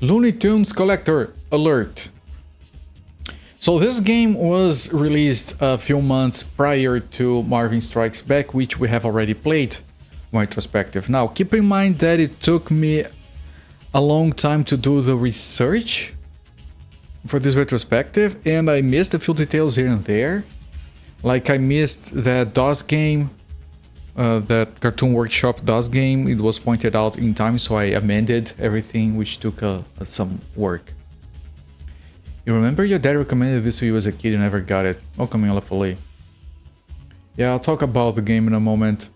Looney Tunes Collector Alert. So this game was released a few months prior to Marvin Strikes Back, which we have already played in retrospective. Now, keep in mind that it took me a long time to do the research for this retrospective, and I missed a few details here and there. Like I missed that DOS game, that Cartoon Workshop DOS game. It was pointed out in time, so I amended everything, which took some work. You remember your dad recommended this to you as a kid and never got it. Oh, Camila Foley. Yeah, I'll talk about the game in a moment.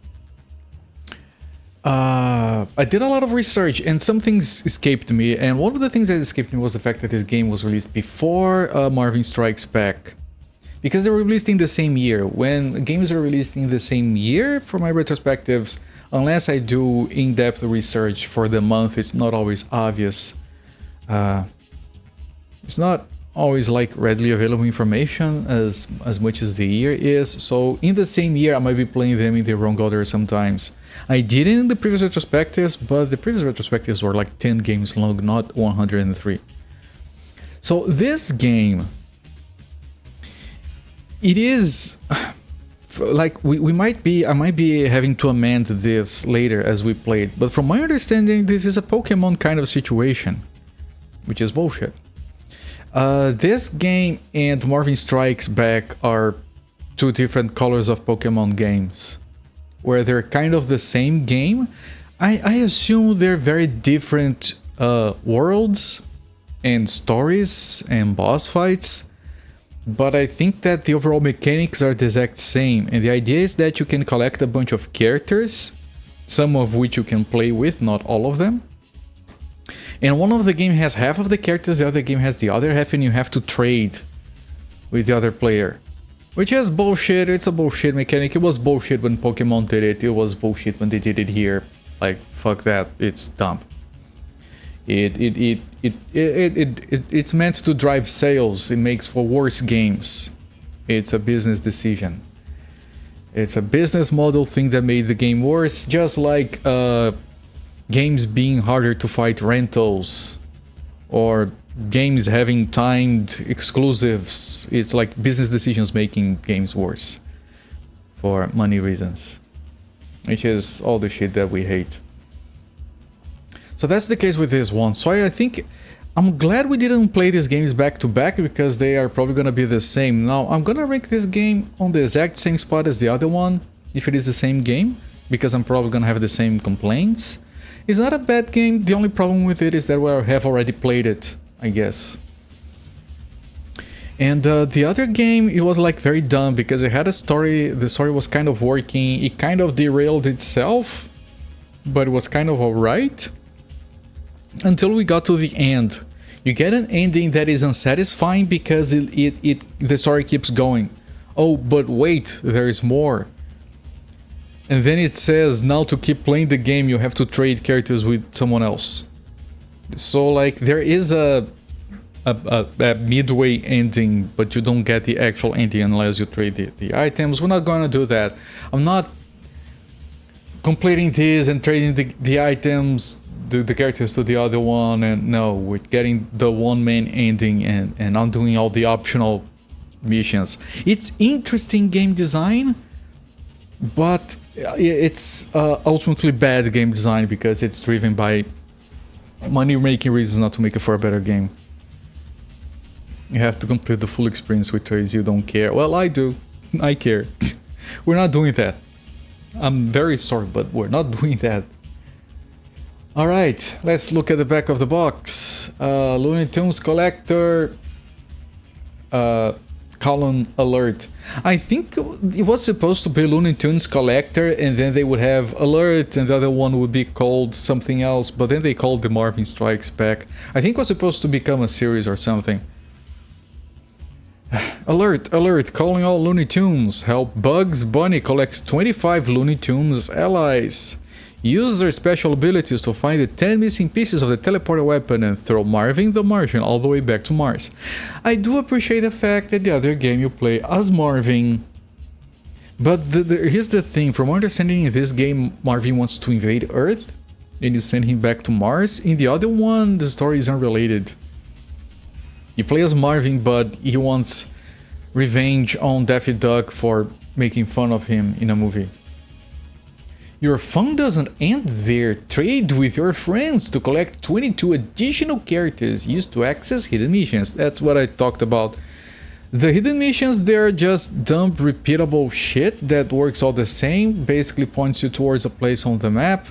I did a lot of research and some things escaped me, and one of the things that escaped me was the fact that this game was released before Marvin Strikes Back. Because they were released in the same year. When games are released in the same year, for my retrospectives, unless I do in-depth research for the month, it's not always obvious. It's not always like readily available information as much as the year is. So in the same year, I might be playing them in the wrong order sometimes. I did it in the previous retrospectives, but the previous retrospectives were like 10 games long, not 103. So this game, it is like I might be having to amend this later as we play it, but from my understanding, this is a Pokemon kind of situation, which is bullshit. This game and Marvin Strikes Back are two different colors of Pokemon games, where they're kind of the same game. I assume they're very different worlds and stories and boss fights, but I think that the overall mechanics are the exact same, and the idea is that you can collect a bunch of characters, some of which you can play with, not all of them. And one of the game has half of the characters, the other game has the other half, and you have to trade with the other player. Which is bullshit, it's a bullshit mechanic. It was bullshit when Pokemon did it, it was bullshit when they did it here. Like, fuck that, it's dumb. It's meant to drive sales, it makes for worse games. It's a business decision. It's a business model thing that made the game worse, just like games being harder to fight rentals, or games having timed exclusives. It's like business decisions making games worse for money reasons, which is all the shit that we hate. So that's the case with this one. So I think I'm glad we didn't play these games back to back, because they are probably gonna be the same. Now I'm gonna rank this game on the exact same spot as the other one if it is the same game, because I'm probably gonna have the same complaints. It's not a bad game, the only problem with it is that we have already played it, I guess. And the other game, it was like very dumb, because it had a story, the story was kind of working, it kind of derailed itself, but it was kind of alright, until we got to the end. You get an ending that is unsatisfying because the story keeps going. Oh, but wait, there is more. And then it says, now to keep playing the game, you have to trade characters with someone else. So like, there is a midway ending, but you don't get the actual ending unless you trade the items. We're not gonna do that. I'm not completing this and trading the items, the characters to the other one, and no, we're getting the one main ending and not doing all the optional missions. It's interesting game design, but it's ultimately bad game design because it's driven by money-making reasons, not to make it for a better game. You have to complete the full experience with trades, you don't care. Well, I do. I care. We're not doing that. I'm very sorry, but we're not doing that. Alright, let's look at the back of the box. Looney Tunes Collector column alert. I think it was supposed to be Looney Tunes Collector, and then they would have alert, and the other one would be called something else, but then they called the Marvin Strikes Back. I think it was supposed to become a series or something. Alert, alert, calling all Looney Tunes. Help Bugs Bunny collect 25 Looney Tunes allies. Use their special abilities to find the 10 missing pieces of the teleporter weapon and throw Marvin the Martian all the way back to Mars. I do appreciate the fact that the other game you play as Marvin, but here's the thing, from my understanding in this game Marvin wants to invade Earth, and you send him back to Mars. In the other one, the story is unrelated. You play as Marvin, but he wants revenge on Daffy Duck for making fun of him in a movie. Your fun doesn't end there. Trade with your friends to collect 22 additional characters used to access hidden missions. That's what I talked about. The hidden missions, they're just dumb, repeatable shit that works all the same. Basically points you towards a place on the map.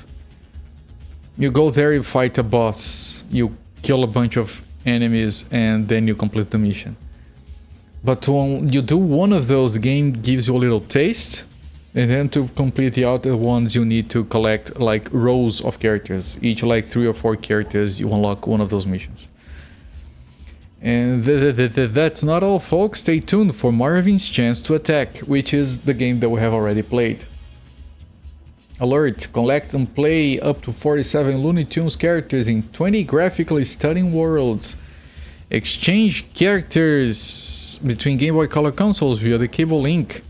You go there, you fight a boss, you kill a bunch of enemies, and then you complete the mission. But when you do one of those, the game gives you a little taste. And then to complete the other ones, you need to collect like rows of characters. Each like 3 or 4 characters, you unlock one of those missions. And that's not all, folks. Stay tuned for Marvin's Chance to Attack, which is the game that we have already played. Alert! Collect and play up to 47 Looney Tunes characters in 20 graphically stunning worlds. Exchange characters between Game Boy Color consoles via the cable link.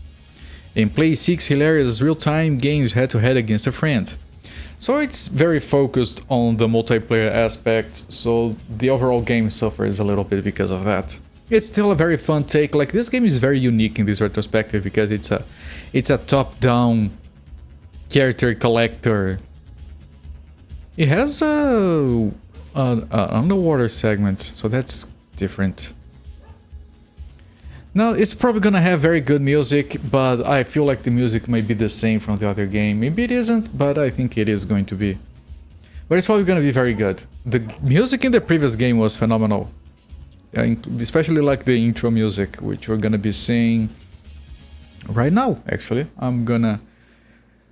And play 6 hilarious real-time games head-to-head against a friend. So it's very focused on the multiplayer aspect, so the overall game suffers a little bit because of that. It's still a very fun take. Like, this game is very unique in this retrospective because it's a top-down character collector. It has an underwater segment, so that's different. Now, it's probably gonna have very good music, but I feel like the music might be the same from the other game. Maybe it isn't, but I think it is going to be. But it's probably gonna be very good. The music in the previous game was phenomenal. Especially like the intro music, which we're gonna be seeing right now, actually. I'm gonna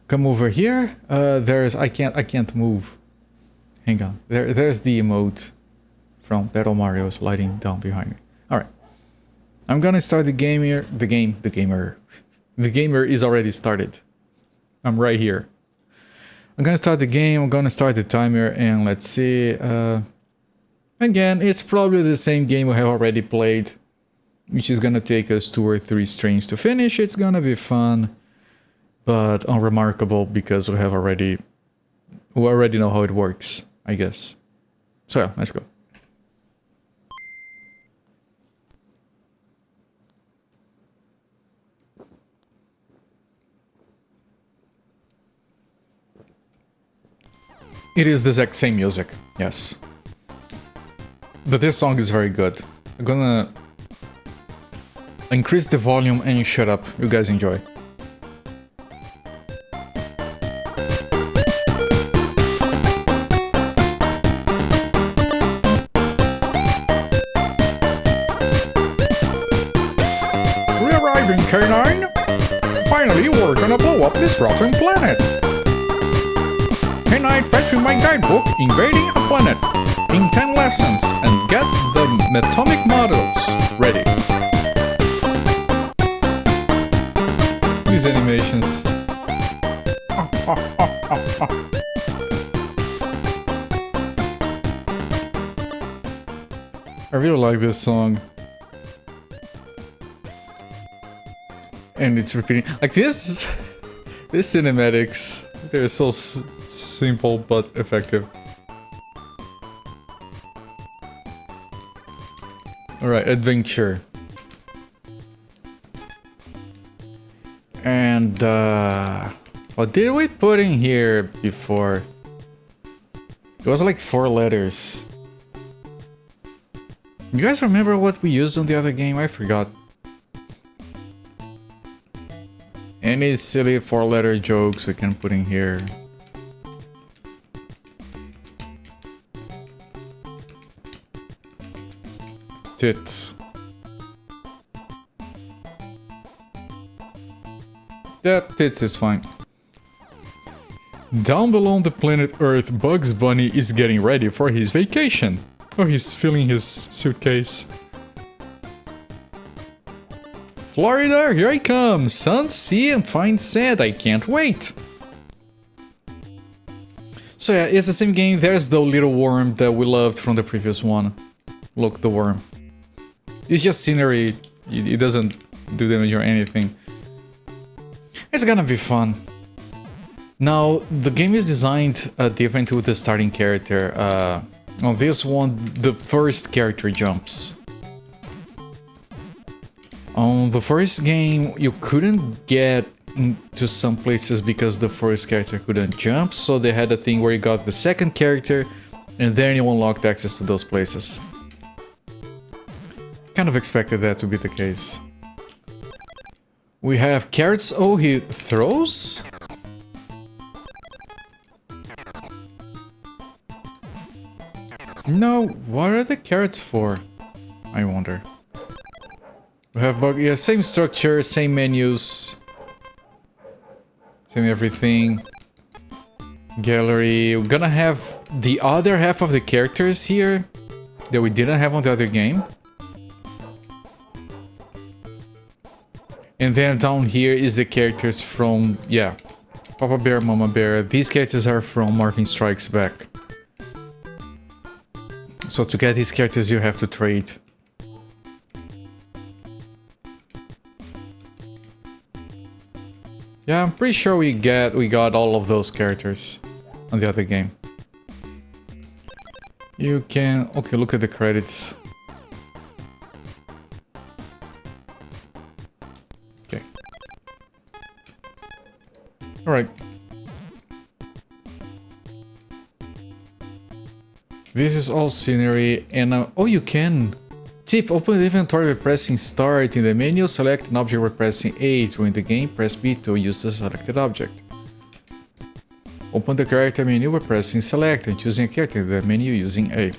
come over here. I can't move. Hang on. There's the emote from Battle Mario sliding down behind me. Alright. I'm gonna start the game here. The gamer is already started. I'm right here. I'm gonna start the game, I'm gonna start the timer, and let's see. Again, it's probably the same game we have already played, which is gonna take us 2 or 3 streams to finish. It's gonna be fun, but unremarkable because we already know how it works, I guess. So yeah, let's go. It is the exact same music, yes. But this song is very good. I'm gonna increase the volume and shut up. You guys enjoy. Re-arriving, K9! Finally, we're gonna blow up this rotten planet! K9, fetching my guidebook, Invading a Planet, in 10 lessons, and get the atomic models ready. These animations. I really like this song. And it's repeating. Like these cinematics, they're so simple but effective. Alright, adventure. And what did we put in here before? It was like 4 letters. You guys remember what we used on the other game? I forgot. Any silly 4-letter jokes we can put in here. Tits. Yeah, tits is fine. Down below the planet Earth, Bugs Bunny is getting ready for his vacation. Oh, he's filling his suitcase. Florida, here I come! Sun, sea, and find sand, I can't wait! So yeah, it's the same game. There's the little worm that we loved from the previous one. Look, the worm. It's just scenery, it doesn't do damage or anything. It's gonna be fun. Now, the game is designed different with the starting character. On this one, the first character jumps. On the first game, you couldn't get into some places because the first character couldn't jump, so they had a thing where you got the second character, and then you unlocked access to those places. Kind of expected that to be the case. We have carrots. Oh, he throws? No, what are the carrots for? I wonder. We have yeah, same structure, same menus, same everything. Gallery. We're gonna have the other half of the characters here that we didn't have on the other game. And then down here is the characters from, yeah, Papa Bear, Mama Bear. These characters are from Marvin Strikes Back. So to get these characters, you have to trade. Yeah, I'm pretty sure we got all of those characters on the other game. You can... Okay, look at the credits. Okay. Alright. This is all scenery, and oh, you can. Tip: open the inventory by pressing start in the menu, select an object by pressing A. During the game, press B to use the selected object. Open the character menu by pressing select and choosing a character in the menu using A.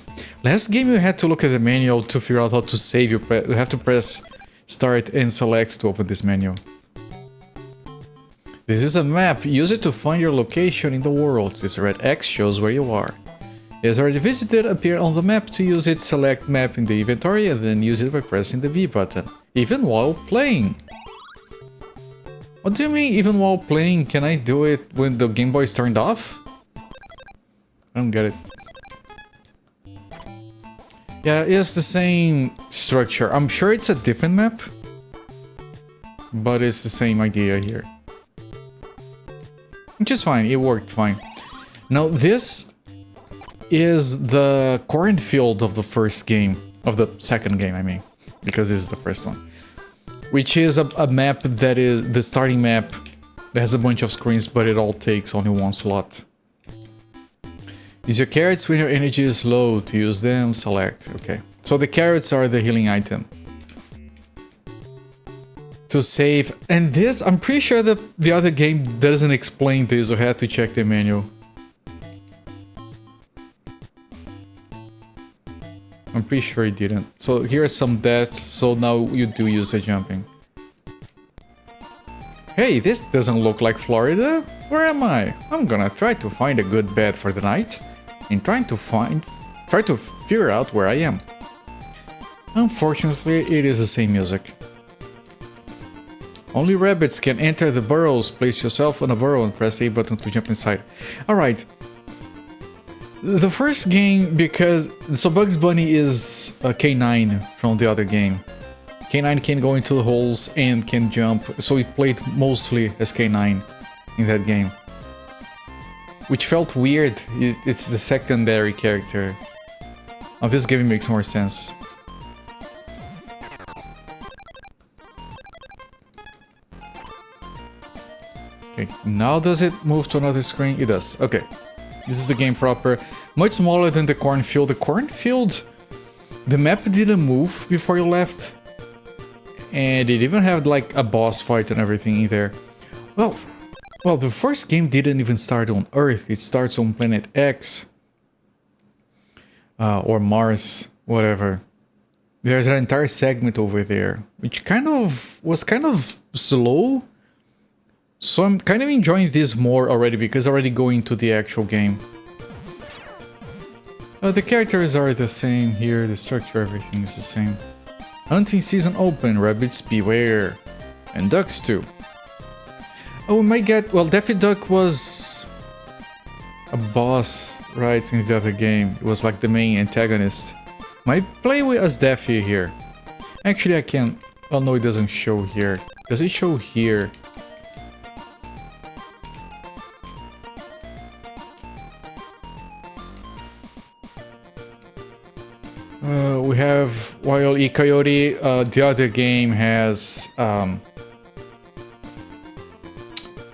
Last game you had to look at the manual to figure out how to save. You have to press start and select to open this menu. This is a map. Use it to find your location in the world. This red X shows where you are. It has already visited, appear on the map. To use it, select map in the inventory and then use it by pressing the B button, even while playing. What do you mean, even while playing? Can I do it when the Game Boy is turned off? I don't get it. Yeah, it's the same structure. I'm sure it's a different map, but it's the same idea here. Which is fine, it worked fine. Now this is the cornfield of the first game, of the second game I mean, because this is the first one. Which is a map that is the starting map that has a bunch of screens, but it all takes only one slot. Use your carrots when your energy is low. To use them, select. Okay, so the carrots are the healing item. To save, and this, I'm pretty sure that the other game doesn't explain this, or had to check the menu. I'm pretty sure it didn't. So here are some deaths, so now you do use the jumping. Hey, this doesn't look like Florida. Where am I? I'm gonna try to find a good bed for the night and try to figure out where I am. Unfortunately, it is the same music. Only rabbits can enter the burrows. Place yourself on a burrow and press A button to jump inside. Alright. The first game, because... So Bugs Bunny is a K9 from the other game. K9 can go into the holes and can jump, so we played mostly as K9 in that game. Which felt weird. It's the secondary character. Now this game makes more sense. Okay, now does it move to another screen? It does. Okay. This is the game proper. Much smaller than the cornfield. The cornfield, the map didn't move before you left. And it even had like a boss fight and everything in there. Well, the first game didn't even start on Earth. It starts on Planet X. Or Mars, whatever. There's an entire segment over there, which was kind of slow. So I'm kind of enjoying this more already, because already going to the actual game. The characters are the same here, the structure, everything is the same. Hunting season open, rabbits beware. And ducks too. Oh, we might get... Well, Daffy Duck was a boss, right, in the other game. It was like the main antagonist. Might play as Daffy here. Actually, I can't... Oh no, it doesn't show here. Does it show here? We have Wild E. Coyote. The other game has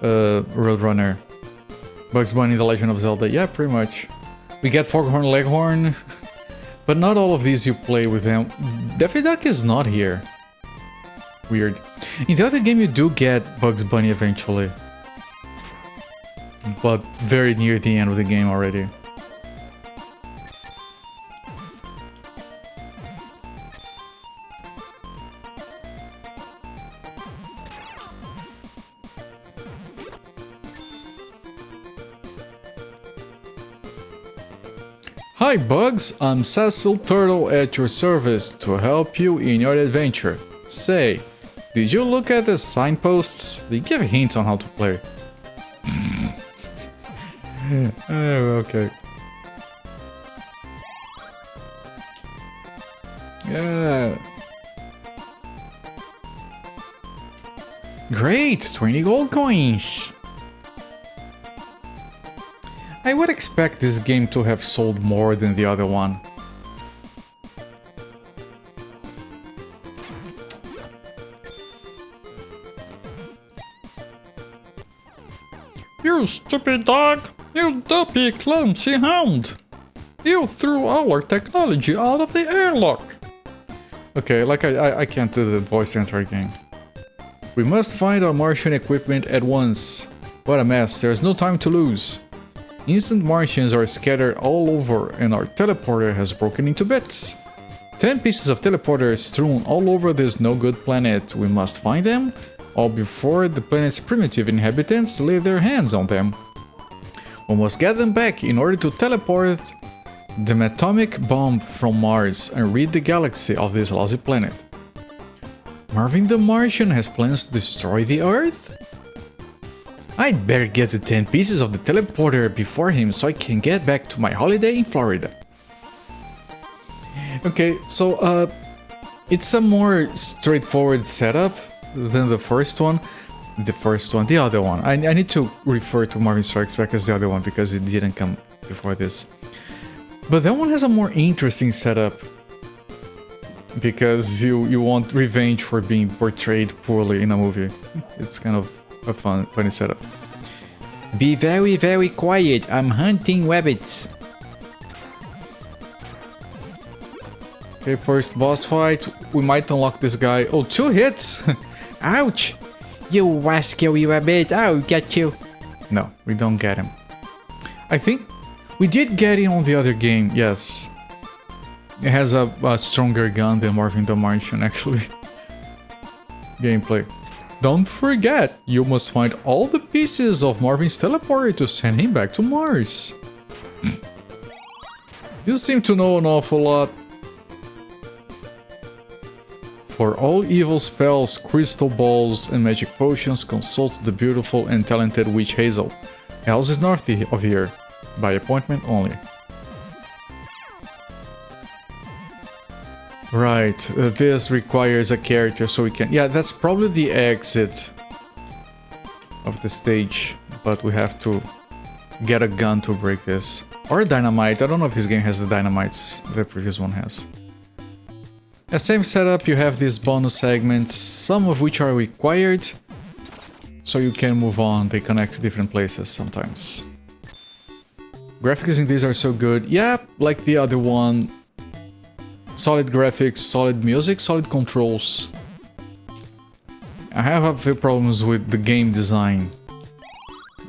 Roadrunner. Bugs Bunny, The Legend of Zelda. Yeah, pretty much. We get Foghorn Leghorn. But not all of these you play with them. Daffy Duck is not here. Weird. In the other game you do get Bugs Bunny eventually. But very near the end of the game already. Hi Bugs, I'm Cecil Turtle at your service to help you in your adventure. Say, did you look at the signposts? They give hints on how to play. Oh, okay. Yeah. Great, 20 gold coins. I would expect this game to have sold more than the other one. You stupid dog! You dopey, clumsy hound! You threw our technology out of the airlock! Okay, like I can't do the voice enter again. We must find our Martian equipment at once. What a mess, there's no time to lose. Instant Martians are scattered all over and our teleporter has broken into bits. 10 pieces of teleporter strewn all over this no-good planet. We must find them, all before the planet's primitive inhabitants lay their hands on them. We must get them back in order to teleport the atomic bomb from Mars and rid the galaxy of this lousy planet. Marvin the Martian has plans to destroy the Earth? I'd better get the 10 pieces of the teleporter before him so I can get back to my holiday in Florida. Okay, so it's a more straightforward setup than the first one. The other one. I need to refer to Marvin Strikes Back as the other one because it didn't come before this. But that one has a more interesting setup. Because you want revenge for being portrayed poorly in a movie. It's kind of a funny setup. Be very, very quiet. I'm hunting rabbits. Okay, first boss fight. We might unlock this guy. Oh, 2 hits! Ouch! You rascally rabbit. I'll get you. No, we don't get him. I think we did get him on the other game. Yes. It has a stronger gun than Marvin the Martian, actually. Gameplay. Don't forget, you must find all the pieces of Marvin's teleporter to send him back to Mars. You seem to know an awful lot. For all evil spells, crystal balls, and magic potions, consult the beautiful and talented witch Hazel. House is north of here, by appointment only. Right, this requires a character so we can... Yeah, that's probably the exit of the stage, but we have to get a gun to break this. Or dynamite, I don't know if this game has the dynamites the previous one has. The same setup, you have these bonus segments, some of which are required, so you can move on, they connect to different places sometimes. Graphics in these are so good, yeah, like the other one. Solid graphics, solid music, solid controls. I have a few problems with the game design,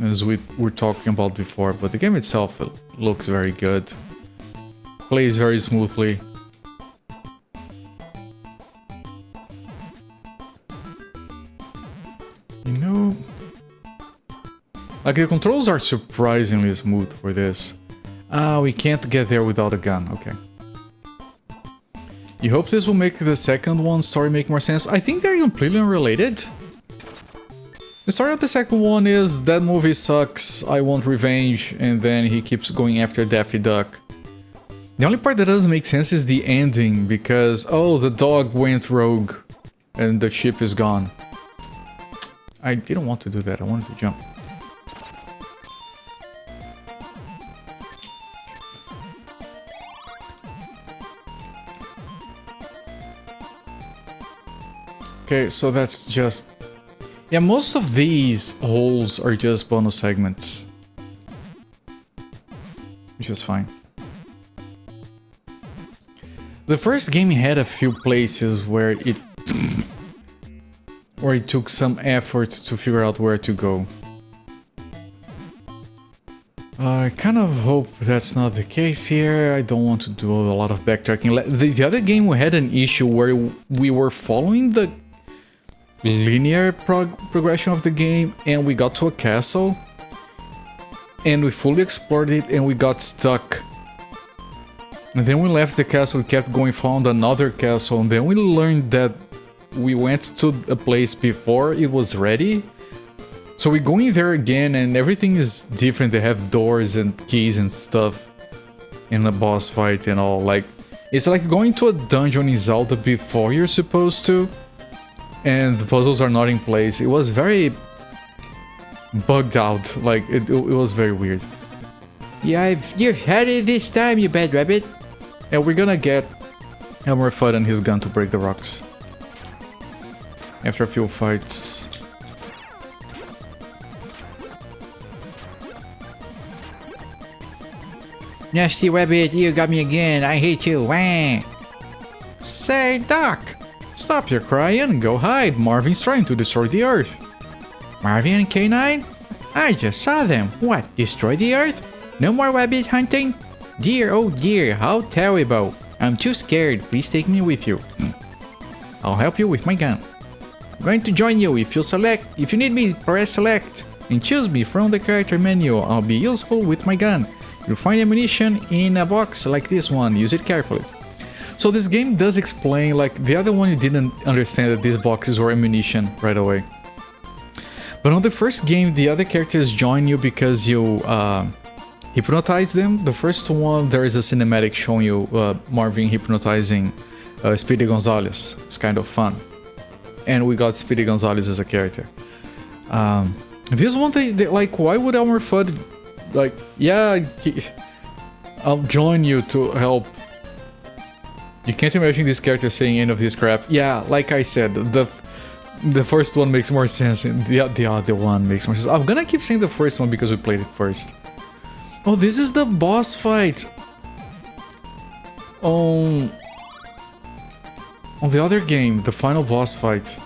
as we were talking about before, but the game itself looks very good. Plays very smoothly. You know... Like, the controls are surprisingly smooth for this. Ah, we can't get there without a gun, okay. You hope this will make the second one's story make more sense? I think they're completely unrelated. The story of the second one is that movie sucks, I want revenge, and then he keeps going after Daffy Duck. The only part that doesn't make sense is the ending, because, oh, the dog went rogue, and the ship is gone. I didn't want to do that, I wanted to jump. Okay, so that's just... Yeah, most of these holes are just bonus segments. Which is fine. The first game had a few places where it... where it took some effort to figure out where to go. I kind of hope that's not the case here. I don't want to do a lot of backtracking. The other game we had an issue where we were following the linear progression of the game and we got to a castle and we fully explored it and we got stuck. And then we left the castle, we kept going, found another castle, and then we learned that we went to a place before it was ready. So we go in there again and everything is different. They have doors and keys and stuff in a boss fight and all. Like, it's like going to a dungeon in Zelda before you're supposed to, and the puzzles are not in place. It was very bugged out. Like, it was very weird. Yeah, you've had it this time, you bad rabbit. And we're gonna get Elmer Fudd and his gun to break the rocks. After a few fights. Nasty rabbit, you got me again. I hate you. Wah. Say, Doc! Stop your crying and go hide. Marvin's trying to destroy the Earth. Marvin and K9? I just saw them. What, destroy the Earth? No more rabbit hunting? Dear, oh dear, how terrible. I'm too scared. Please take me with you. I'll help you with my gun. I'm going to join you. If you need me, press select and choose me from the character menu. I'll be useful with my gun. You'll find ammunition in a box like this one. Use it carefully. So this game does explain, like, the other one you didn't understand that these boxes were ammunition right away. But on the first game, the other characters join you because you hypnotize them. The first one, there is a cinematic showing you Marvin hypnotizing Speedy Gonzales. It's kind of fun. And we got Speedy Gonzales as a character. This one, they like, why would Elmer Fudd, like, yeah, I'll join you to help. You can't imagine this character saying any of this crap. Yeah, like I said, the first one makes more sense and the other one makes more sense. I'm gonna keep saying the first one because we played it first. Oh, this is the boss fight on the other game, the final boss fight.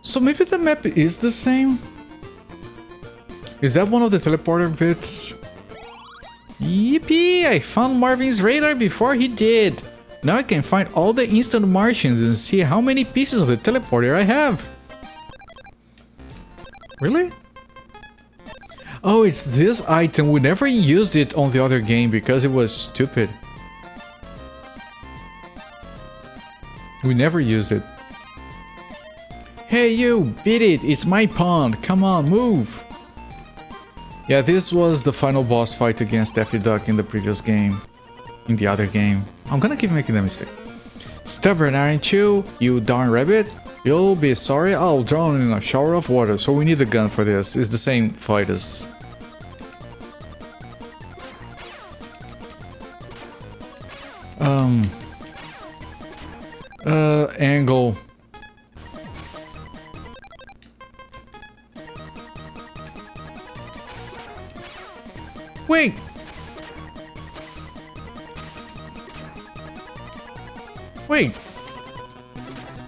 So maybe the map is the same? Is that one of the teleporter bits? Yippee! I found Marvin's radar before he did. Now I can find all the instant Martians and see how many pieces of the teleporter I have. Really? Oh, it's this item. We never used it on the other game because it was stupid. We never used it. Hey you, beat it, it's my pond, come on, move! Yeah, this was the final boss fight against Daffy Duck in the previous game. In the other game. I'm gonna keep making that mistake. Stubborn, aren't you, you darn rabbit? You'll be sorry, I'll drown in a shower of water, so we need a gun for this. It's the same fight as... Angle. Wait! Wait!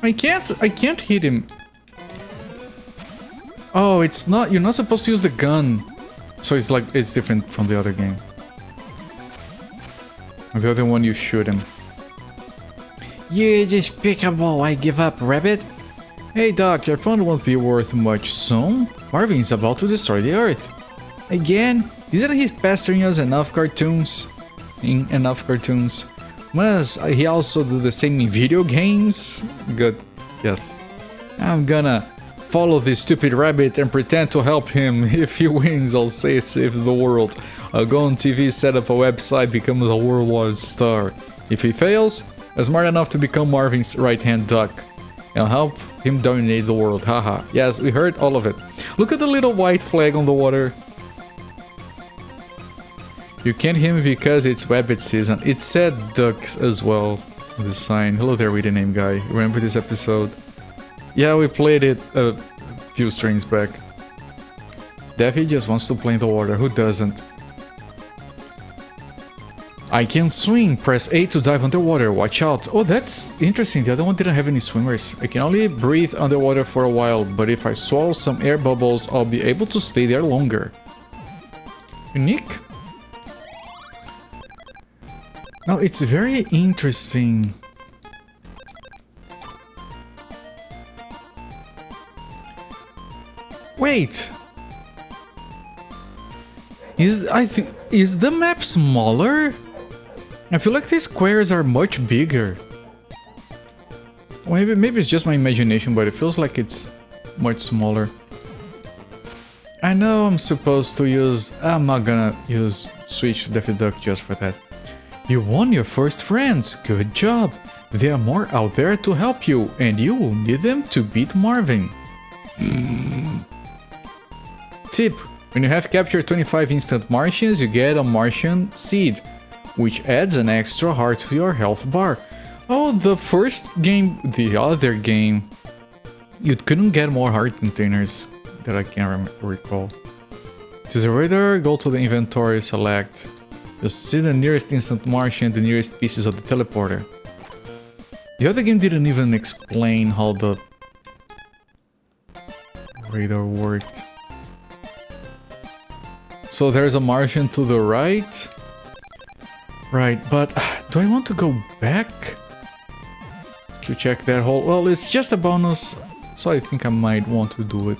I can't hit him. Oh, it's not, you're not supposed to use the gun. So it's like, it's different from the other game. The other one you shoot him. You're despicable, I give up, rabbit. Hey Doc, your phone won't be worth much soon. Marvin's about to destroy the Earth. Again? Isn't he pestering us enough cartoons? Enough cartoons. Must he also do the same in video games? Good. Yes. I'm gonna follow this stupid rabbit and pretend to help him. If he wins, I'll say save the world. I'll go on TV, set up a website, become a worldwide star. If he fails, I'm smart enough to become Marvin's right-hand duck. And help him dominate the world. Haha. Yes, we heard all of it. Look at the little white flag on the water. You can't hear me because it's rabbit season. It said ducks as well. The sign. Hello there, with the name guy. Remember this episode? Yeah, we played it a few streams back. Daffy just wants to play in the water. Who doesn't? I can swim. Press A to dive underwater. Watch out. Oh, that's interesting. The other one didn't have any swimmers. I can only breathe underwater for a while, but if I swallow some air bubbles, I'll be able to stay there longer. Unique? No, it's very interesting. Wait. Is the map smaller? I feel like these squares are much bigger. Maybe it's just my imagination, but it feels like it's much smaller. I know I'm supposed to use... I'm not gonna use Switch Daffy Duck just for that. You won your first friends. Good job. There are more out there to help you, and you will need them to beat Marvin. Tip. When you have captured 25 instant Martians, you get a Martian seed, which adds an extra heart to your health bar. Oh, the other game, you couldn't get more heart containers that I can recall. Choose a radar, go to the inventory, select. You'll see the nearest instant Martian and the nearest pieces of the teleporter. The other game didn't even explain how the radar worked. So there's a Martian to the right. Right, but do I want to go back to check that hole? Well, it's just a bonus, so I think I might want to do it.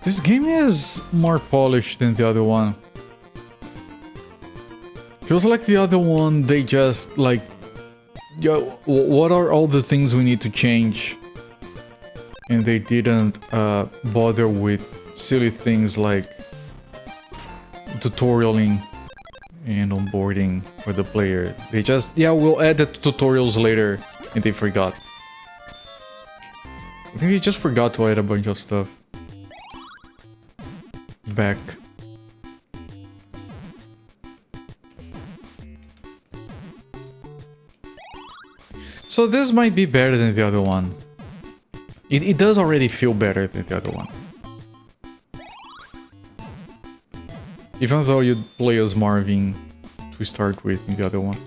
This game is more polished than the other one. Feels like the other one, they just like... Yo, what are all the things we need to change? And they didn't bother with silly things like tuttorialing and onboarding for the player. They just, yeah, we'll add the tutorials later, and they forgot. I think they just forgot to add a bunch of stuff back. So this might be better than the other one. It does already feel better than the other one. Even though you'd play as Marvin to start with in the other one.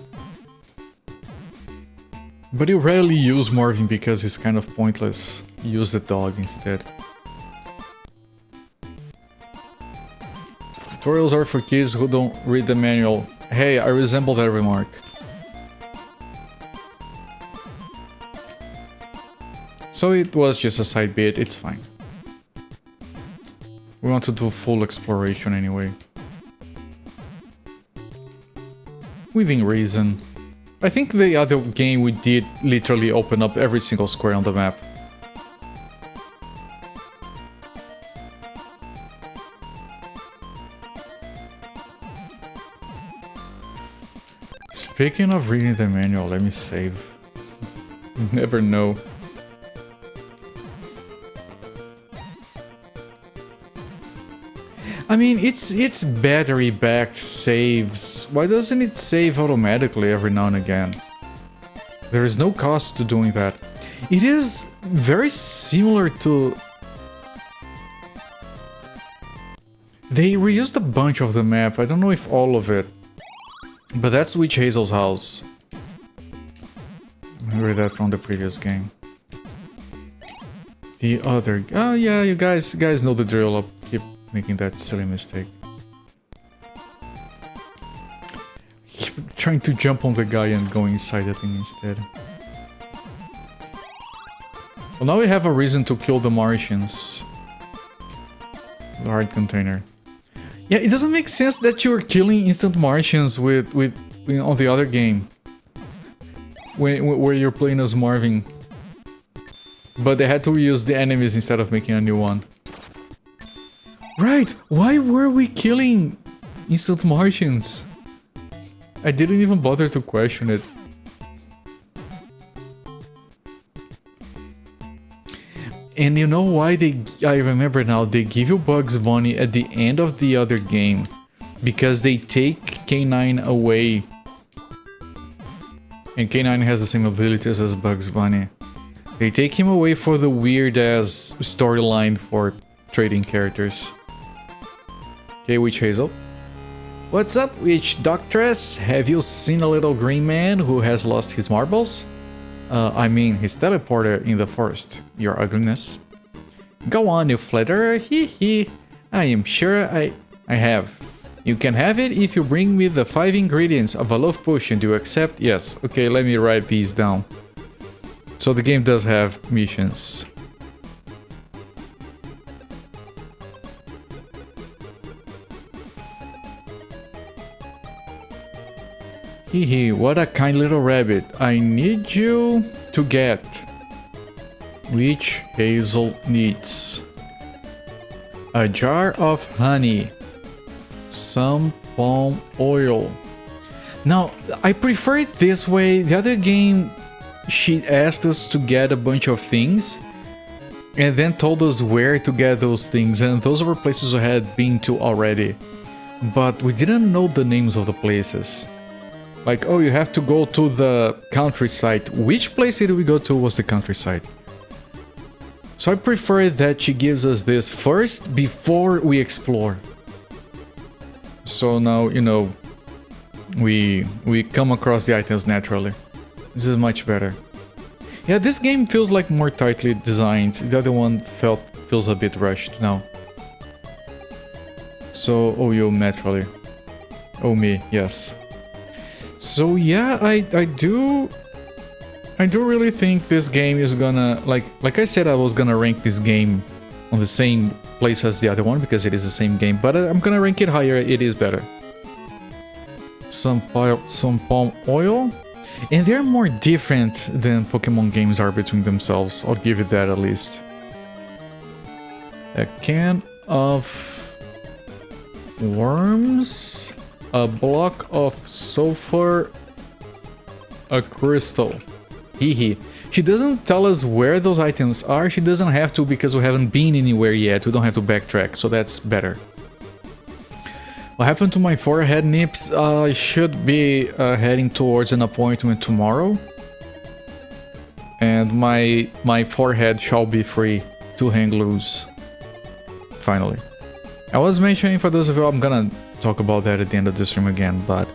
But you rarely use Marvin because he's kind of pointless. You use the dog instead. Tutorials are for kids who don't read the manual. Hey, I resemble that remark. So it was just a side bit, it's fine. We want to do full exploration anyway. Within reason. I think the other game we did literally open up every single square on the map. Speaking of reading the manual, let me save. Never know. I mean, it's battery-backed saves. Why doesn't it save automatically every now and again? There is no cost to doing that. It is very similar to... They reused a bunch of the map, I don't know if all of it. But that's Witch Hazel's house. Remember that from the previous game. The other... Oh yeah, you guys know the drill. I'll keep making that silly mistake. Keep trying to jump on the guy and go inside the thing instead. Well, now we have a reason to kill the Martians. The heart container. Yeah, it doesn't make sense that you're killing instant Martians with on the other game. Where you're playing as Marvin. But they had to reuse the enemies instead of making a new one. Right, why were we killing instant Martians? I didn't even bother to question it. And you know why I remember now, they give you Bugs Bunny at the end of the other game. Because they take K9 away. And K9 has the same abilities as Bugs Bunny. They take him away for the weird-ass storyline for trading characters. Okay, Witch Hazel. What's up, Witch Doctress? Have you seen a little green man who has lost his marbles? I mean, his teleporter in the forest. Your ugliness. Go on, you flatterer. Hee hee. I am sure I have. You can have it if you bring me the 5 ingredients of a love potion. Do you accept? Yes. Okay, let me write these down. So the game does have missions. Hee, what a kind little rabbit. I need you to get. Witch Hazel needs a jar of honey, some palm oil. Now, I prefer it this way. The other game, she asked us to get a bunch of things and then told us where to get those things, and those were places we had been to already. But we didn't know the names of the places. Like, oh, you have to go to the countryside. Which place did we go to was the countryside? So I prefer that she gives us this first before we explore. So now, you know, we come across the items naturally. This is much better. Yeah, this game feels like more tightly designed. The other one feels a bit rushed now. So, oh, you naturally. Oh, me, yes. So yeah, I do really think this game is gonna, like I said, I was gonna rank this game on the same place as the other one because it is the same game, but I'm gonna rank it higher. It is better. Some palm oil, and they're more different than Pokemon games are between themselves. I'll give it that at least. A can of worms. A block of sulfur, a crystal. Hehe. She doesn't tell us where those items are. She doesn't have to because we haven't been anywhere yet. We don't have to backtrack, so that's better. What happened to my forehead nips? I should be heading towards an appointment tomorrow. And my forehead shall be free to hang loose. Finally. I was mentioning, for those of you, I'm gonna talk about that at the end of the stream again, but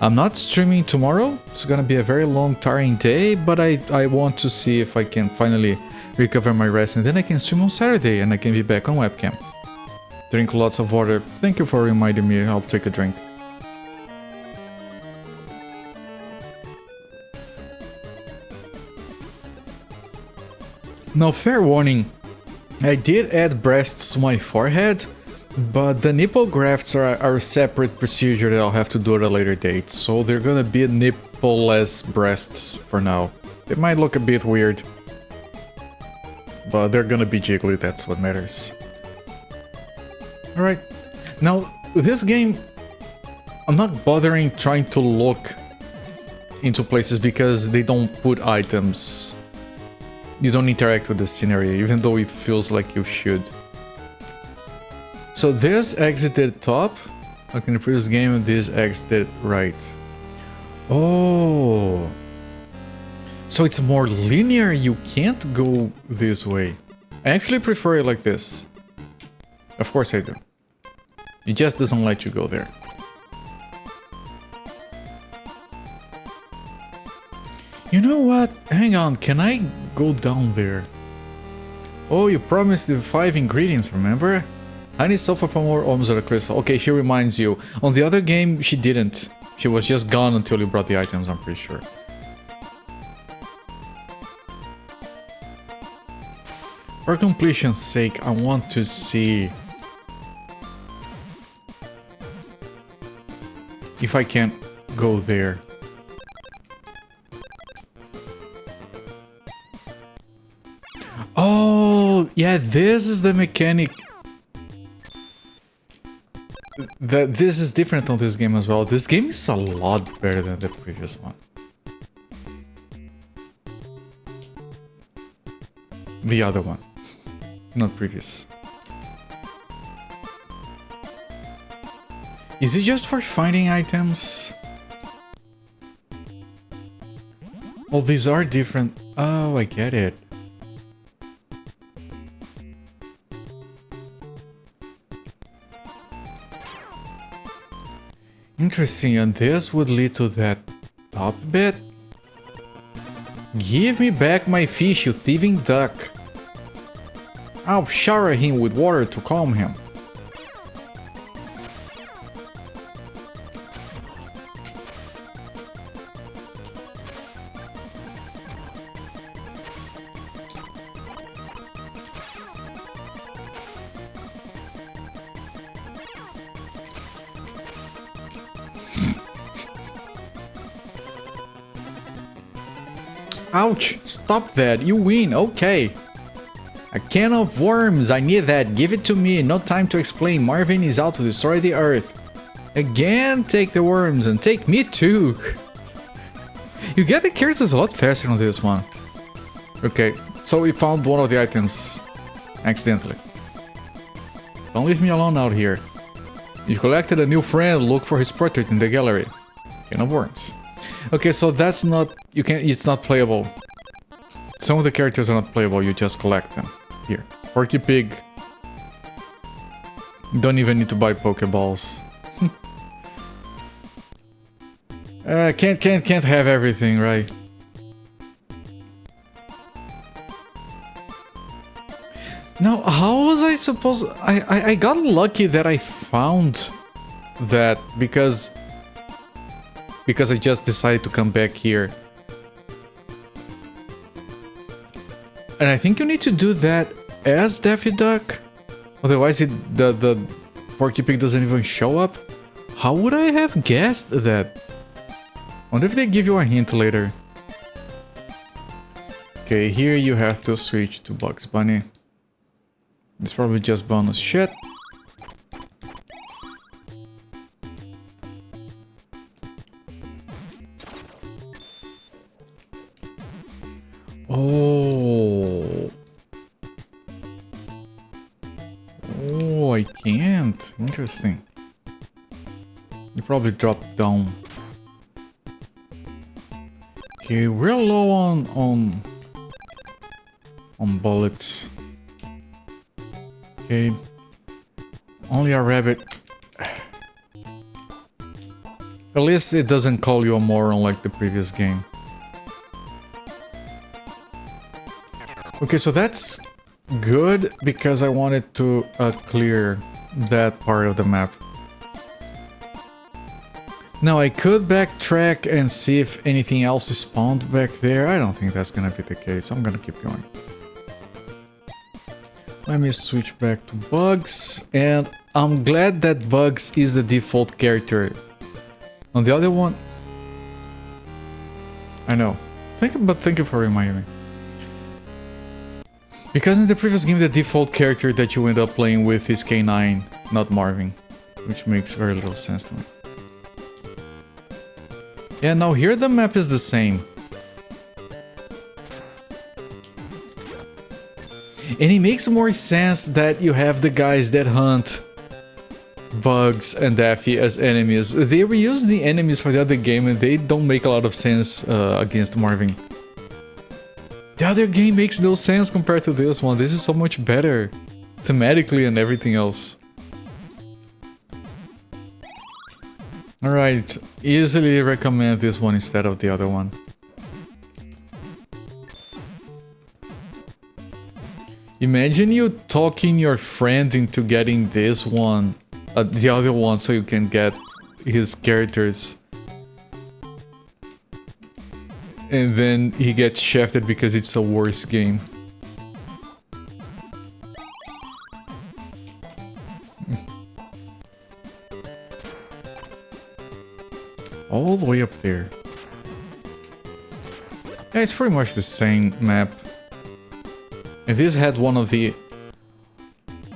I'm not streaming tomorrow. It's gonna be a very long, tiring day, but I want to see if I can finally recover my rest, and then I can stream on Saturday and I can be back on webcam. Drink lots of water. Thank you for reminding me. I'll take a drink. Now, fair warning, I did add breasts to my forehead, but the nipple grafts are a separate procedure that I'll have to do at a later date, so they're gonna be nipple-less breasts for now. They might look a bit weird, but they're gonna be jiggly, that's what matters. Alright, now this game, I'm not bothering trying to look into places because they don't put items. You don't interact with the scenery, even though it feels like you should. So this exited top, like in the previous game, this exited right. Oh, so it's more linear, you can't go this way. I actually prefer it like this. Of course I do. It just doesn't let you go there. You know what? Hang on, can I go down there? Oh, you promised the 5 ingredients, remember? Honey, sulfur, palm oil, almost at a crystal. Okay, she reminds you. On the other game, she didn't. She was just gone until you brought the items, I'm pretty sure. For completion's sake, I want to see if I can go there. Oh, yeah, this is the mechanic. This is different on this game as well. This game is a lot better than the previous one. The other one. Not previous. Is it just for finding items? Oh, these are different. Oh, I get it. Interesting, and this would lead to that top bit? Give me back my fish, you thieving duck. I'll shower him with water to calm him. Ouch! Stop that! You win! Okay! A can of worms! I need that! Give it to me! No time to explain! Marvin is out to destroy the earth! Again, take the worms and take me too! You get the characters a lot faster on this one. Okay, so we found one of the items accidentally. Don't leave me alone out here. You collected a new friend, look for his portrait in the gallery. Can of worms. Okay, so that's not... it's not playable. Some of the characters are not playable, you just collect them. Here. Porky Pig. Don't even need to buy Pokeballs. Can't have everything, right? Now, how was I supposed... I got lucky that I found that because I just decided to come back here. And I think you need to do that as Daffy Duck. Otherwise the Porky Pig doesn't even show up. How would I have guessed that? Wonder if they give you a hint later. Okay, here you have to switch to Bugs Bunny. It's probably just bonus shit. Oh. Oh, I can't. Interesting. You probably dropped down. Okay, we're low on bullets. Okay. Only a rabbit. At least it doesn't call you a moron like the previous game. Okay, so that's good because I wanted to clear that part of the map. Now I could backtrack and see if anything else is spawned back there. I don't think that's gonna be the case. I'm gonna keep going. Let me switch back to Bugs, and I'm glad that Bugs is the default character. On the other one... I know. Thank you for reminding me. Because in the previous game, the default character that you end up playing with is K9, not Marvin. Which makes very little sense to me. Yeah, now here the map is the same. And it makes more sense that you have the guys that hunt Bugs and Daffy as enemies. They reuse the enemies for the other game and they don't make a lot of sense against Marvin. The other game makes no sense compared to this one. This is so much better thematically and everything else. Alright, easily recommend this one instead of the other one. Imagine you talking your friend into getting this one, the other one, so you can get his characters. And then he gets shafted because it's a worse game. All the way up there. Yeah, it's pretty much the same map. If this had one of the...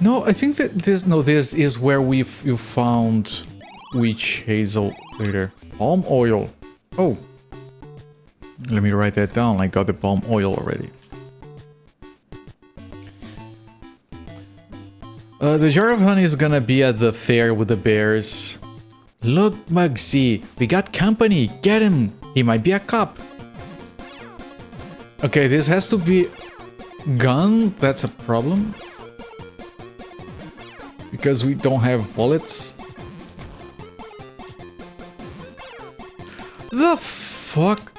No, I think that this... No, this is where you found witch hazel later. Palm oil. Oh. Let me write that down. I got the palm oil already. The jar of honey is gonna be at the fair with the bears. Look, Mugsy, we got company. Get him. He might be a cop. Okay, this has to be gun. That's a problem. Because we don't have bullets. The fuck?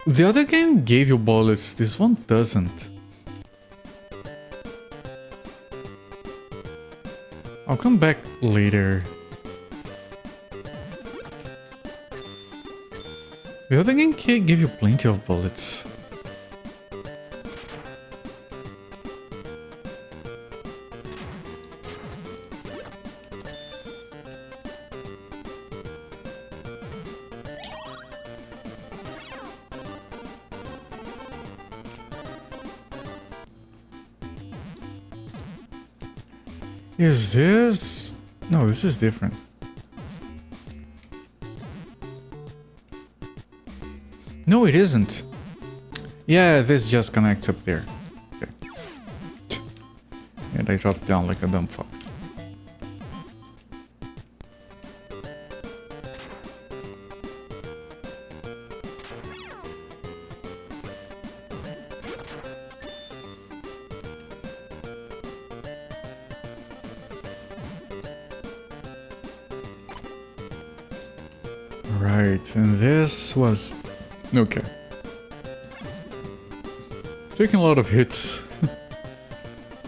The other game gave you bullets, this one doesn't. I'll come back later. The other game gave you plenty of bullets. Is this... No, this is different. No, it isn't. Yeah, this just connects up there. Okay. And I dropped down like a dumb fuck. Right, and this was... Okay. Taking a lot of hits.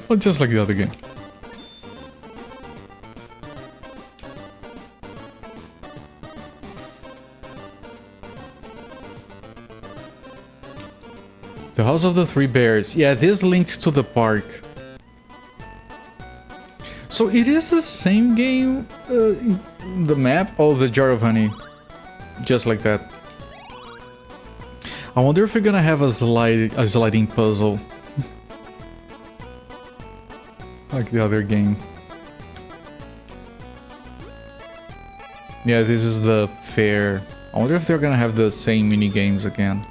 But just like the other game. The House of the Three Bears. Yeah, this linked to the park. So it is the same game, the map? Oh, the Jar of Honey. Just like that. I wonder if we're gonna have a sliding puzzle. Like the other game. Yeah, this is the fair. I wonder if they're gonna have the same mini games again.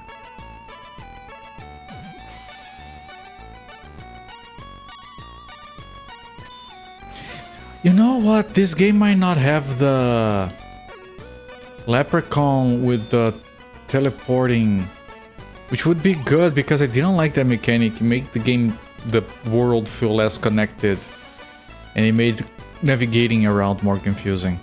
You know what? This game might not have the leprechaun with the teleporting, which would be good because I didn't like that mechanic. It made the game, the world feel less connected, and it made navigating around more confusing.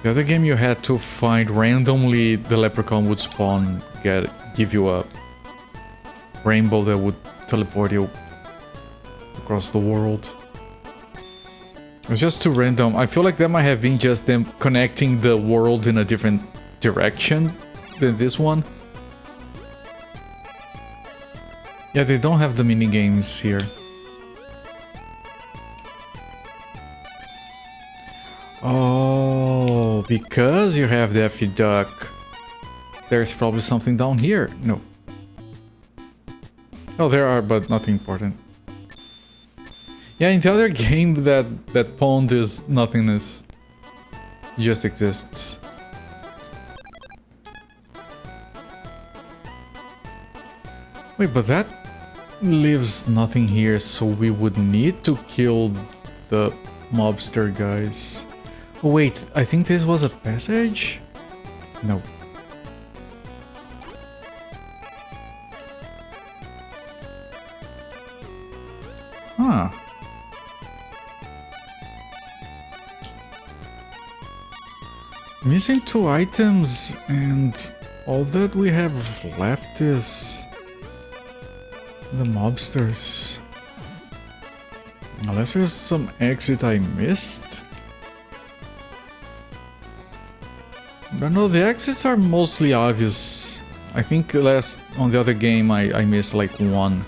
The other game you had to find randomly, the leprechaun would spawn, give you a rainbow that would teleport you across the world. It was just too random. I feel like that might have been just them connecting the world in a different direction than this one. Yeah, they don't have the mini games here. Oh, because you have the Daffy Duck. There's probably something down here. No. Oh, there are, but nothing important. Yeah, in the other game, that pond is nothingness. It just exists. Wait, but that leaves nothing here, so we would need to kill the mobster guys. Oh, wait, I think this was a passage? No. Huh. Missing 2 items, and all that we have left is the mobsters. Unless there's some exit I missed. But no, the exits are mostly obvious. I think on the other game I missed like 1.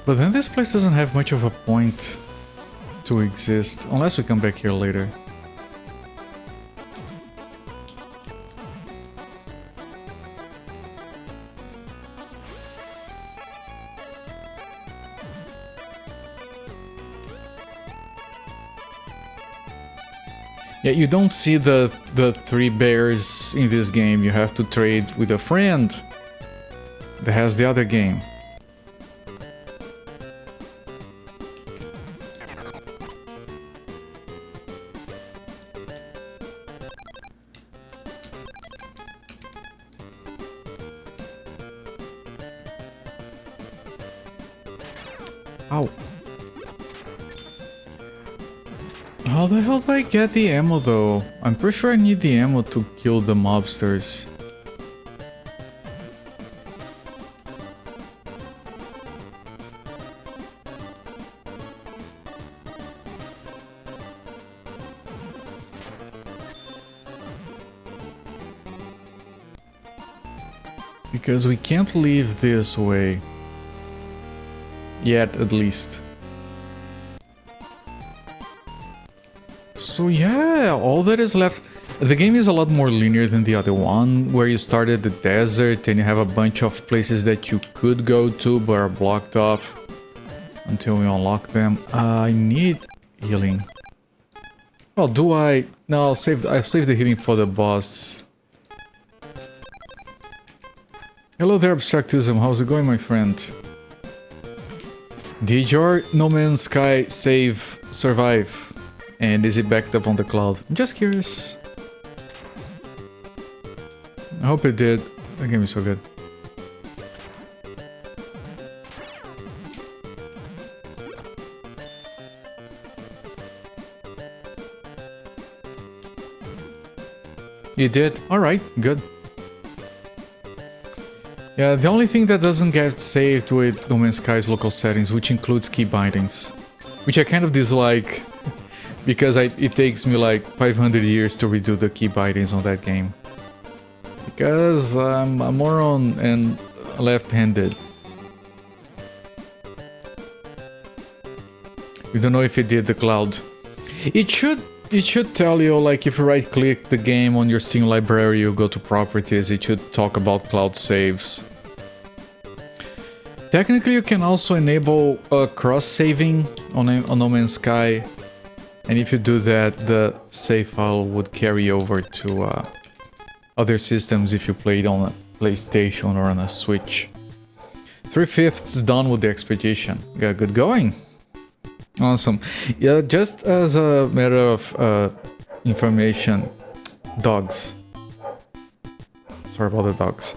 But then this place doesn't have much of a point to exist, unless we come back here later. Yeah, you don't see the 3 bears in this game. You have to trade with a friend that has the other game. Ow. How the hell do I get the ammo though? I'm pretty sure I need the ammo to kill the mobsters. Because we can't leave this way. Yet, at least. So yeah, all that is left... The game is a lot more linear than the other one, where you start at the desert and you have a bunch of places that you could go to but are blocked off until we unlock them. I need healing. Oh, do I? No, I've saved the healing for the boss. Hello there, Abstractism. How's it going, my friend? Did your No Man's Sky save survive? And is it backed up on the cloud? I'm just curious. I hope it did. The game is so good. It did? Alright, good. Yeah, the only thing that doesn't get saved with No Man's Sky's local settings, which includes key bindings. Which I kind of dislike, because it takes me like 500 years to redo the key bindings on that game. Because I'm a moron and left-handed. We don't know if it did the cloud. It should tell you, like, if you right-click the game on your Steam library, you go to properties, it should talk about cloud saves. Technically, you can also enable cross-saving on No Man's Sky, and if you do that, the save file would carry over to other systems if you played on a PlayStation or on a Switch. 3/5 done with the expedition. Yeah, good going. Awesome. Yeah, just as a matter of information, dogs. Sorry about the dogs.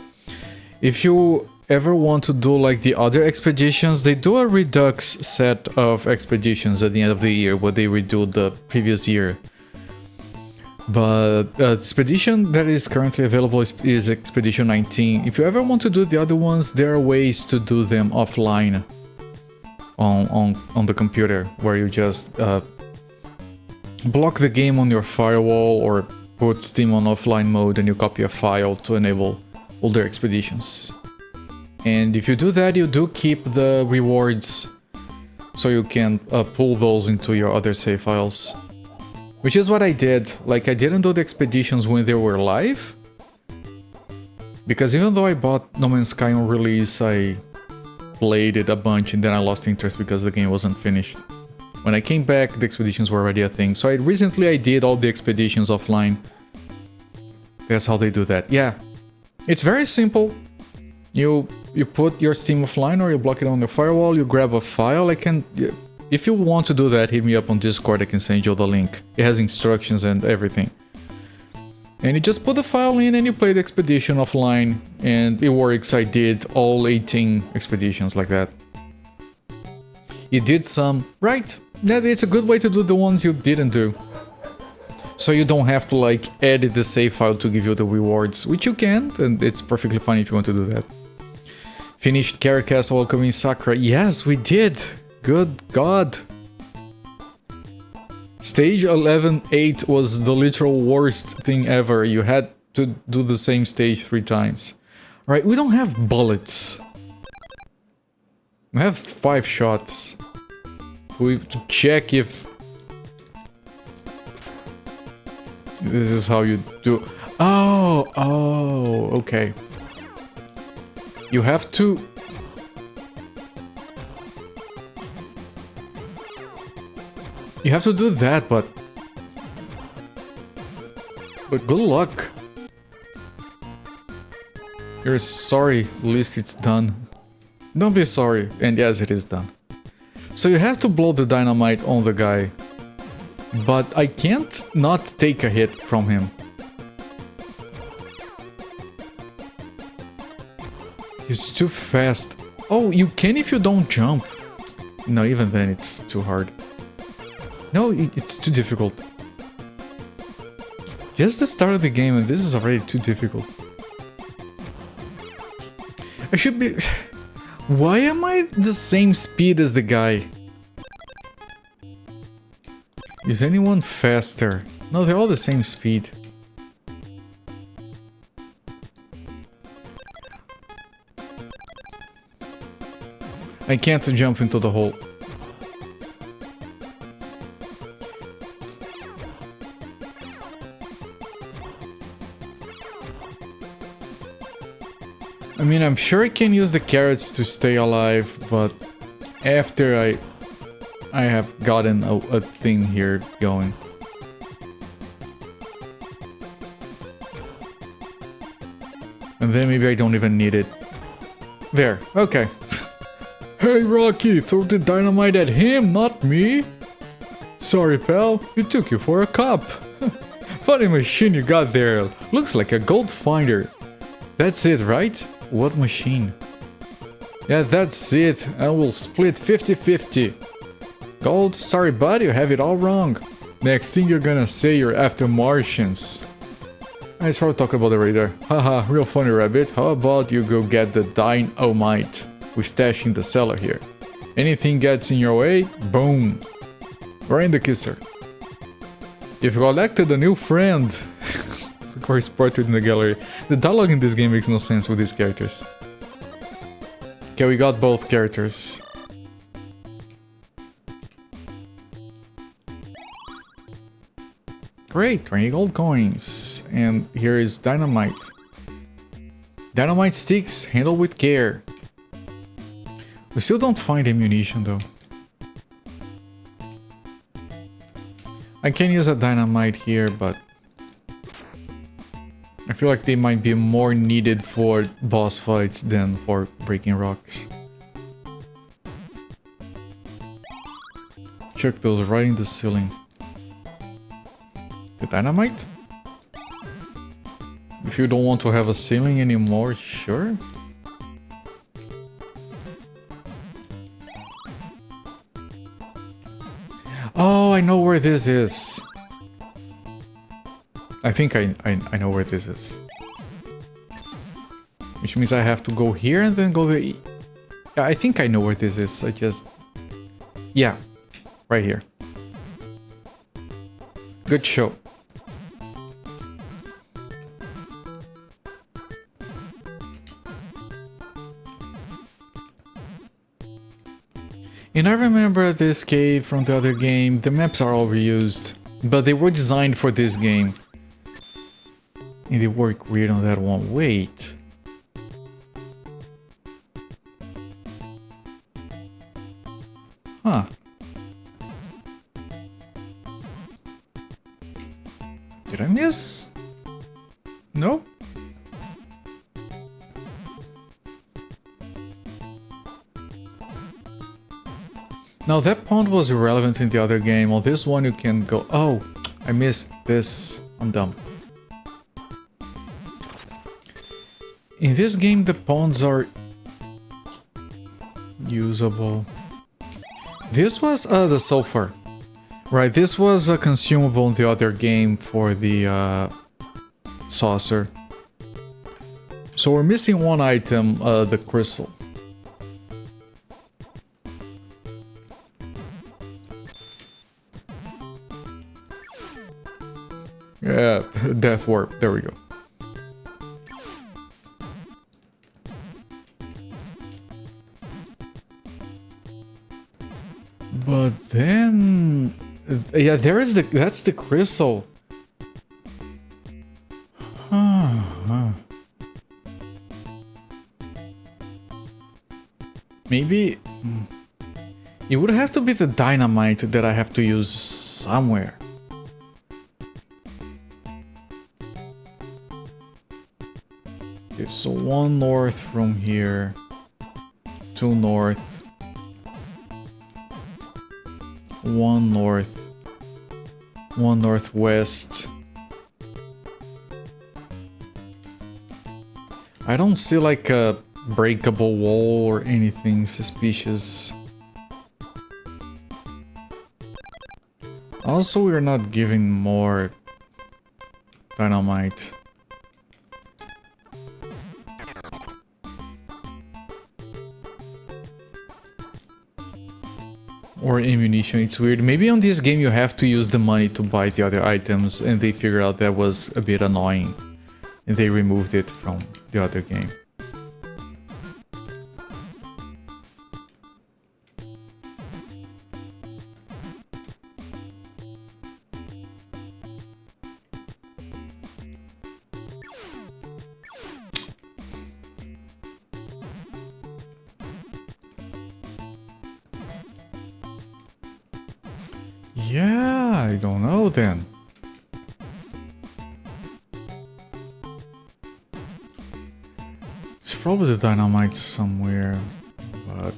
If you ever want to do like the other expeditions, they do a redux set of expeditions at the end of the year where they redo the previous year. But the expedition that is currently available is Expedition 19. If you ever want to do the other ones, there are ways to do them offline on the computer, where you just block the game on your firewall or put Steam on offline mode and you copy a file to enable older expeditions. And if you do that, you do keep the rewards, so you can pull those into your other save files. Which is what I did. Like, I didn't do the expeditions when they were live, because even though I bought No Man's Sky on release, I played it a bunch and then I lost interest because the game wasn't finished. When I came back, the expeditions were already a thing. So recently I did all the expeditions offline. That's how they do that. Yeah, it's very simple. You put your Steam offline or you block it on the firewall, you grab a file. If you want to do that, hit me up on Discord, I can send you the link. It has instructions and everything. And you just put the file in and you play the expedition offline, and it works. I did all 18 expeditions like that. You did some, right? Yeah, it's a good way to do the ones you didn't do. So you don't have to like edit the save file to give you the rewards, which you can, and it's perfectly fine if you want to do that. Finished Carrot Castle welcoming Sakura. Yes, we did. Good God. Stage 11-8 was the literal worst thing ever. You had to do the same stage 3 times. Alright, we don't have bullets. We have 5 shots. We have to check if this is how you do. Oh, okay. You have to. You have to do that, but But good luck. You're sorry, at least it's done. Don't be sorry, and yes, it is done. So you have to blow the dynamite on the guy. But I can't not take a hit from him. He's too fast. Oh, you can if you don't jump. No, even then it's too hard. No, it's too difficult. Just the start of the game and this is already too difficult. I should be... Why am I the same speed as the guy? Is anyone faster? No, they're all the same speed. I can't jump into the hole. I mean, I'm sure I can use the carrots to stay alive, but after I have gotten a thing here going. And then maybe I don't even need it. There, okay. Hey Rocky, throw the dynamite at him, not me. Sorry pal, he took you for a cop. Funny machine you got there, looks like a gold finder. That's it, right? What machine? Yeah, that's it, and we'll split 50-50. Gold, sorry buddy, you have it all wrong. Next thing you're gonna say you're after Martians. I started talking about the radar. Haha, real funny rabbit, how about you go get the dynamite? We stash in the cellar here. Anything gets in your way, boom. We're in the kisser. You've collected a new friend. For his portrait in the gallery. The dialogue in this game makes no sense with these characters. Okay, we got both characters. Great, 20 gold coins. And here is dynamite. Dynamite sticks, handle with care. We still don't find ammunition though. I can use a dynamite here, but I feel like they might be more needed for boss fights than for breaking rocks. Chuck those right in the ceiling. The dynamite? If you don't want to have a ceiling anymore, sure. Oh, I know where this is. I think I know where this is. Which means I have to go here and then go the... Yeah, I think I know where this is. I just... Yeah, right here. Good show. And I remember this cave from the other game. The maps are all reused, but they were designed for this game. And they work weird on that one. Wait. Huh. Did I miss? No? Now that pond was irrelevant in the other game. On this one you can go... Oh, I missed this. I'm dumb. In this game the ponds are usable. This was the sulfur. Right, this was a consumable in the other game for the saucer. So we're missing one item, the crystal. Yeah, death warp, there we go. But then... Yeah, there is the... That's the crystal. Maybe... It would have to be the dynamite that I have to use somewhere. Okay, so 1 north from here, 2 north, 1 north, 1 northwest. I don't see like a breakable wall or anything suspicious. Also, we're not giving more dynamite. Or ammunition, it's weird. Maybe on this game you have to use the money to buy the other items and they figured out that was a bit annoying. And they removed it from the other game. Yeah, I don't know then. It's probably the dynamite somewhere, but...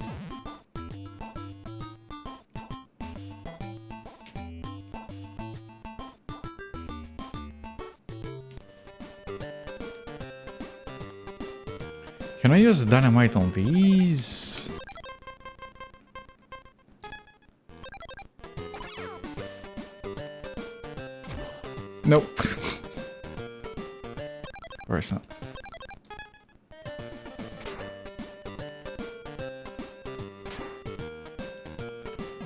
Can I use dynamite on these? Nope. Of course not.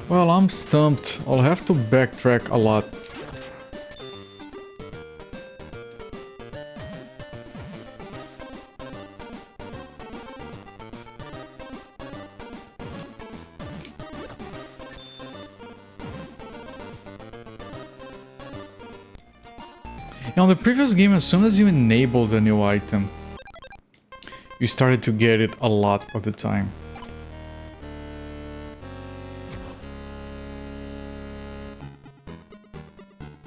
Well, I'm stumped. I'll have to backtrack a lot. On the previous game, as soon as you enabled a new item, you started to get it a lot of the time.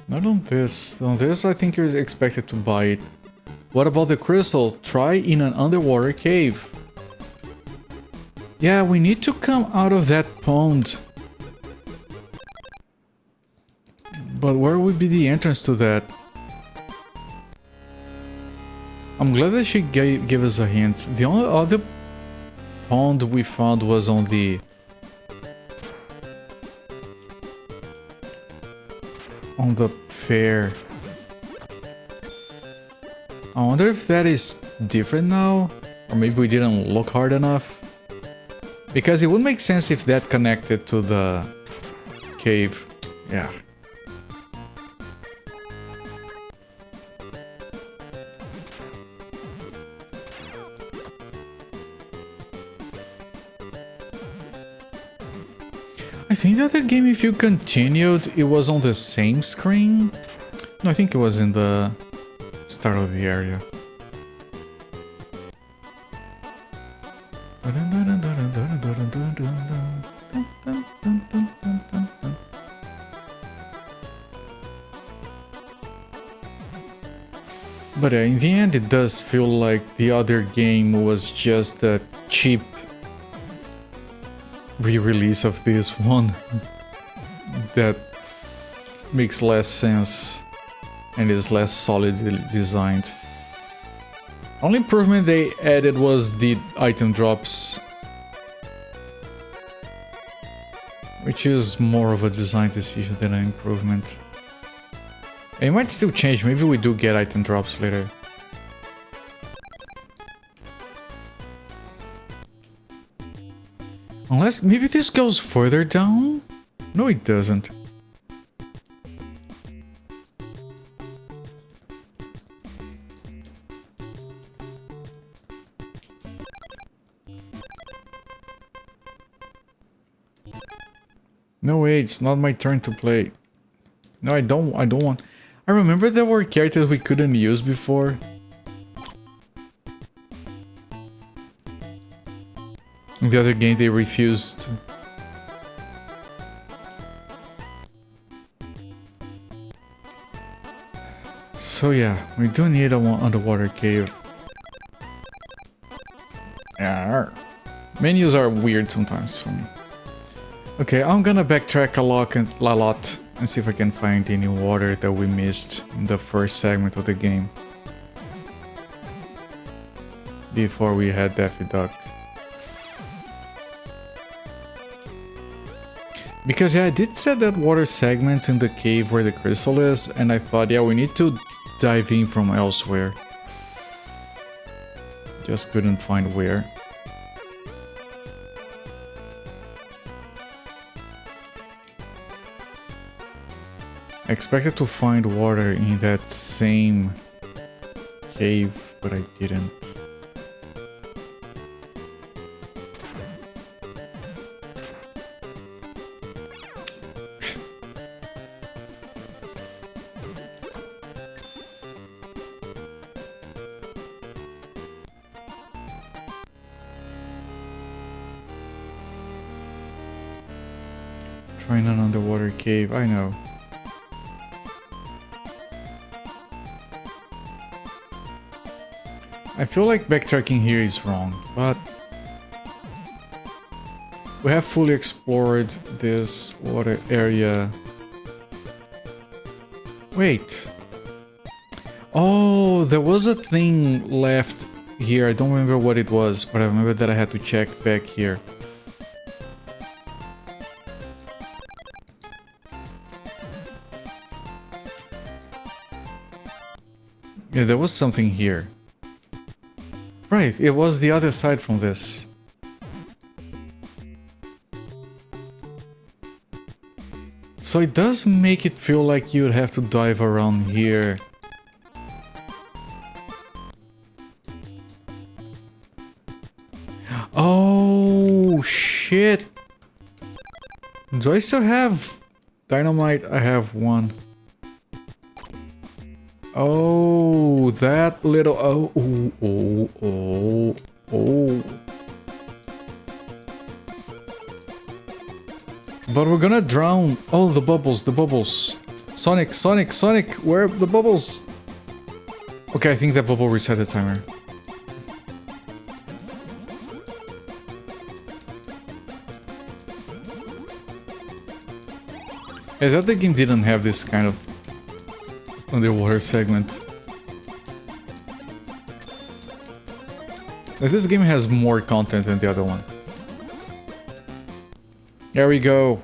Not on this. On this, I think you're expected to buy it. What about the crystal? Try in an underwater cave. Yeah, we need to come out of that pond. But where would be the entrance to that? I'm glad that she gave us a hint. The only other pond we found was on the... fair. I wonder if that is different now? Or maybe we didn't look hard enough? Because it would make sense if that connected to the cave. Yeah. I think the other game, if you continued, it was on the same screen. No, I think it was in the start of the area. But in the end, it does feel like the other game was just a cheap re-release of this one that makes less sense and is less solidly designed. Only improvement they added was the item drops, which is more of a design decision than an improvement. It might still change, maybe we do get item drops later. Unless, maybe this goes further down? No, it doesn't. No way, it's not my turn to play. No, I don't want... I remember there were characters we couldn't use before. In the other game, they refused. So yeah, we do need an underwater cave. Menus are weird sometimes for me. Okay, I'm gonna backtrack a lot and see if I can find any water that we missed in the first segment of the game. Before we had Daffy Duck. Because yeah, I did set that water segment in the cave where the crystal is, and I thought, yeah, we need to dive in from elsewhere. Just couldn't find where. I expected to find water in that same cave, but I didn't. Trying an underwater cave, I know. I feel like backtracking here is wrong, but we have fully explored this water area. Wait. Oh, there was a thing left here. I don't remember what it was, but I remember that I had to check back here. Yeah, there was something here. Right, it was the other side from this. So it does make it feel like you'd have to dive around here. Oh, shit. Do I still have dynamite? I have one. Oh, that little... Oh. But we're gonna drown. Oh, the bubbles. Sonic, where are the bubbles? Okay, I think that bubble reset the timer. I thought the game didn't have this kind of underwater segment. This game has more content than the other one. There we go.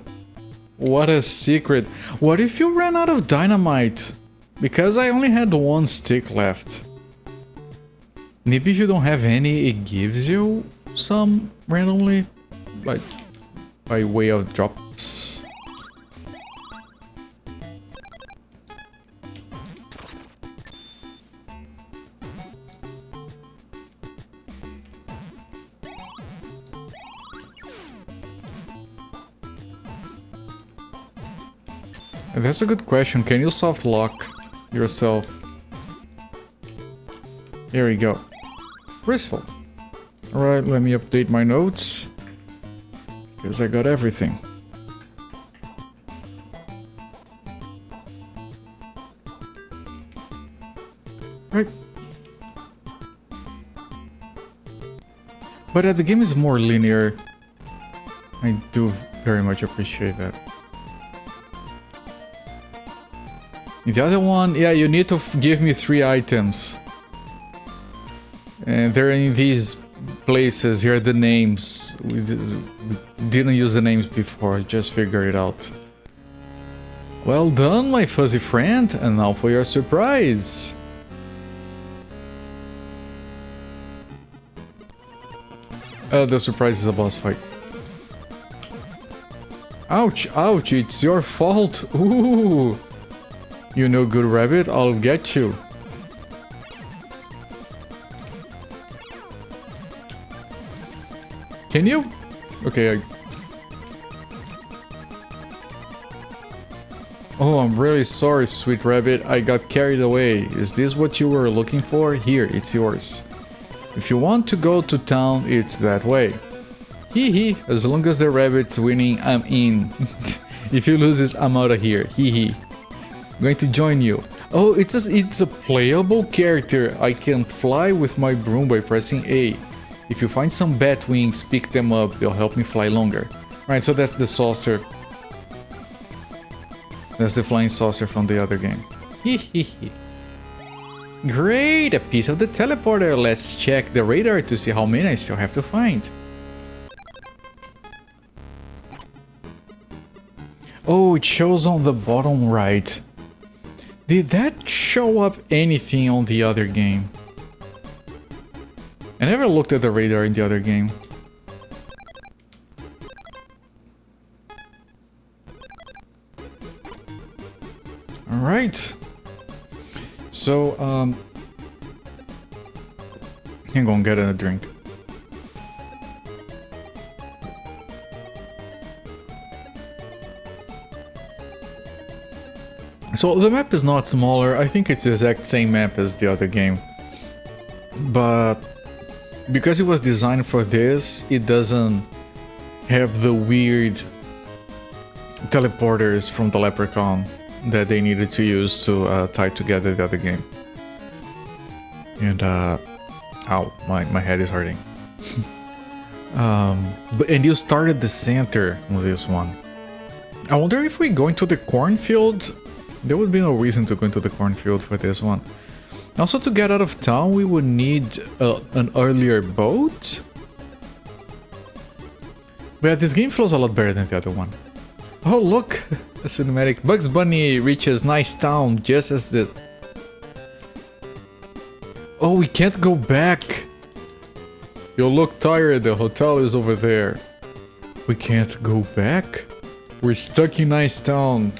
What a secret. What if you ran out of dynamite? Because I only had one stick left. Maybe if you don't have any, it gives you some randomly, like by way of drops. That's a good question. Can you soft lock yourself? Here we go. Crystal. Alright, let me update my notes. Because I got everything. Right. But the game is more linear. I do very much appreciate that. The other one, yeah, you need to give me 3 items. And they're in these places. Here are the names. We didn't use the names before, just figured it out. Well done, my fuzzy friend. And now for your surprise. The surprise is a boss fight. Ouch, ouch, it's your fault. Ooh. You no good rabbit, I'll get you. Can you? Okay, Oh, I'm really sorry, sweet rabbit. I got carried away. Is this what you were looking for? Here, it's yours. If you want to go to town, it's that way. Hee hee. As long as the rabbit's winning, I'm in. If you lose this, I'm out of here. Hee hee. I'm going to join you. Oh, it's a playable character. I can fly with my broom by pressing A. If you find some bat wings, pick them up, they'll help me fly longer. Alright, so that's the saucer. That's the flying saucer from the other game. Great, a piece of the teleporter. Let's check the radar to see how many I still have to find. Oh, it shows on the bottom right. Did that show up anything on the other game? I never looked at the radar in the other game. Alright. So, I'm gonna get a drink. So the map is not smaller, I think it's the exact same map as the other game. But because it was designed for this, it doesn't have the weird teleporters from the Leprechaun that they needed to use to tie together the other game. And ow, my head is hurting. And you start at the center of this one. I wonder if we go into the cornfield. There would be no reason to go into the cornfield for this one. Also, to get out of town, we would need an earlier boat. But yeah, this game flows a lot better than the other one. Oh, look! A cinematic. Bugs Bunny reaches nice town just as the... Oh, we can't go back! You look tired, the hotel is over there. We can't go back? We're stuck in nice town.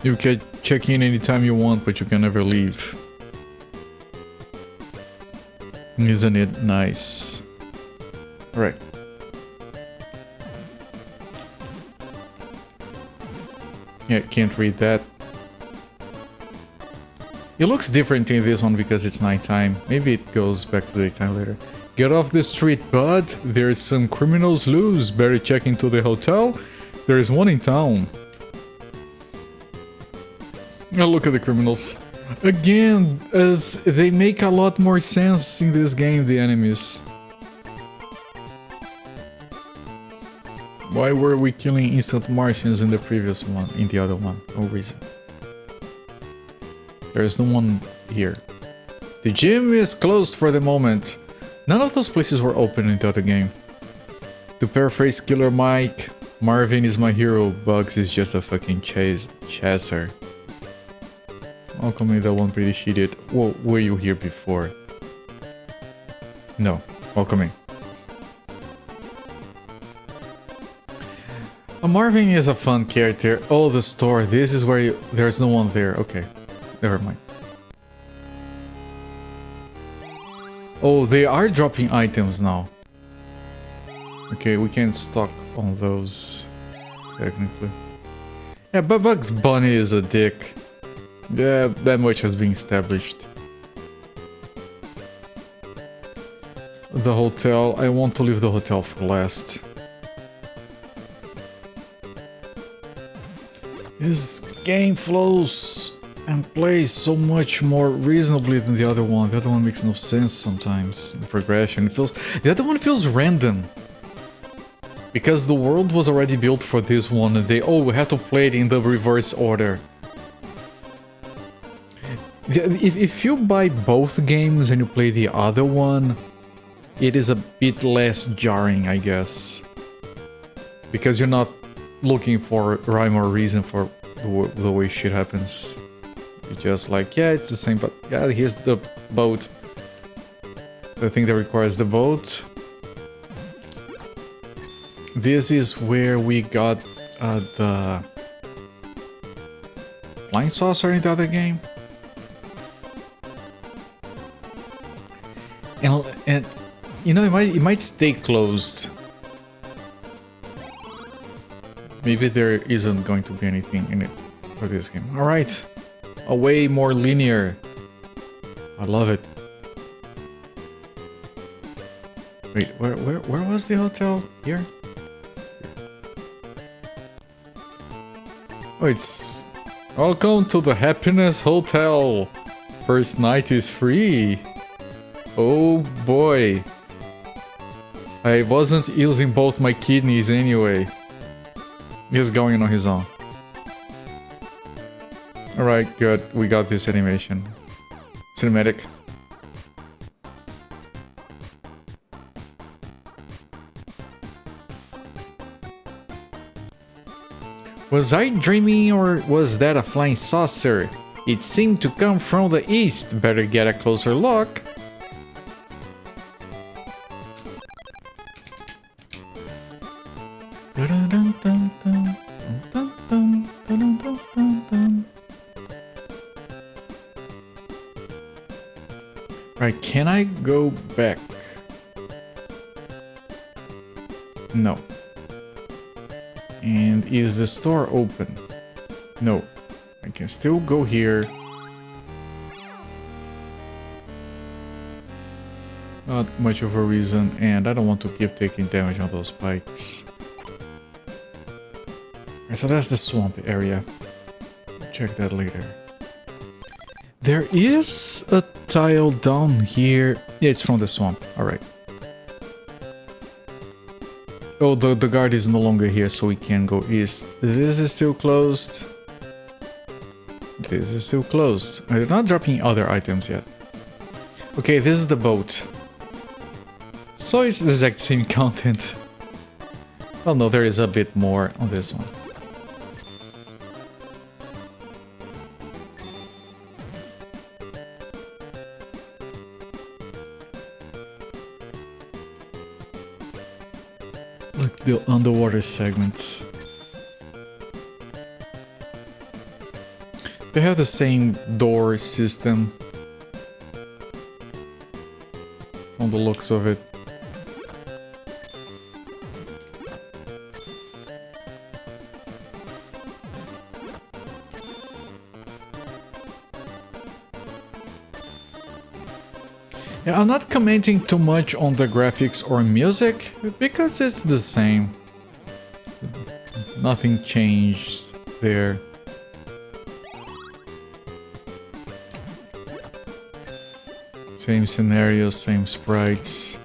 You can check in anytime you want, but you can never leave. Isn't it nice? Alright. Yeah, can't read that. It looks different in this one because it's nighttime. Maybe it goes back to daytime later. Get off the street, bud. There's some criminals loose. Better check into the hotel. There's one in town. Oh, look at the criminals. Again, as they make a lot more sense in this game, the enemies. Why were we killing instant Martians in the previous one, in the other one? No reason. There's no one here. The gym is closed for the moment. None of those places were open in the other game. To paraphrase Killer Mike, Marvin is my hero, Bugs is just a fucking chaser. Welcome in, that one pretty shitty. Whoa, were you here before? No, welcome in. Marvin is a fun character. Oh, the store. This is where there's no one there. Okay, never mind. Oh, they are dropping items now. Okay, we can stock on those, technically. Yeah, but Bugs Bunny is a dick. Yeah, that much has been established. The hotel. I want to leave the hotel for last. This game flows and plays so much more reasonably than the other one. The other one makes no sense sometimes. The progression feels... The other one feels random. Because the world was already built for this one and we have to play it in the reverse order. If you buy both games and you play the other one, it is a bit less jarring, I guess. Because you're not looking for rhyme or reason for the way shit happens. You're just like, yeah, it's the same, but yeah, here's the boat. The thing that requires the boat. This is where we got the flying saucer in the other game. And you know, it might stay closed. Maybe there isn't going to be anything in it for this game. Alright. A way more linear. I love it. Wait, where was the hotel? Here? Oh, it's... Welcome to the Happiness Hotel. First night is free. Oh boy. I wasn't using both my kidneys anyway. He's going on his own. Alright, good. We got this animation. Cinematic. Was I dreaming or was that a flying saucer? It seemed to come from the east. Better get a closer look. Right, can I go back? No. And is the store open? No. I can still go here. Not much of a reason, and I don't want to keep taking damage on those spikes. Alright, so that's the swamp area. Check that later. There is a tile down here. Yeah, it's from the swamp. Alright. Oh, the guard is no longer here, so we can go east. This is still closed. This is still closed. I'm not dropping other items yet. Okay, this is the boat. So it's the exact same content. Oh no, there is a bit more on this one. Look, the underwater segments. They have the same door system. On the looks of it. Yeah, I'm not commenting too much on the graphics or music, because it's the same. Nothing changed there. Same scenario, same sprites.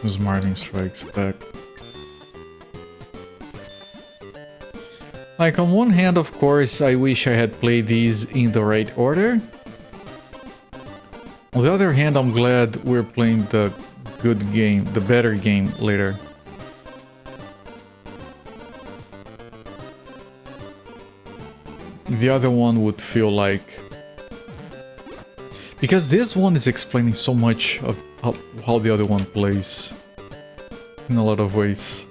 As Marvin strikes back. Like, on one hand, of course, I wish I had played these in the right order. On the other hand, I'm glad we're playing the good game, the better game later. The other one would feel like... Because this one is explaining so much of how the other one plays. In a lot of ways.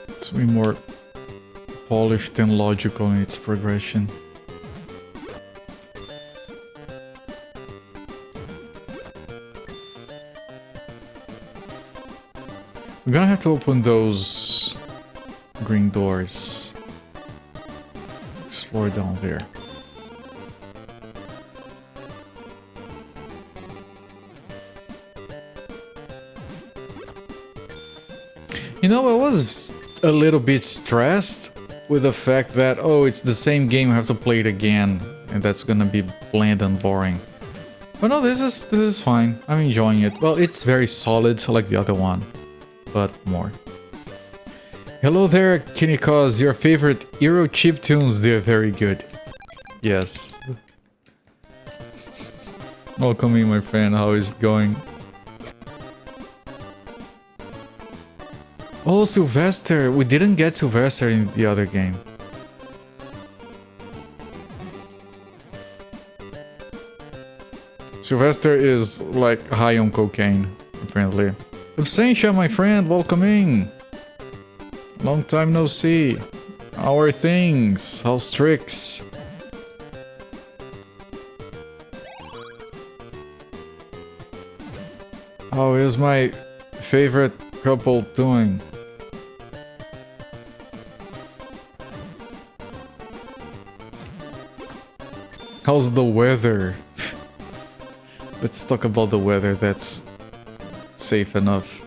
It's way more polished and logical in its progression. We're gonna have to open those green doors. Explore down there. You know, I was a little bit stressed with the fact that, oh, it's the same game, I have to play it again, and that's gonna be bland and boring. But no, this is fine. I'm enjoying it. Well, it's very solid, like the other one, but more. Hello there, Kinikos. Your favorite Euro chiptunes, they're very good. Yes. Welcome in, my friend. How is it going? Oh, Sylvester. We didn't get Sylvester in the other game. Sylvester is like high on cocaine, apparently. Absentia, my friend. Welcome in. Long time no see. How are things? How's tricks? How is my favorite couple doing? How's the weather? Let's talk about the weather, that's safe enough.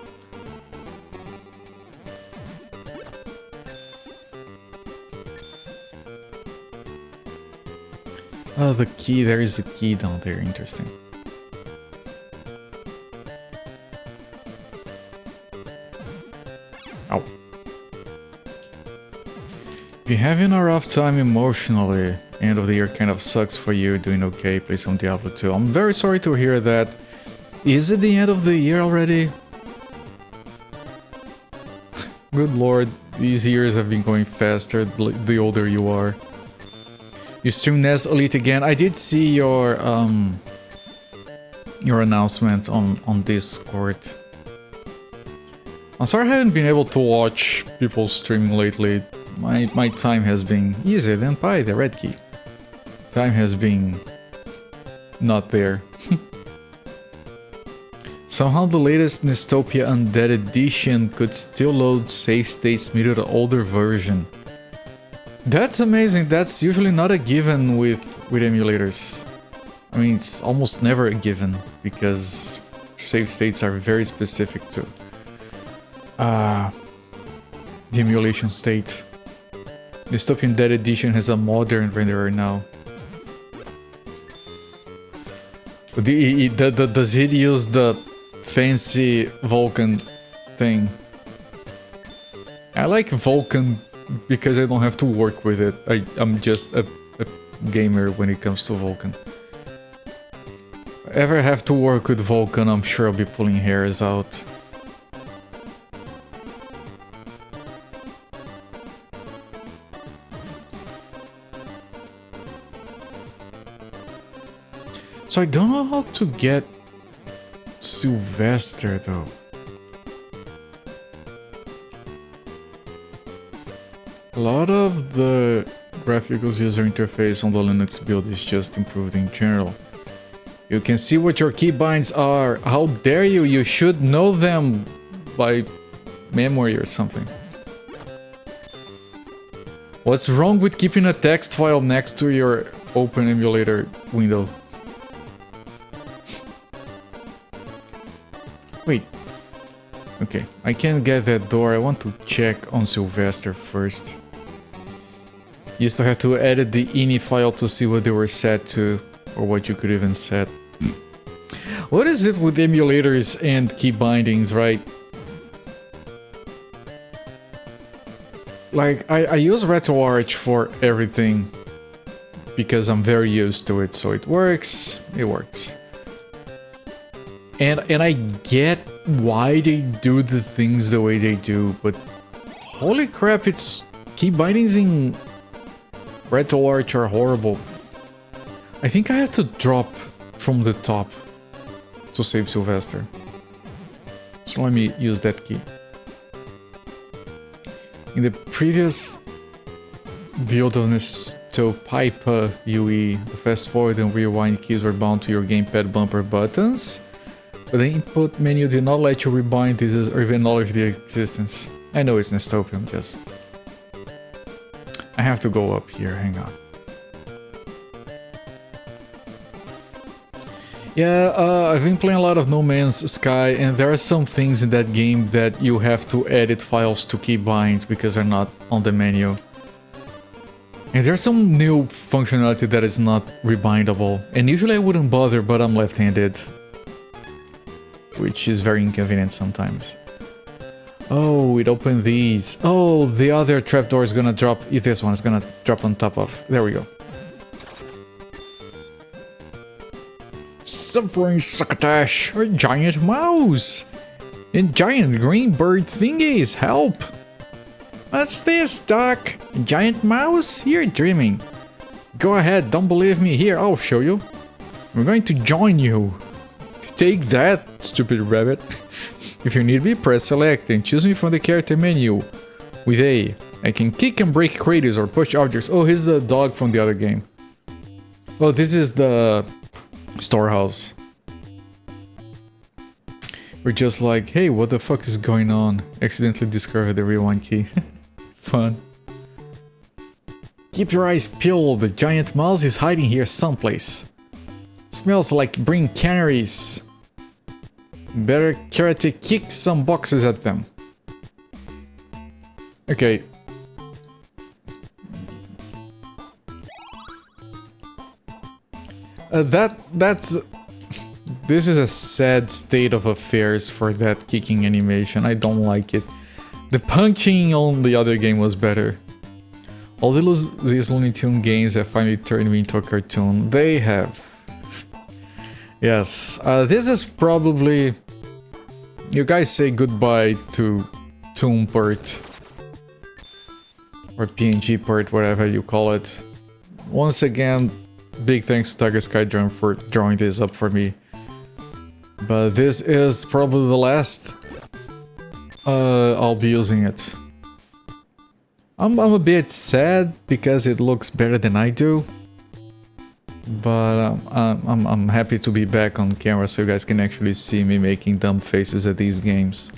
Oh, the key. There is a key down there. Interesting. Ow. If you're having a rough time emotionally, end of the year kind of sucks for you, doing okay, play some Diablo 2. I'm very sorry to hear that. Is it the end of the year already? Good lord, these years have been going faster the older you are. You stream NES Elite again. I did see your announcement on Discord. I'm sorry I haven't been able to watch people streaming lately. My time has been easier than pie, the red key. Time has been not there. Somehow the latest Nestopia Undead edition could still load save states meter the older version. That's amazing. That's usually not a given with emulators. I mean, it's almost never a given because save states are very specific to the emulation state. Dystopian Dead Edition has a modern renderer now. Does it use the fancy Vulkan thing? I like Vulkan because I don't have to work with it. I'm just a gamer when it comes to Vulkan. If I ever have to work with Vulkan, I'm sure I'll be pulling hairs out. So I don't know how to get Sylvester though. A lot of the graphics user interface on the Linux build is just improved in general. You can see what your keybinds are. How dare you? You should know them by memory or something. What's wrong with keeping a text file next to your open emulator window? Wait. Okay, I can't get that door. I want to check on Sylvester first. Used to have to edit the ini file to see what they were set to, or what you could even set. What is it with emulators and key bindings, right? Like, I use RetroArch for everything because I'm very used to it, so it works. And I get why they do the things the way they do, but holy crap, it's key bindings in RetroArch are horrible. I think I have to drop from the top to save Sylvester. So let me use that key. In the previous build of Nestopia UE, the fast forward and rewind keys were bound to your gamepad bumper buttons, but the input menu did not let you rebind these or even acknowledge their existence. I know it's Nestopia, I'm just... I have to go up here, hang on. Yeah, I've been playing a lot of No Man's Sky, and there are some things in that game that you have to edit files to keybind because they're not on the menu. And there's some new functionality that is not rebindable, and usually I wouldn't bother, but I'm left-handed, which is very inconvenient sometimes. Oh, it opened these. Oh, the other trapdoor is gonna drop. This one is gonna drop on top of. There we go. Suffering succotash, a giant mouse, and giant green bird thingies. Help! What's this, Doc? A giant mouse? You're dreaming. Go ahead, don't believe me. Here, I'll show you. We're going to join you. Take that, stupid rabbit. If you need me, press select and choose me from the character menu. With A, I can kick and break craters or push objects. Oh, he's the dog from the other game. Oh, this is the storehouse. We're just like, hey, what the fuck is going on? Accidentally discovered the rewind key. Fun. Keep your eyes peeled, the giant mouse is hiding here someplace. Smells like bring canaries. Better karate kick some boxes at them. Okay. That's... This is a sad state of affairs for that kicking animation. I don't like it. The punching on the other game was better. All these Looney Tunes games have finally turned me into a cartoon. They have. Yes, this is probably... You guys say goodbye to Toon Part. Or PNG Part, whatever you call it. Once again, big thanks to Tiger Sky Drum for drawing this up for me. But this is probably the last I'll be using it. I'm a bit sad because it looks better than I do. But I'm happy to be back on camera so you guys can actually see me making dumb faces at these games.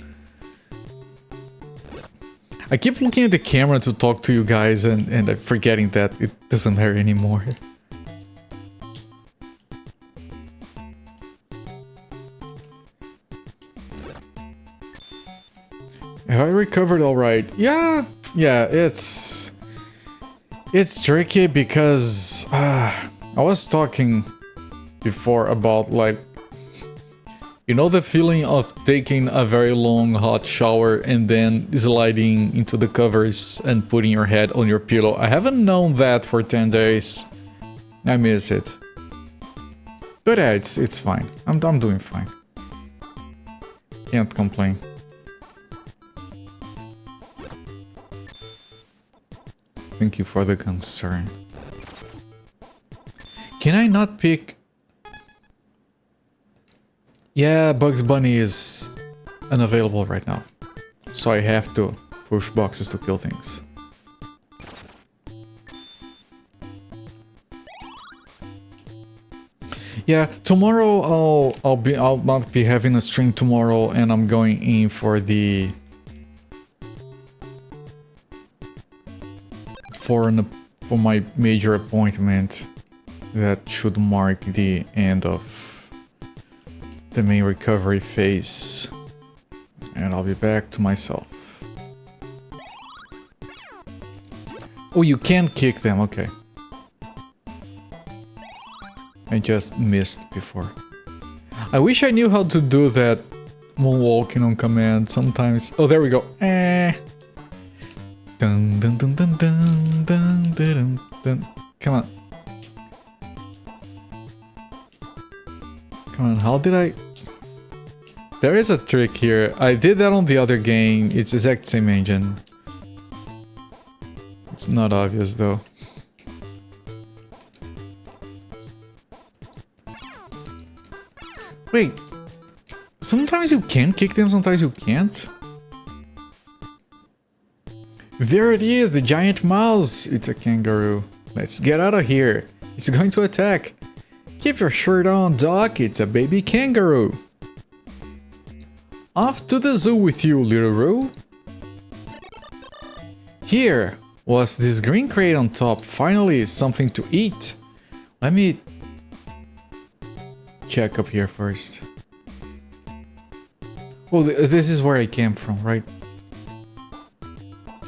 I keep looking at the camera to talk to you guys and I'm forgetting that it doesn't matter anymore. Have I recovered alright? Yeah, it's tricky because I was talking before about, like, you know, the feeling of taking a very long hot shower and then sliding into the covers and putting your head on your pillow. I haven't known that for 10 days. I miss it. But yeah, it's fine. I'm doing fine. Can't complain. Thank you for the concern. Can I not pick... Yeah, Bugs Bunny is unavailable right now. So I have to push boxes to kill things. Yeah, tomorrow I'll not be having a stream tomorrow and I'm going in for the... For my major appointment that should mark the end of the main recovery phase, and I'll be back to myself. Oh, you can't kick them, okay. I just missed before. I wish I knew how to do that moonwalking on command sometimes. Oh, there we go. Dun, dun, dun, dun, dun, dun, dun, dun. Come on. Come on, how did I... There is a trick here. I did that on the other game. It's the exact same engine. It's not obvious though. Wait. Sometimes you can kick them, sometimes you can't? There it is, the giant mouse! It's a kangaroo. Let's get out of here. It's going to attack. Keep your shirt on, Doc. It's a baby kangaroo. Off to the zoo with you, little Roo. Here, was this green crate on top. Finally, something to eat. Let me check up here first. Oh, this is where I came from, right?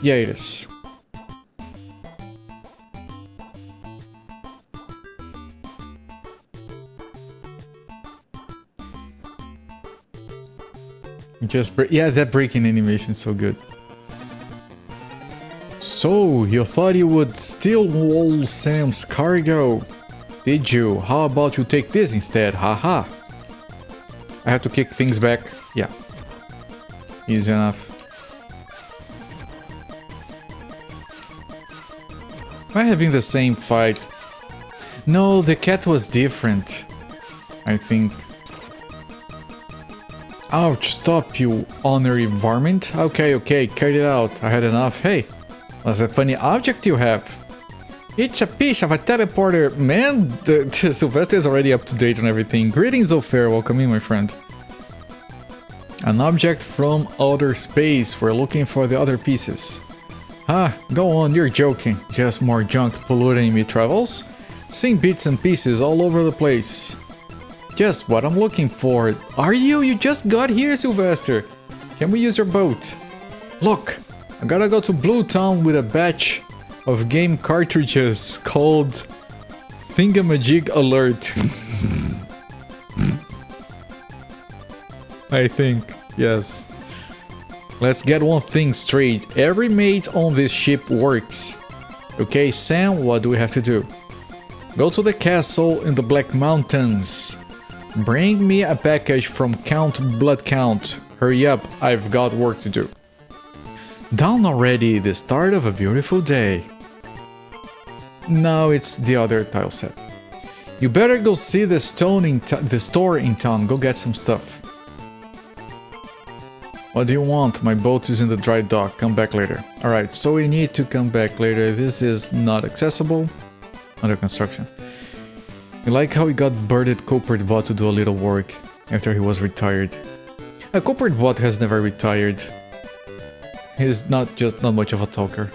Yeah, it is. Yeah, that breaking animation is so good. So, you thought you would steal old Sam's cargo? Did you? How about you take this instead? Haha. I have to kick things back. Yeah. Easy enough. Am I having the same fight? No, the cat was different. I think. Ouch, stop, you honorary varmint. Okay, cut it out. I had enough. Hey, what's that funny object you have? It's a piece of a teleporter. Man, Sylvester is already up to date on everything. Greetings, Ofair. Welcome in, my friend. An object from outer space. We're looking for the other pieces. Ah, go on, you're joking. Just more junk polluting me travels. Seeing bits and pieces all over the place. Just what I'm looking for. Are you? You just got here, Sylvester. Can we use your boat? Look, I gotta go to Blue Town with a batch of game cartridges called Thingamajig Alert. I think, yes. Let's get one thing straight. Every mate on this ship works. Okay, Sam, what do we have to do? Go to the castle in the Black Mountains. Bring me a package from Count Blood Count. Hurry up, I've got work to do. Down already, the start of a beautiful day. No, it's the other tile set. You better go see the store in town. Go get some stuff. What do you want? My boat is in the dry dock. Come back later. Alright, so we need to come back later. This is not accessible. Under construction. I like how he got birded Copert Bot to do a little work after he was retired. A Copert Bot has never retired. He's not much of a talker.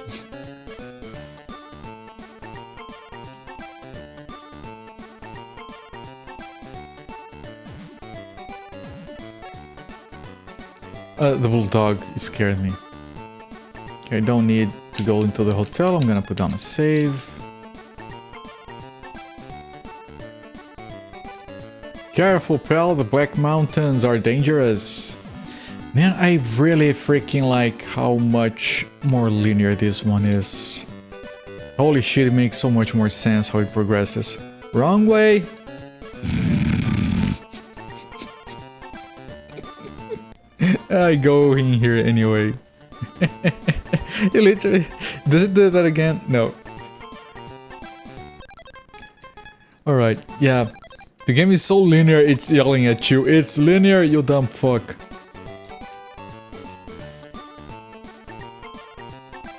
The bulldog scared me. Okay, I don't need to go into the hotel. I'm gonna put down a save. Careful, pal. The Black Mountains are dangerous. Man, I really freaking like how much more linear this one is. Holy shit, it makes so much more sense how it progresses. Wrong way! I go in here anyway. You literally... Does it do that again? No. Alright, yeah. The game is so linear, it's yelling at you. It's linear, you dumb fuck.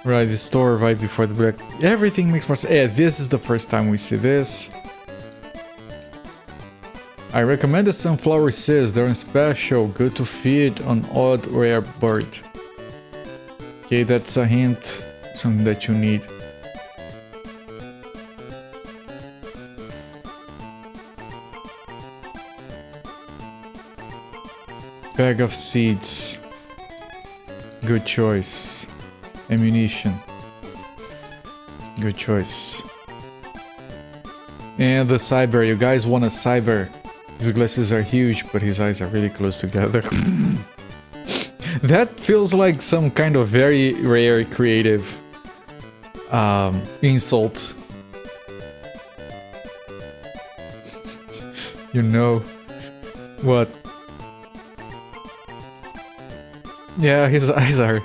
Right, the store right before the black... Everything makes more sense. Yeah, this is the first time we see this. I recommend the sunflower seeds. They're special, good to feed an odd rare bird. Okay, that's a hint. Something that you need. Bag of seeds. Good choice. Ammunition. Good choice. And the cyber. You guys want a cyber. His glasses are huge, but his eyes are really close together. That feels like some kind of very rare creative insult. You know what? Yeah, his eyes are.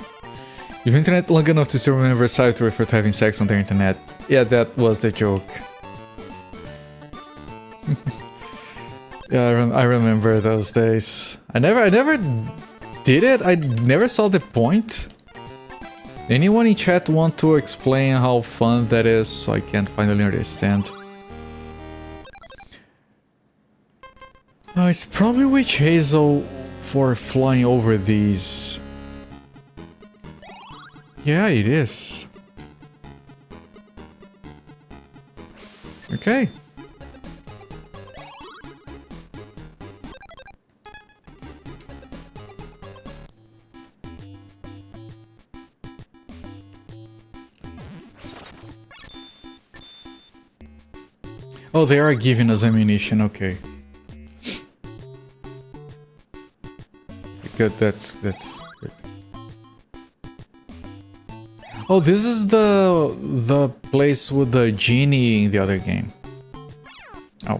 You've internet long enough to still remember Cyber refer to having sex on the internet. Yeah, that was the joke. Yeah, I remember those days. I never did it. I never saw the point. Anyone in chat want to explain how fun that is so I can finally understand? It's probably Witch Hazel for flying over these. Yeah, it is. Okay. Oh, they are giving us ammunition, okay. Good, that's good. Oh, this is the place with the genie in the other game. Oh.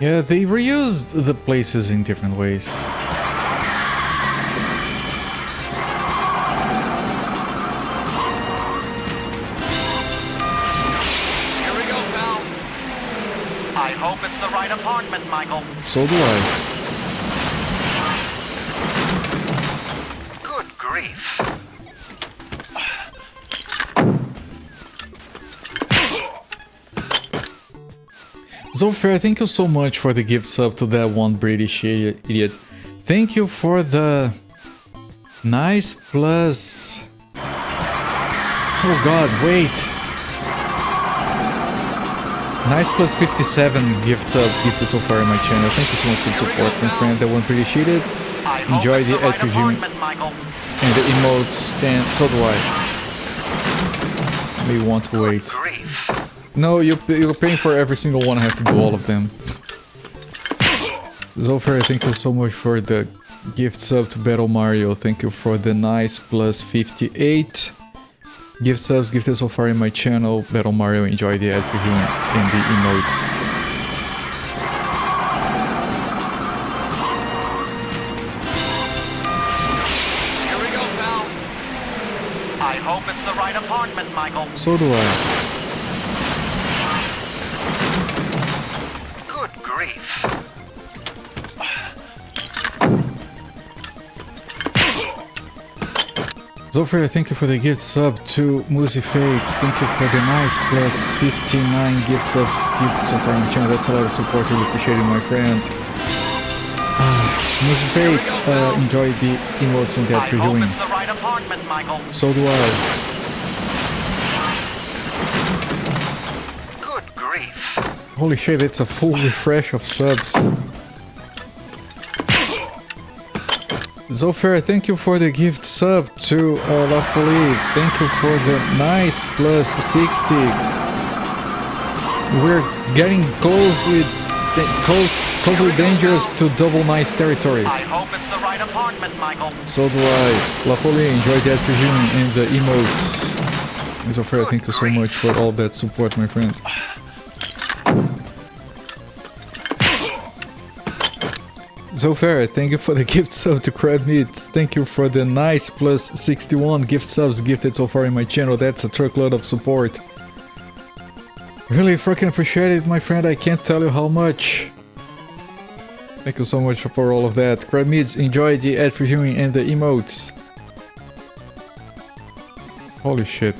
Yeah, they reused the places in different ways. Michael. So do I. Good grief. Zofair, thank you so much for the gift sub to that one British idiot. Thank you for the nice plus. Oh god, wait. Nice plus 57 gift subs gifted so far on my channel. Thank you so much for the support, my friend. That one appreciated. Enjoy the ad review and the emotes, and so do I. May want to wait. No, you're paying for every single one. I have to do all of them. Zofer, thank you so much for the gift sub to Battle Mario. Thank you for the nice plus 58. Gift subs gifted so far in my channel. Battle Mario, enjoy the ad review and the emotes. Here we go, pal. I hope it's the right apartment, Michael. So do I. Good grief. Zofer, thank you for the gift sub to Musi Fates. Thank you for the nice plus 59 gift subs gifted so far on the channel. That's a lot of support. Really appreciate it, my friend. Musi Fates, enjoy the emotes and that reviewing. I hope it's the right apartment, Michael. So do I. Good grief. Holy shit, it's a full refresh of subs. Zofer, thank you for the gift sub to La Folie. Thank you for the nice plus 60. We're getting closely dangerous to double nice territory. I hope it's the right apartment, Michael. So do I. La Folie, enjoy that reviewing and the emotes. Zofer, thank you so much for all that support, my friend. Zofer, thank you for the gift sub to Crab Meats. Thank you for the nice plus 61 gift subs gifted so far in my channel. That's a truckload of support. Really freaking appreciate it, my friend. I can't tell you how much. Thank you so much for all of that. Crab Meats, enjoy the ad reviewing and the emotes. Holy shit.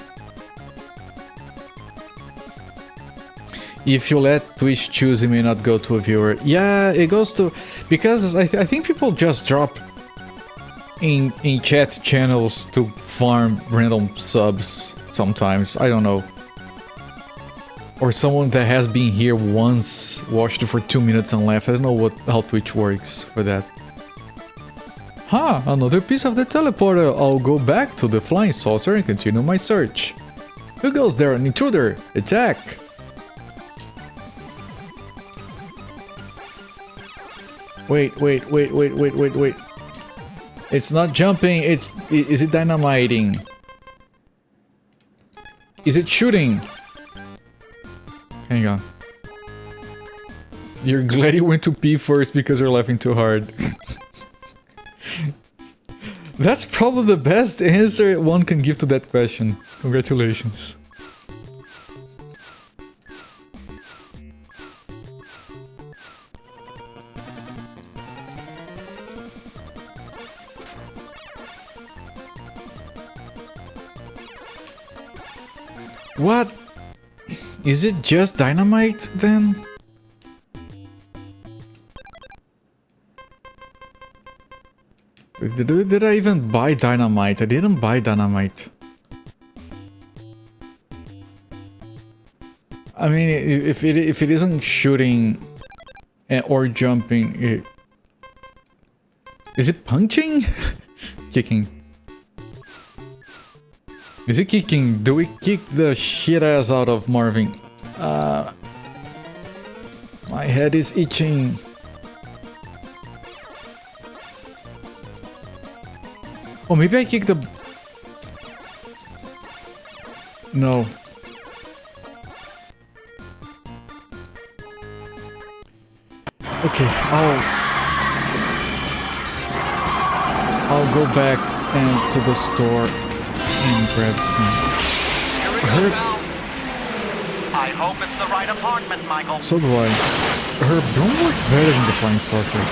If you let Twitch choose, it may not go to a viewer. Yeah, it goes to... Because I think people just drop in chat channels to farm random subs sometimes. I don't know. Or someone that has been here once, watched it for 2 minutes and left. I don't know how Twitch works for that. Huh, another piece of the teleporter. I'll go back to the flying saucer and continue my search. Who goes there? An intruder! Attack! Wait. It's not jumping, is it dynamiting? Is it shooting? Hang on. You're glad you went to pee first because you're laughing too hard. That's probably the best answer one can give to that question. Congratulations. What? Is it just dynamite then? Did I even buy dynamite? I didn't buy dynamite. I mean, if it isn't shooting or jumping, is it punching? Kicking. Is it kicking? Do we kick the shit ass out of Marvin? My head is itching. Oh, maybe I kick the... No. Okay, I'll go back and to the store and grab some. Here we go, pal. I hope it's the right apartment, Michael. So do I. Her broom works better than the flying saucer.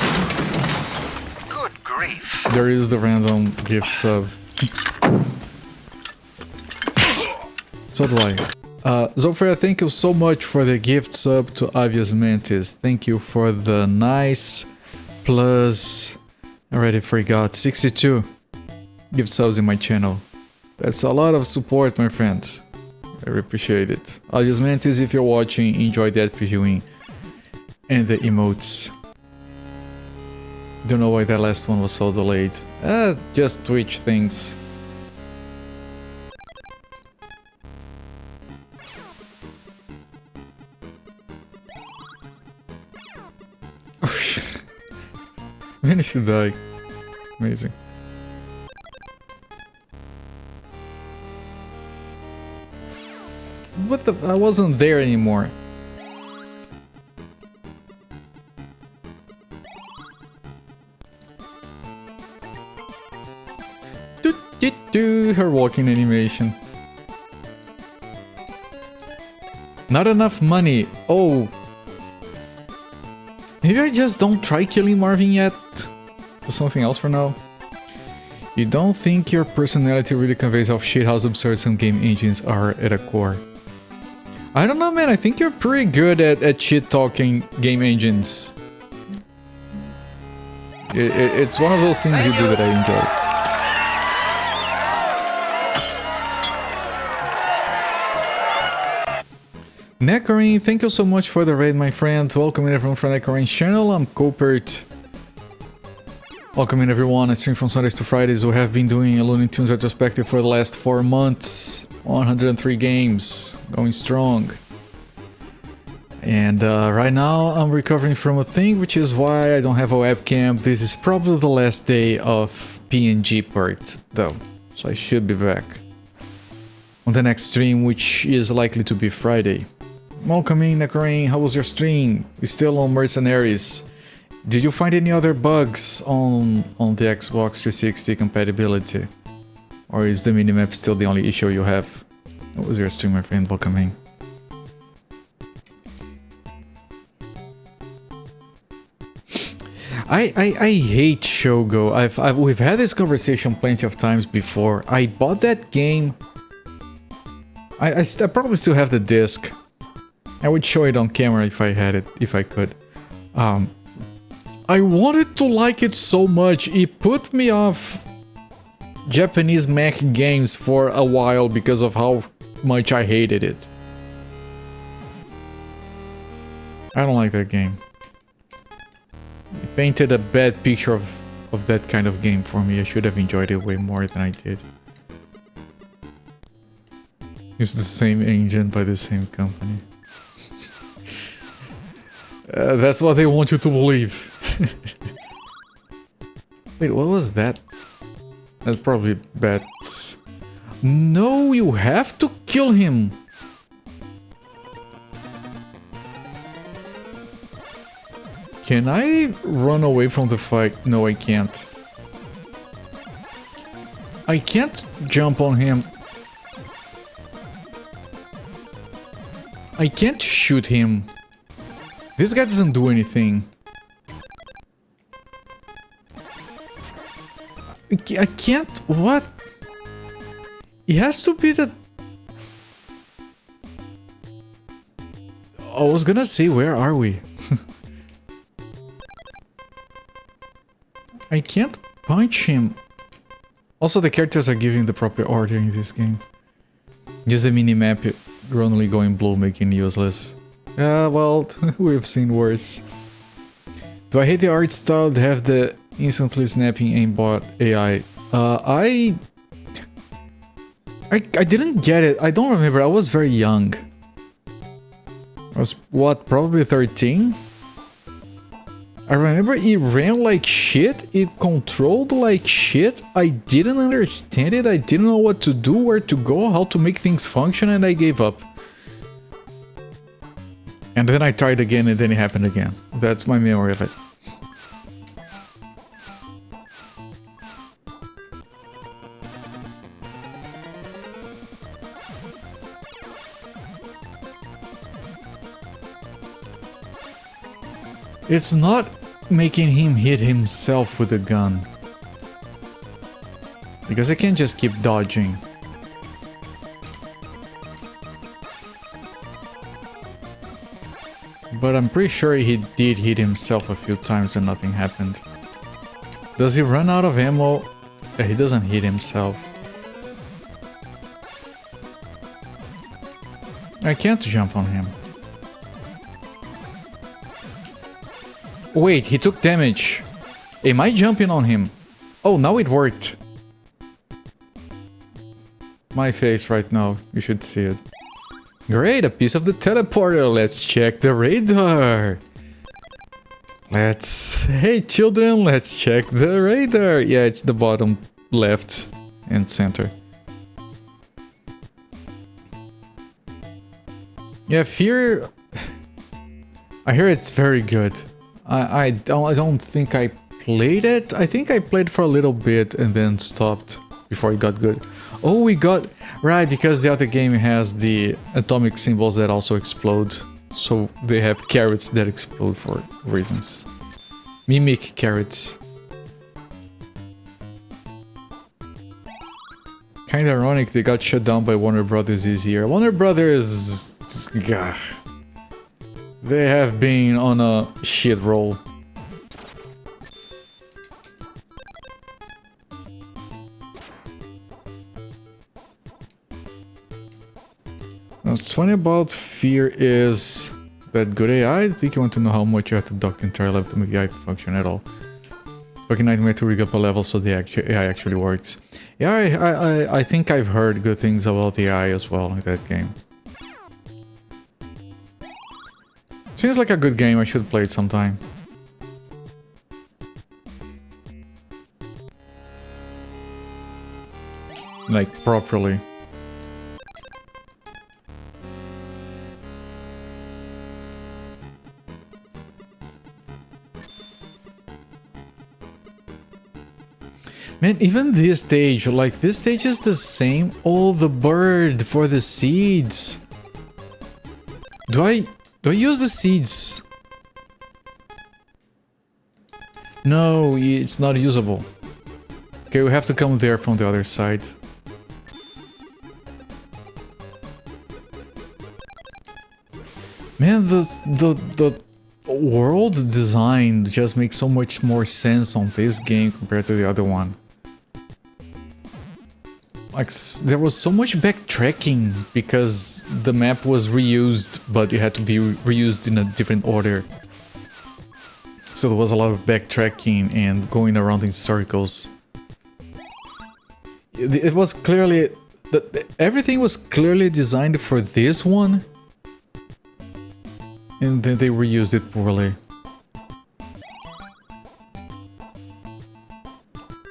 Good grief. There is the random gift sub. So do I. Zofia, thank you so much for the gift sub to Obvious Mantis. Thank you for the nice plus... I already forgot. 62 gift subs in my channel. That's a lot of support, my friends. I appreciate it. Obvious Mantis, if you're watching, enjoy that previewing. And the emotes. Don't know why that last one was so delayed. Just Twitch things. Managed to die. Amazing. What the? I wasn't there anymore. Her walking animation. Not enough money. Oh. Maybe I just don't try killing Marvin yet. Do something else for now. You don't think your personality really conveys how shithouse absurd some game engines are at a core. I don't know, man. I think you're pretty good at shit-talking game engines. It's one of those things you do that I enjoy. Neckarine, thank you so much for the raid, my friend. Welcome everyone from Neckarine's channel. I'm Copert. Welcome in everyone. I stream from Sundays to Fridays. We have been doing a Looney Tunes retrospective for the last 4 months. 103 games. Going strong. And right now I'm recovering from a thing, which is why I don't have a webcam. This is probably the last day of PNG part, though. So I should be back on the next stream, which is likely to be Friday. Welcome in, Neckarine. How was your stream? We're still on Mercenaries. Did you find any other bugs on the Xbox 360 compatibility? Or is the minimap still the only issue you have? How was your stream, my friend? Welcome in. I hate Shogo. We've had this conversation plenty of times before. I bought that game. I probably still have the disc. I would show it on camera if I had it, if I could. I wanted to like it so much, it put me off Japanese mech games for a while because of how much I hated it. I don't like that game. It painted a bad picture of that kind of game for me. I should have enjoyed it way more than I did. It's the same engine by the same company. That's what they want you to believe. Wait, what was that? That's probably bats. No, you have to kill him. Can I run away from the fight? No, I can't. I can't jump on him. I can't shoot him. This guy doesn't do anything. I can't... What? It has to be the... I was gonna say, where are we? I can't punch him. Also, the characters are giving the proper order in this game. Just the minimap randomly going blue, making it useless. Well, we've seen worse. Do I hate the art style to have the instantly snapping aimbot AI? I didn't get it. I don't remember. I was very young. I was, what, probably 13? I remember it ran like shit. It controlled like shit. I didn't understand it. I didn't know what to do, where to go, how to make things function, and I gave up. And then I tried again, and then it happened again. That's my memory of it. It's not making him hit himself with a gun. Because I can't just keep dodging. But I'm pretty sure he did hit himself a few times and nothing happened. Does he run out of ammo? He doesn't hit himself. I can't jump on him. Wait, he took damage. Am I jumping on him? Oh, now it worked. My face right now, you should see it. Great, a piece of the teleporter. Let's check the radar. Hey children, let's check the radar. Yeah, it's the bottom left and center. Yeah, Fear. I hear it's very good. I don't think I played it. I think I played for a little bit and then stopped before it got good. Oh, we got right because the other game has the atomic symbols that also explode. So they have carrots that explode for reasons. Mimic carrots. Kinda ironic they got shut down by Warner Brothers this year. Warner Brothers... Gah, they have been on a shit roll. What's funny about Fear is that good AI. I think you want to know how much you have to dock the entire level to make the AI function at all. Fucking nightmare to rig up a level so the AI actually works. Yeah, I think I've heard good things about the AI as well in that game. Seems like a good game, I should play it sometime. Like, properly. Man, even this stage, like, this stage is the same. Oh, the bird for the seeds. Do I use the seeds? No, it's not usable. Okay, we have to come there from the other side. Man, the world design just makes so much more sense on this game compared to the other one. Like, there was so much backtracking because the map was reused, but it had to be reused in a different order. So there was a lot of backtracking and going around in circles. It was clearly... everything was clearly designed for this one. And then they reused it poorly.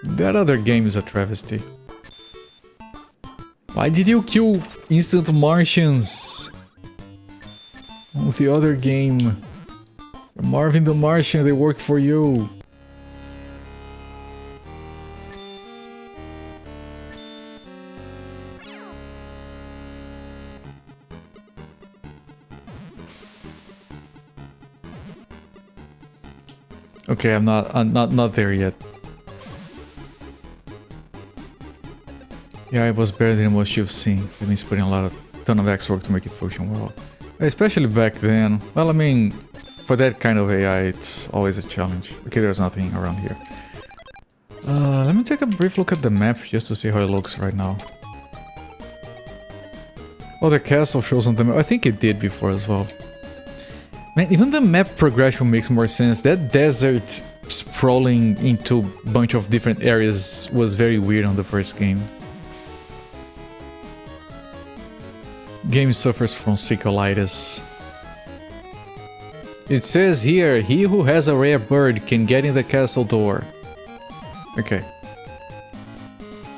That other game is a travesty. Why did you kill instant Martians? Oh, the other game. Marvin the Martian, they work for you. Okay, I'm not there yet. Yeah, it was better than what you've seen. It means putting a ton of extra work to make it function well. Especially back then. Well, I mean, for that kind of AI, it's always a challenge. Okay, there's nothing around here. Let me take a brief look at the map just to see how it looks right now. Oh, the castle shows on the map. I think it did before as well. Man, even the map progression makes more sense. That desert sprawling into a bunch of different areas was very weird on the first game. Game suffers from sickleitis. It says here, he who has a rare bird can get in the castle door. Okay.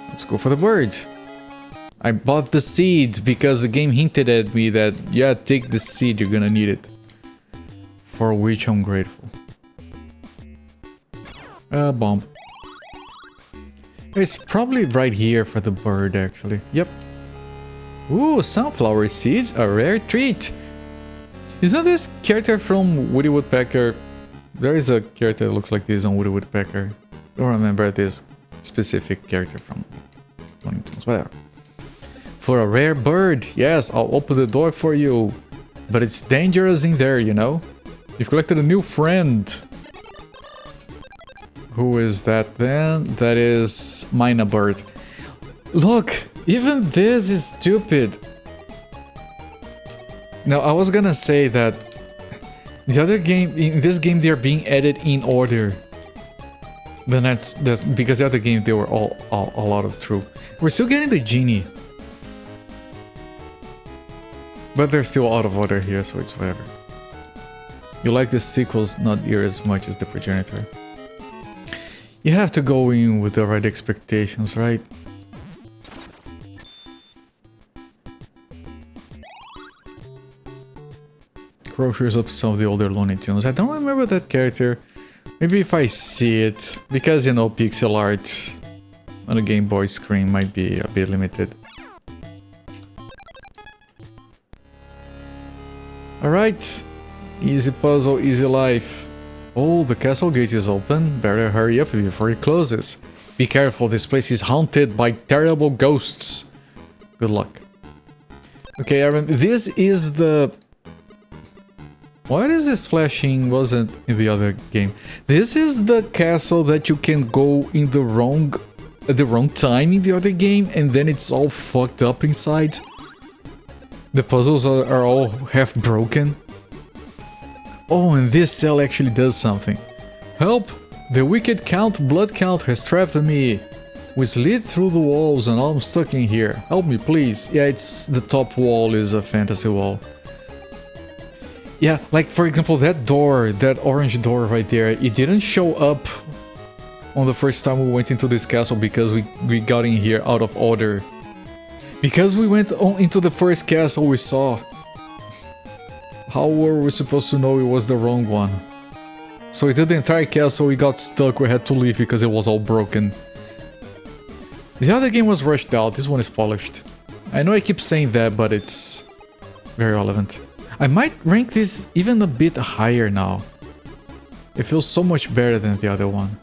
Let's go for the bird. I bought the seed because the game hinted at me that, yeah, take the seed, you're gonna need it. For which I'm grateful. Bomb. It's probably right here for the bird, actually. Yep. Ooh, sunflower seeds, a rare treat. Isn't this character from Woody Woodpecker? There is a character that looks like this on Woody Woodpecker. Don't remember this specific character from Looney Tunes, whatever. For a rare bird, yes, I'll open the door for you. But it's dangerous in there, you know? You've collected a new friend. Who is that then? That is Mina Bird. Look, even this is stupid. Now, I was gonna say that the other game, in this game, they're being added in order. Then that's because the other game they were all out of true. We're still getting the genie, but they're still out of order here, so it's whatever. You like the sequels not near as much as the progenitor. You have to go in with the right expectations, right? Crow shows up some of the older Looney Tunes. I don't remember that character. Maybe if I see it, because you know pixel art on a Game Boy screen might be a bit limited. Alright, easy puzzle, easy life. Oh, the castle gate is open. Better hurry up before it closes. Be careful, this place is haunted by terrible ghosts. Good luck. Okay, I remember. This is the... Why is this flashing? Wasn't in the other game. This is the castle that you can go in the wrong... at the wrong time in the other game, and then it's all fucked up inside. The puzzles are all half broken. Oh, and this cell actually does something. Help! The wicked Count Blood Count has trapped me. We slid through the walls and I'm stuck in here. Help me, please. Yeah, it's the top wall is a fantasy wall. Yeah, like for example that door, that orange door right there, it didn't show up on the first time we went into this castle because we got in here out of order. Because we went into the first castle we saw. How were we supposed to know it was the wrong one? So we did the entire castle, we got stuck, we had to leave because it was all broken. The other game was rushed out, this one is polished. I know I keep saying that, but it's very relevant. I might rank this even a bit higher now. It feels so much better than the other one.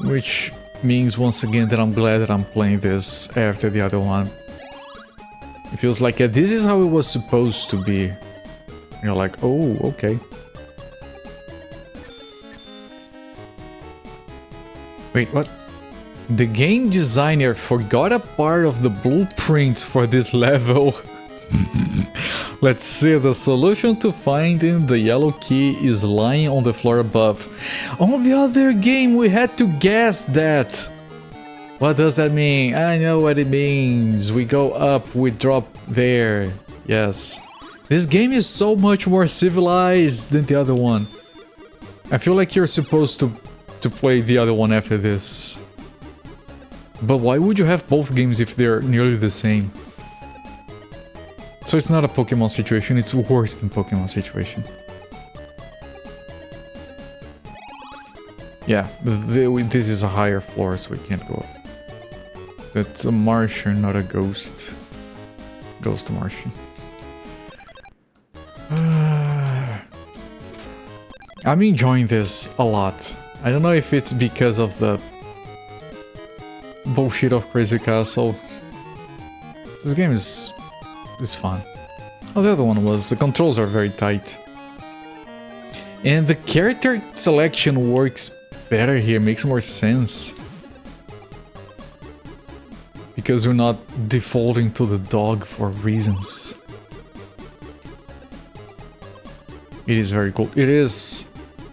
Which means once again that I'm glad that I'm playing this after the other one. It feels like this is how it was supposed to be. You're like, oh, okay. Wait, what? The game designer forgot a part of the blueprint for this level. Let's see, the solution to finding the yellow key is lying on the floor above. On the other game we had to guess that. What does that mean? I know what it means. We go up, we drop there. Yes. This game is so much more civilized than the other one. I feel like you're supposed to play the other one after this. But why would you have both games if they're nearly the same? So it's not a Pokemon situation, it's worse than Pokemon situation. Yeah, this is a higher floor, so we can't go up. That's a Martian, not a ghost. Ghost Martian. I'm enjoying this a lot. I don't know if it's because of the bullshit of Crazy Castle. This game is fun. Oh, the other one was, the controls are very tight. And the character selection works better here, makes more sense. Because we're not defaulting to the dog for reasons. It is very cool. It is...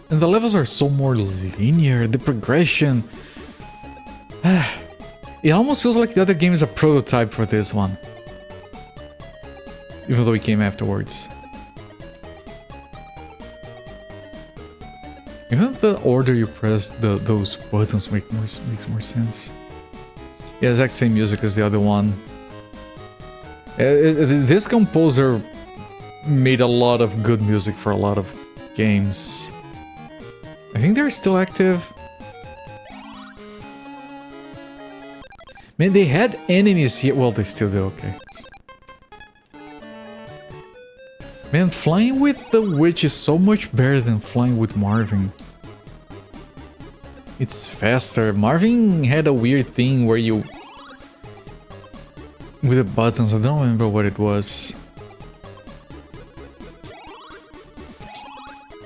And the levels are so more linear, the progression... It almost feels like the other game is a prototype for this one. Even though it came afterwards. Even the order you press those buttons makes more sense. Yeah, exact same music as the other one. This composer made a lot of good music for a lot of games. I think they're still active. Man, they had enemies here. Well, they still do, okay. Man, flying with the witch is so much better than flying with Marvin. It's faster. Marvin had a weird thing where you... With the buttons, I don't remember what it was.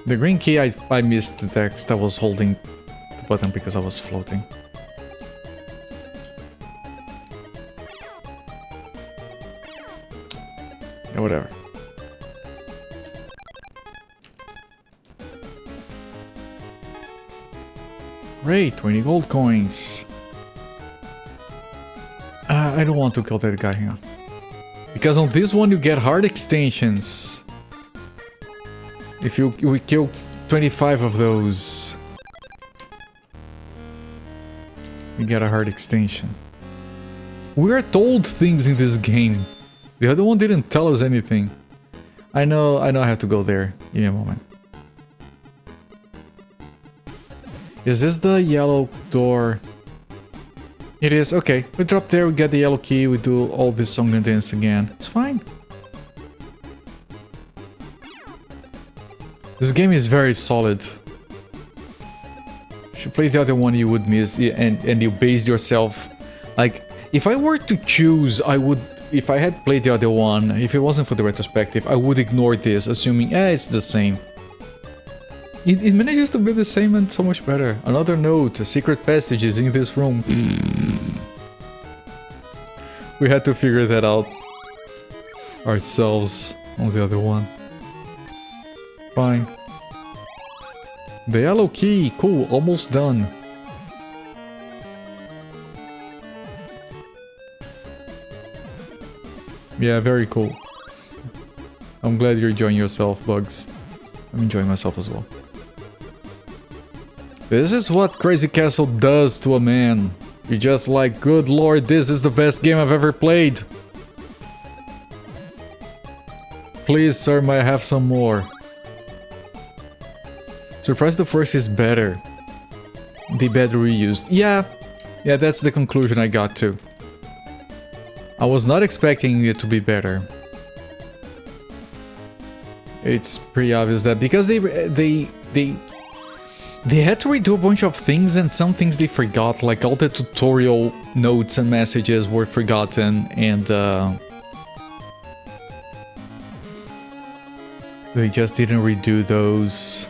The green key, I missed the text. I was holding the button because I was floating. Yeah, whatever. Great, 20 gold coins. I don't want to kill that guy, hang on. Because on this one you get hard extensions. If we kill 25 of those, you get a hard extension. We are told things in this game. The other one didn't tell us anything. I know I have to go there. Give me a moment. Is this the yellow door? It is. Okay, we drop there, we get the yellow key, we do all this song and dance again. It's fine. This game is very solid. If you play the other one, you would miss, and you base yourself. Like, if I were to choose, I would. If I had played the other one, if it wasn't for the retrospective, I would ignore this, assuming, it's the same. It manages to be the same and so much better. Another note: secret passages in this room. We had to figure that out ourselves on the other one. Fine. The yellow key, cool, almost done. Yeah, very cool. I'm glad you're enjoying yourself, Bugs. I'm enjoying myself as well. This is what Crazy Castle does to a man. You're just like, good lord, this is the best game I've ever played. Please, sir, may I have some more? Surprised the first is better. The better reused. Yeah, that's the conclusion I got to. I was not expecting it to be better. It's pretty obvious that because they had to redo a bunch of things, and some things they forgot, like all the tutorial notes and messages were forgotten, and they just didn't redo those.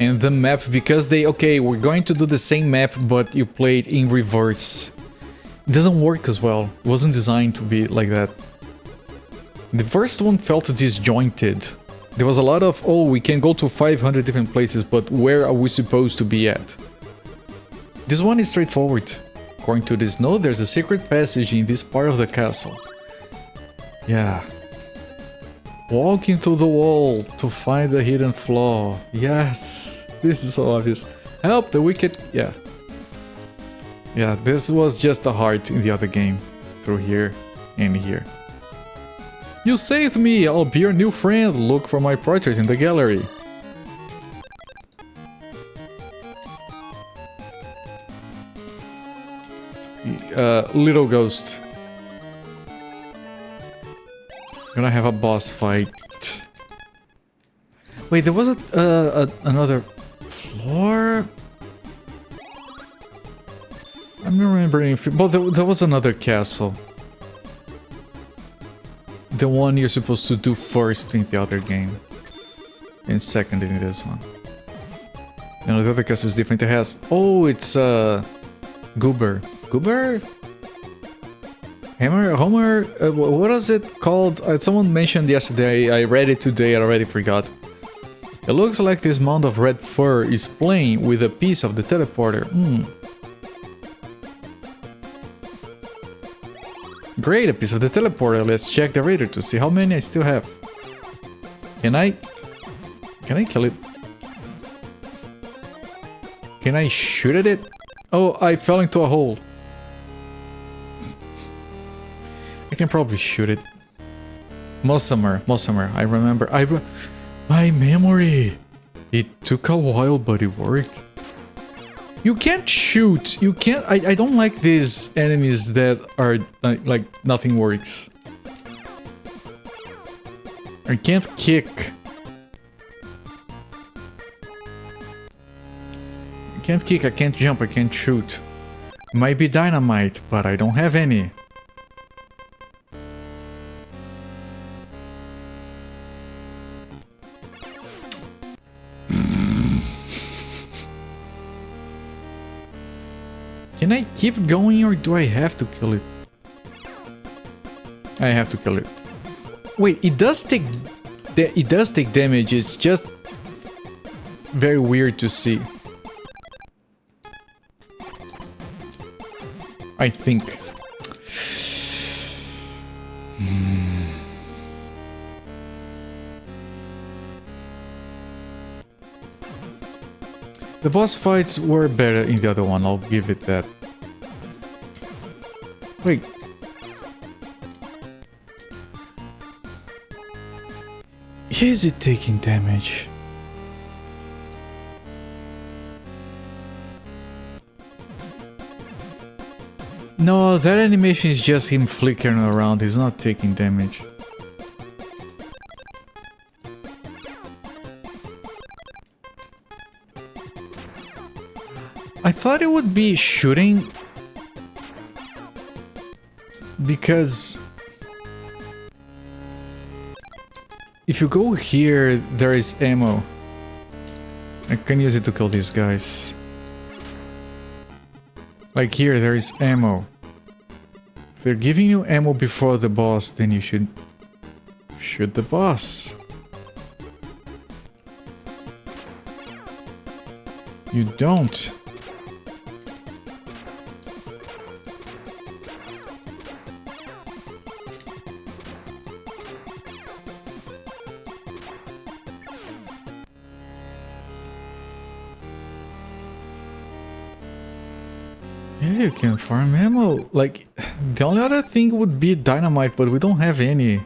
And the map, because we're going to do the same map, but you play it in reverse. It doesn't work as well. It wasn't designed to be like that. The first one felt disjointed. There was a lot of, we can go to 500 different places, but where are we supposed to be at? This one is straightforward. According to this note, there's a secret passage in this part of the castle. Yeah. Walk into the wall to find the hidden flaw. Yes, this is so obvious. Help the wicked. Yeah. Yeah, this was just a heart in the other game. Through here and here. You saved me! I'll be your new friend! Look for my portrait in the gallery. Little ghost. Gonna have a boss fight. Wait, there was another floor? I'm remembering, but there was another castle. The one you're supposed to do first in the other game. And second in this one. And the other castle is different. It has... it's Goober. Goober? Hammer? Homer? What is it called? Someone mentioned yesterday. I read it today. I already forgot. It looks like this mound of red fur is playing with a piece of the teleporter. Great, a piece of the teleporter. Let's check the radar to see how many I still have. Can I kill it? Can I shoot at it? Oh, I fell into a hole. I can probably shoot it. Mossamer, I remember. My memory. It took a while, but it worked. You can't shoot. You can't. I don't like these enemies that are like nothing works. I can't kick. I can't kick. I can't jump. I can't shoot. Might be dynamite, but I don't have any. Can I keep going or do I have to kill it? I have to kill it. Wait, it does take damage. It's just very weird to see. I think. The boss fights were better in the other one, I'll give it that. Wait. Is it taking damage? No, that animation is just him flickering around, he's not taking damage. I thought it would be shooting because if you go here, there is ammo. I can use it to kill these guys. Like here, there is ammo. If they're giving you ammo before the boss, then you should shoot the boss. You don't. Yeah, you can farm ammo. Like, the only other thing would be dynamite, but we don't have any.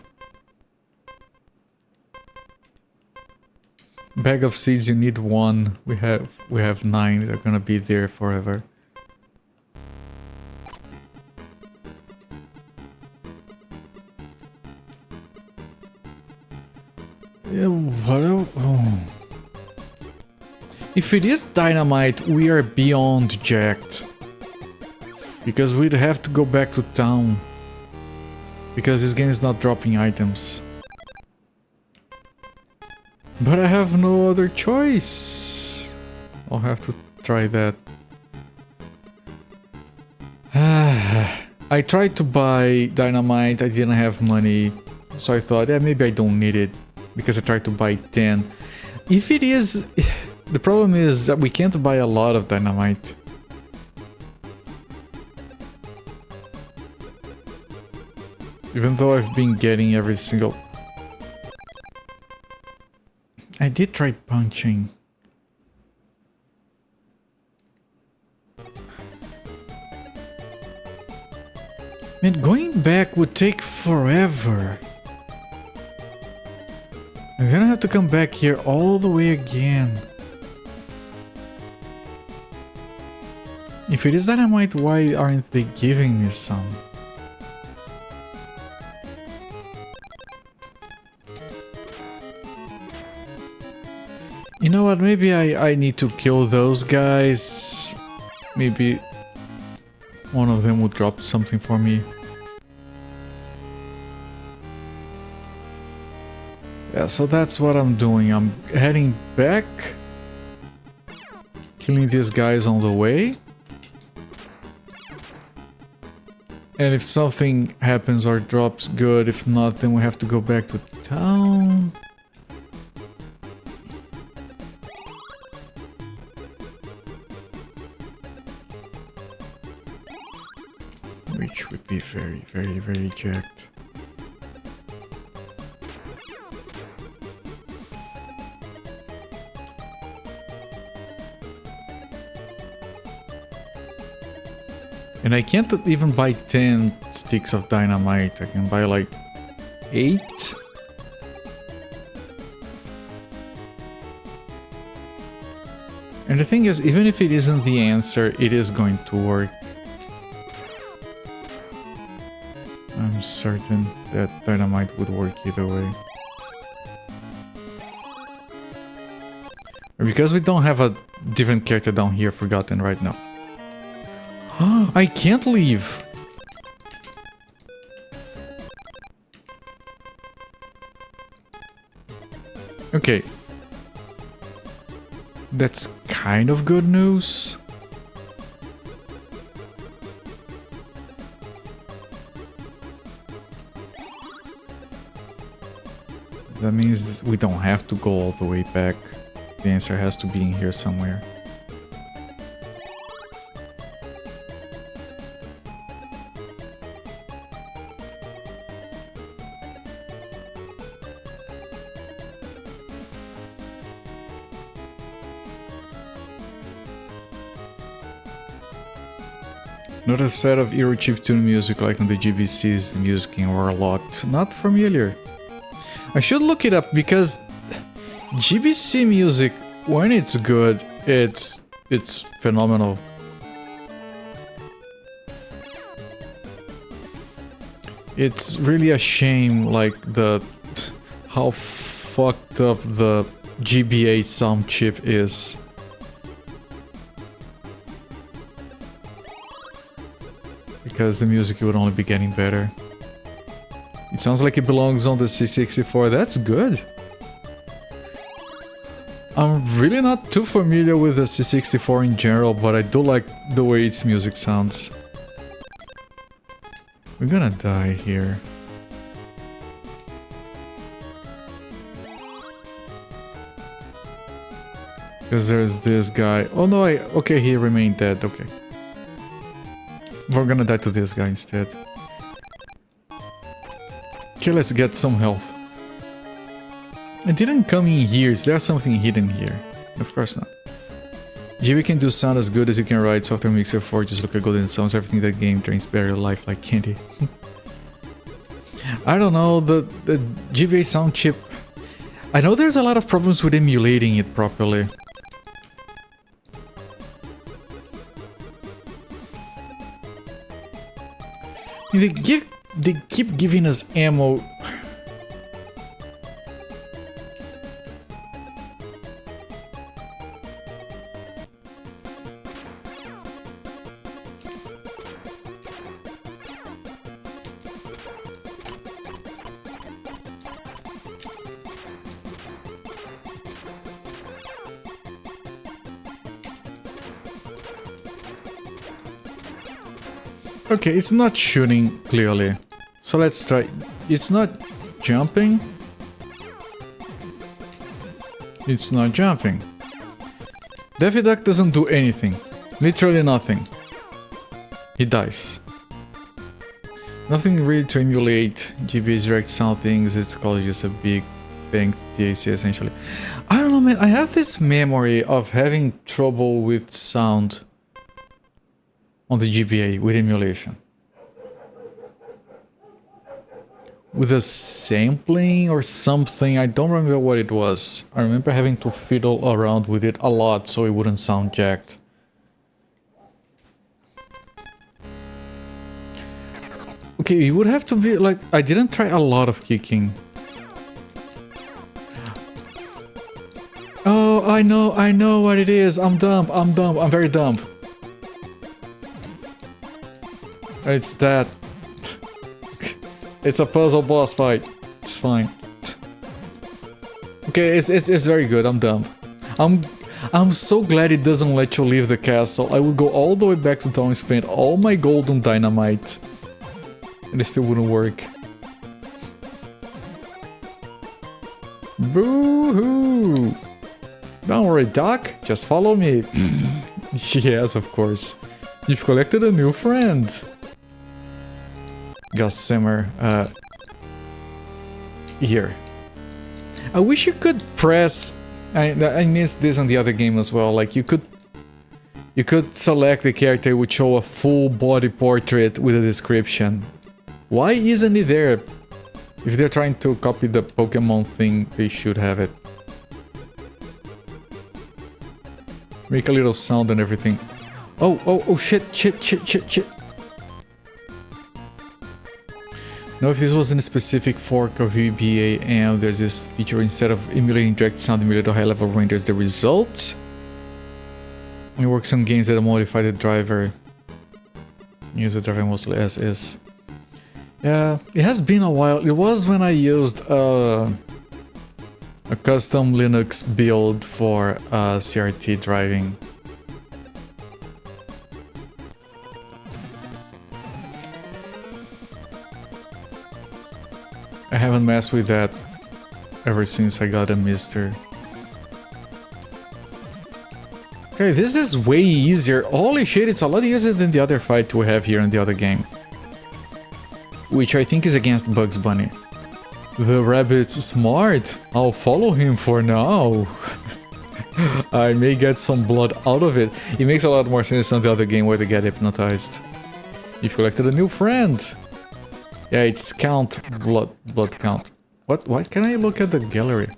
Bag of seeds, you need one. We have 9. They're gonna be there forever. Yeah, what else? Oh. If it is dynamite, we are beyond jacked. Because we'd have to go back to town. Because this game is not dropping items. But I have no other choice. I'll have to try that. I tried to buy dynamite, I didn't have money. So I thought, yeah, maybe I don't need it. Because I tried to buy 10. If it is... The problem is that we can't buy a lot of dynamite. Even though I've been getting every single... I did try punching. Man, going back would take forever. I'm gonna have to come back here all the way again. If it is dynamite, why aren't they giving me some? You know what, maybe I need to kill those guys. Maybe one of them would drop something for me. Yeah, so that's what I'm doing. I'm heading back. Killing these guys on the way. And if something happens or drops, good. If not, then we have to go back to town. Which would be very, very, very jacked. And I can't even buy 10 sticks of dynamite. I can buy like 8. And the thing is, even if it isn't the answer, it is going to work. I'm certain that dynamite would work either way. Because we don't have a different character down here forgotten right now. I can't leave! Okay. That's kind of good news. That means we don't have to go all the way back. The answer has to be in here somewhere. Not a set of Hero chiptune music like on the GBCs, the music in Warlocked. Not familiar. I should look it up because GBC music, when it's good, it's phenomenal. It's really a shame, like how fucked up the GBA sound chip is. Because the music would only be getting better. It sounds like it belongs on the C64. That's good. I'm really not too familiar with the C64 in general, but I do like the way its music sounds. We're gonna die here. Because there's this guy. Oh no, okay, he remained dead, okay. We're gonna die to this guy instead. Okay, let's get some health. I didn't come in here. Is there something hidden here? Of course not. GB can do sound as good as you can write. Software Mixer 4 just look at golden sounds. Everything that game drains better life like candy. I don't know, the GBA sound chip. I know there's a lot of problems with emulating it properly. They keep giving us ammo. Okay, it's not shooting clearly. So let's try. It's not jumping. It's not jumping. Daffy Duck doesn't do anything. Literally nothing. He dies. Nothing really to emulate GBA's direct sound things. It's called just a big bang DAC essentially. I don't know, man. I have this memory of having trouble with sound on the GBA with emulation. With a sampling or something, I don't remember what it was. I remember having to fiddle around with it a lot so it wouldn't sound jacked. Okay, it would have to be like, I didn't try a lot of kicking. Oh, I know what it is. I'm dumb, I'm very dumb. It's that. It's a puzzle boss fight. It's fine. Okay, it's very good. I'm dumb. I'm so glad it doesn't let you leave the castle. I would go all the way back to town and spend all my gold on dynamite. And it still wouldn't work. Boo-hoo! Don't worry, Doc. Just follow me. Yes, of course. You've collected a new friend. Gossamer, here. I wish you could press. I missed this on the other game as well. Like you could select the character, it would show a full body portrait with a description. Why isn't it there? If they're trying to copy the Pokemon thing, they should have it. Make a little sound and everything. Oh shit. Now if this wasn't a specific fork of VBA, there's this feature instead of emulating direct sound, emulate a high-level renders the result. It works on games that modify the driver. Use the driver mostly as is. Yeah, it has been a while. It was when I used a custom Linux build for CRT driving. I haven't messed with that ever since I got a Mister. Okay, this is way easier. Holy shit, it's a lot easier than the other fight we have here in the other game. Which I think is against Bugs Bunny. The rabbit's smart. I'll follow him for now. I may get some blood out of it. It makes a lot more sense on the other game where they get hypnotized. You've collected a new friend. Yeah, it's Count Blood Count. What? Why can I look at the gallery?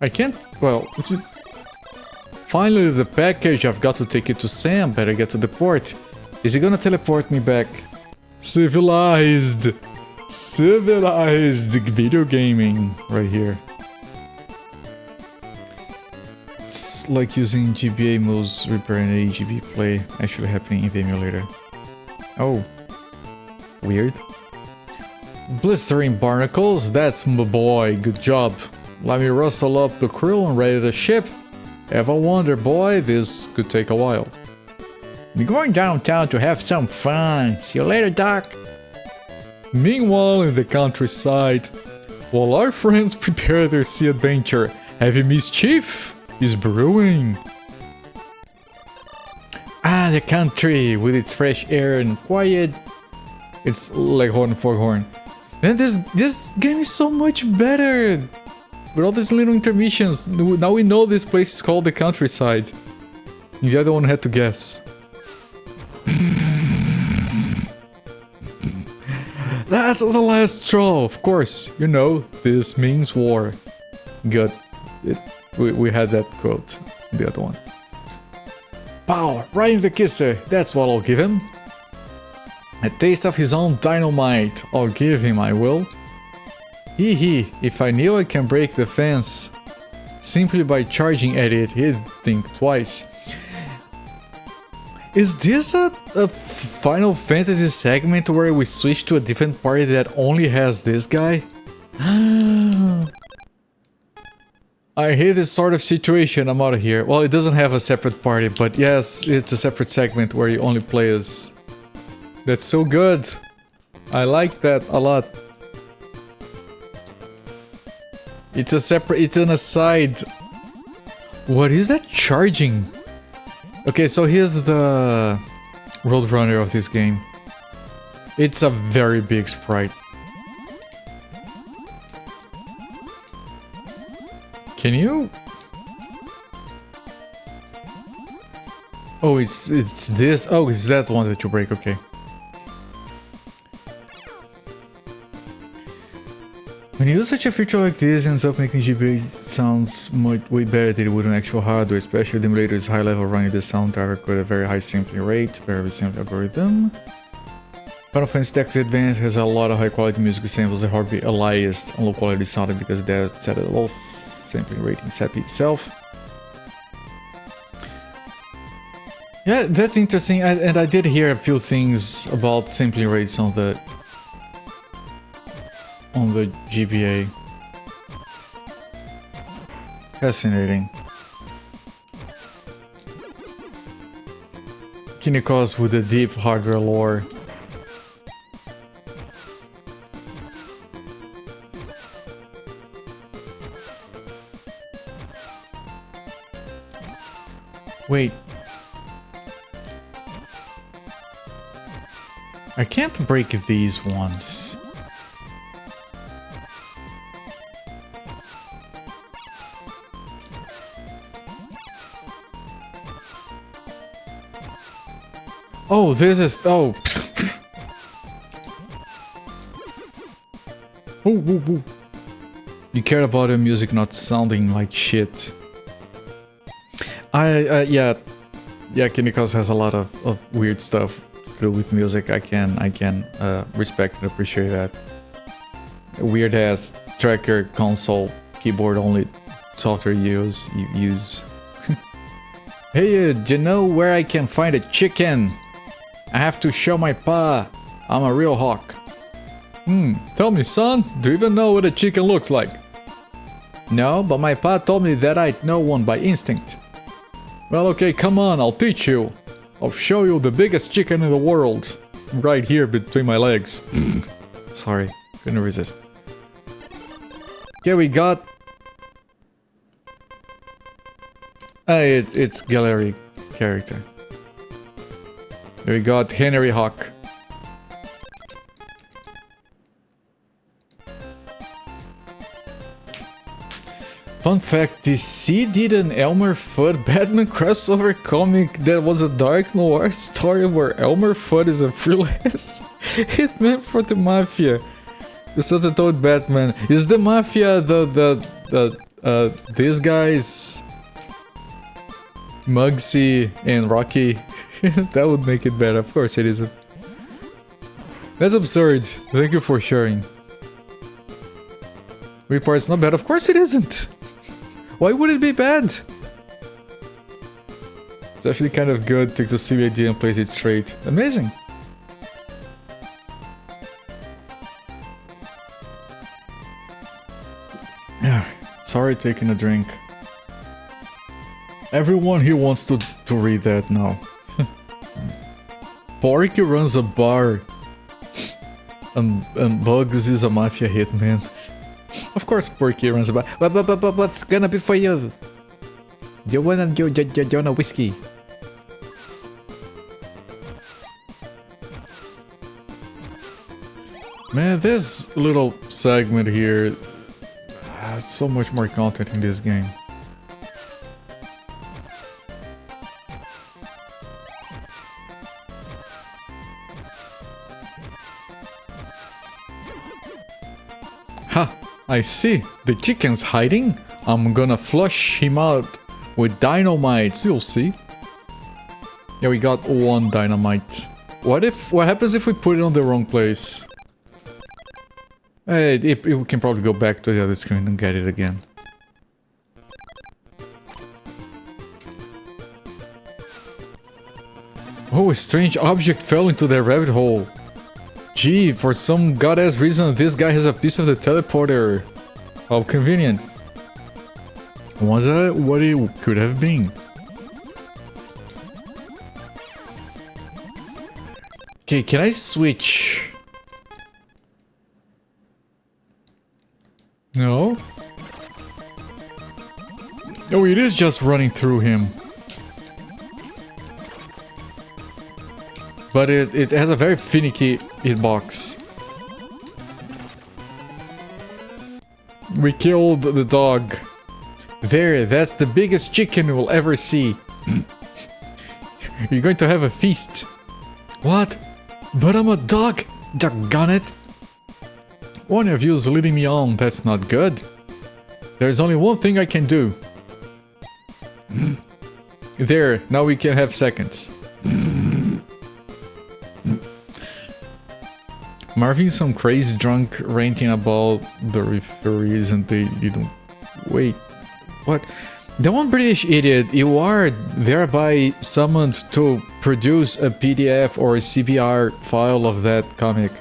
I can't. Well, it's finally the package. I've got to take it to Sam. Better get to the port. Is he gonna teleport me back? Civilized video gaming right here. It's like using GBA moves repairing AGB play actually happening in the emulator. Oh, weird. Blistering barnacles, that's my boy, good job. Let me rustle up the crew and ready the ship. Ever wonder, boy, this could take a while. We're going downtown to have some fun. See you later, Doc. Meanwhile, in the countryside, while our friends prepare their sea adventure, heavy mischief is brewing. Ah, the country with its fresh air and quiet. It's like Horn Foghorn. Man, this game is so much better. With all these little intermissions, now we know this place is called the countryside. And the other one had to guess. That's the last straw, of course. You know, this means war. Good. We had that quote, the other one. Pow! Right in the kisser, that's what I'll give him. A taste of his own dynamite, I'll give him, I will. Hee, if I knew I can break the fence simply by charging at it, he'd think twice. Is this a Final Fantasy segment where we switch to a different party that only has this guy? I hate this sort of situation, I'm out of here. Well, it doesn't have a separate party, but yes, it's a separate segment where you only play as... That's so good! I like that a lot. It's a separate... It's an aside. What is that charging? Okay, so here's the Roadrunner of this game. It's a very big sprite. Can you... Oh, it's this. Oh, it's that one that you break, okay. When you use such a feature like this, it ends up making GBA sounds way better than it would on actual hardware, especially if the emulator is high level running the sound driver with a very high sampling rate, very simple algorithm. Final Fantasy Tactics Advance has a lot of high quality music samples that hardly aliased and low quality sounding because that's set at a low sampling rate in SAP itself. Yeah, that's interesting, and I did hear a few things about sampling rates on the GBA. Fascinating. Kinnikos with a deep hardware lore. Wait. I can't break these ones. Oh, this is... Oh. Ooh. You care about the music not sounding like shit. Yeah, Kinnikos has a lot of weird stuff to do with music. I can respect and appreciate that. Weird ass tracker console keyboard only software you use. Hey, do you know where I can find a chicken? I have to show my pa I'm a real hawk. Tell me, son, do you even know what a chicken looks like? No, but my pa told me that I'd know one by instinct. Well, okay, come on, I'll teach you. I'll show you the biggest chicken in the world. Right here between my legs. Sorry, couldn't resist. Okay, we got... it's gallery character. We got Henry Hawk. Fun fact, DC did an Elmer Fudd Batman crossover comic that was a dark noir story where Elmer Fudd is a freelance hitman for the Mafia. The self-told Batman. Is the Mafia these guys... Muggsy and Rocky? That would make it better. Of course it isn't. That's absurd. Thank you for sharing. Report's not bad. Of course it isn't. Why would it be bad? It's actually kind of good. Takes a silly idea and plays it straight. Amazing. Sorry, taking a drink. Everyone here wants to read that now. Porky runs a bar. And Bugs is a mafia hitman. Of course Porky runs a bar. What's gonna be for you? Do you wanna a whiskey? Man, this little segment here... so much more content in this game. Ha! I see. The chicken's hiding. I'm gonna flush him out with dynamite. You'll see. Yeah, we got one dynamite. What happens if we put it on the wrong place? We can probably go back to the other screen and get it again. Oh, a strange object fell into the rabbit hole. Gee, for some goddess reason, this guy has a piece of the teleporter. How convenient. Wonder what it could have been. Okay, can I switch? No? Oh, it is just running through him. But it has a very finicky hitbox. We killed the dog. There, that's the biggest chicken we'll ever see. You're going to have a feast. What? But I'm a dog! Doggone it! One of you's leading me on, that's not good. There's only one thing I can do. There, now we can have seconds. Marvin some crazy drunk ranting about the referees and they didn't... Wait, what? The one British idiot, you are thereby summoned to produce a PDF or a CBR file of that comic.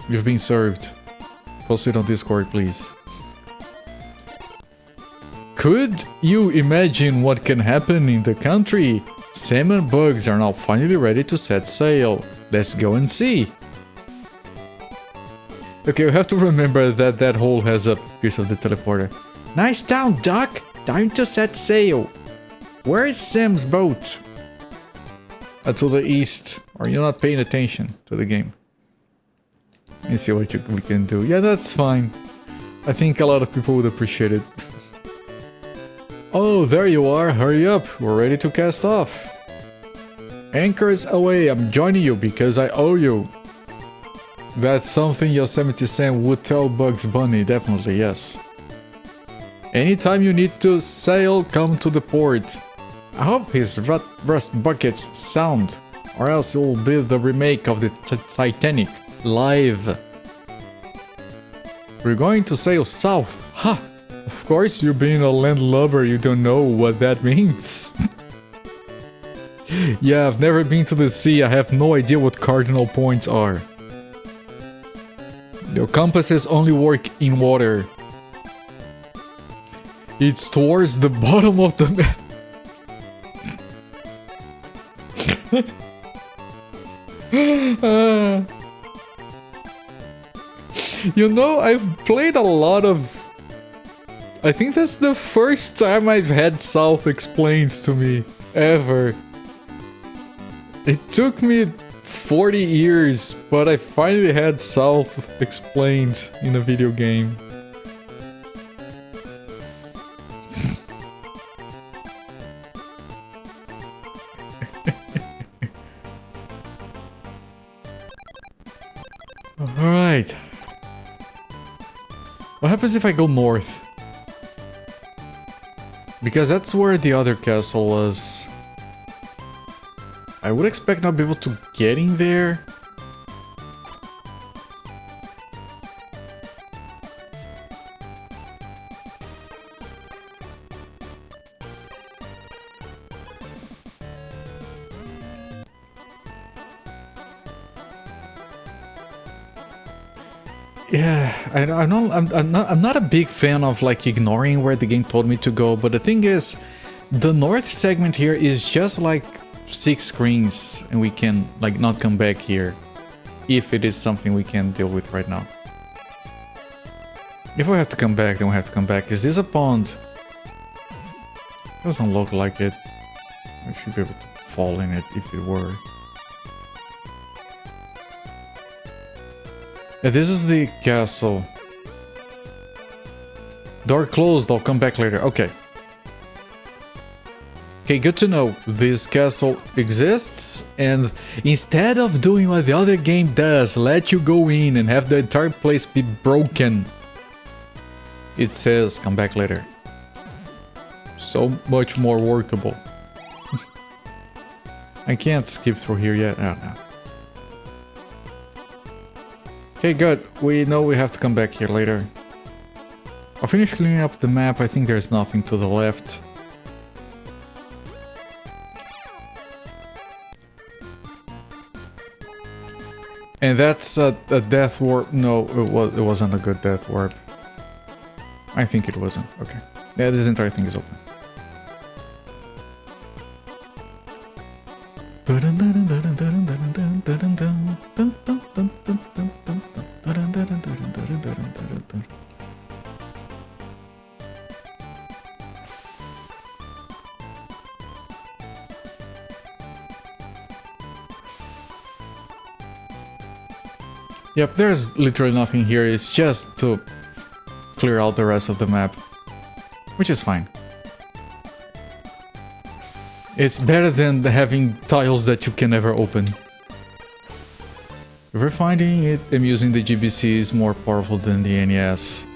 You've been served. Post it on Discord, please. Could you imagine what can happen in the country? Sam and Bugs are now finally ready to set sail. Let's go and see. Okay, we have to remember that that hole has a piece of the teleporter. Nice down, Doc. Time to set sail. Where is Sam's boat? To the east. Or you're not paying attention to the game. Let's see what we can do. Yeah, that's fine. I think a lot of people would appreciate it. Oh, there you are. Hurry up. We're ready to cast off. Anchors away. I'm joining you because I owe you. That's something Yosemite Sam would tell Bugs Bunny. Definitely, yes. Anytime you need to sail, come to the port. I hope his rust buckets sound, or else it will be the remake of the Titanic. Live. We're going to sail south. Ha! Of course, you being a landlubber, you don't know what that means. Yeah, I've never been to the sea. I have no idea what cardinal points are. Your compasses only work in water. It's towards the bottom of the map. You know, I've played a lot of... I think that's the first time I've had South explained to me, ever. It took me 40 years, but I finally had South explained in a video game. Alright. What happens if I go north? Because that's where the other castle was. I would expect not be able to get in there. Yeah, I'm not a big fan of like ignoring where the game told me to go, but the thing is, the north segment here is just like 6 screens, and we can like not come back here if it is something we can deal with right now. If we have to come back, then we have to come back. Is this a pond? Doesn't look like it. I should be able to fall in it if it were. Yeah, this is the castle. Door closed, I'll come back later. Okay. Okay, good to know. This castle exists, and instead of doing what the other game does, let you go in and have the entire place be broken, it says come back later. So much more workable. I can't skip through here yet. Oh, no. Okay, good. We know we have to come back here later. I'll finish cleaning up the map. I think there's nothing to the left. And that's a death warp. No, it wasn't a good death warp. I think it wasn't. Okay. Yeah, this entire thing is open. Yep, there's literally nothing here. It's just to clear out the rest of the map, which is fine. It's better than having tiles that you can never open. If we're finding it amusing, the GBC is more powerful than the NES.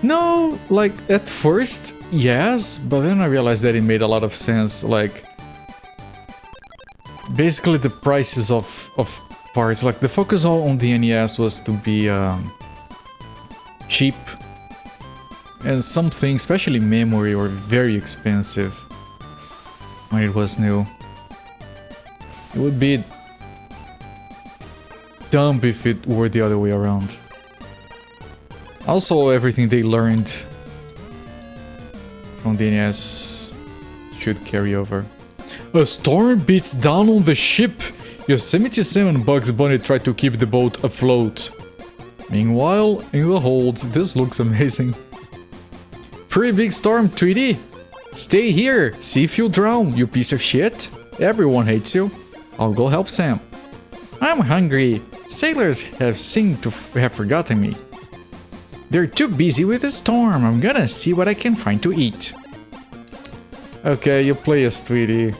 No, like at first, yes, but then I realized that it made a lot of sense. Like, basically the prices of parts, like the focus all on the NES was to be cheap, and some things, especially memory, were very expensive when it was new. It would be dumb if it were the other way around. Also, everything they learned from the NES should carry over. A storm beats down on the ship. Yosemite Sam and Bugs Bunny try to keep the boat afloat. Meanwhile, in the hold, this looks amazing. Pretty big storm, Tweety. Stay here, see if you drown, you piece of shit. Everyone hates you. I'll go help Sam. I'm hungry. Sailors seem to have forgotten me. They're too busy with the storm. I'm gonna see what I can find to eat. Okay, you play as Tweety.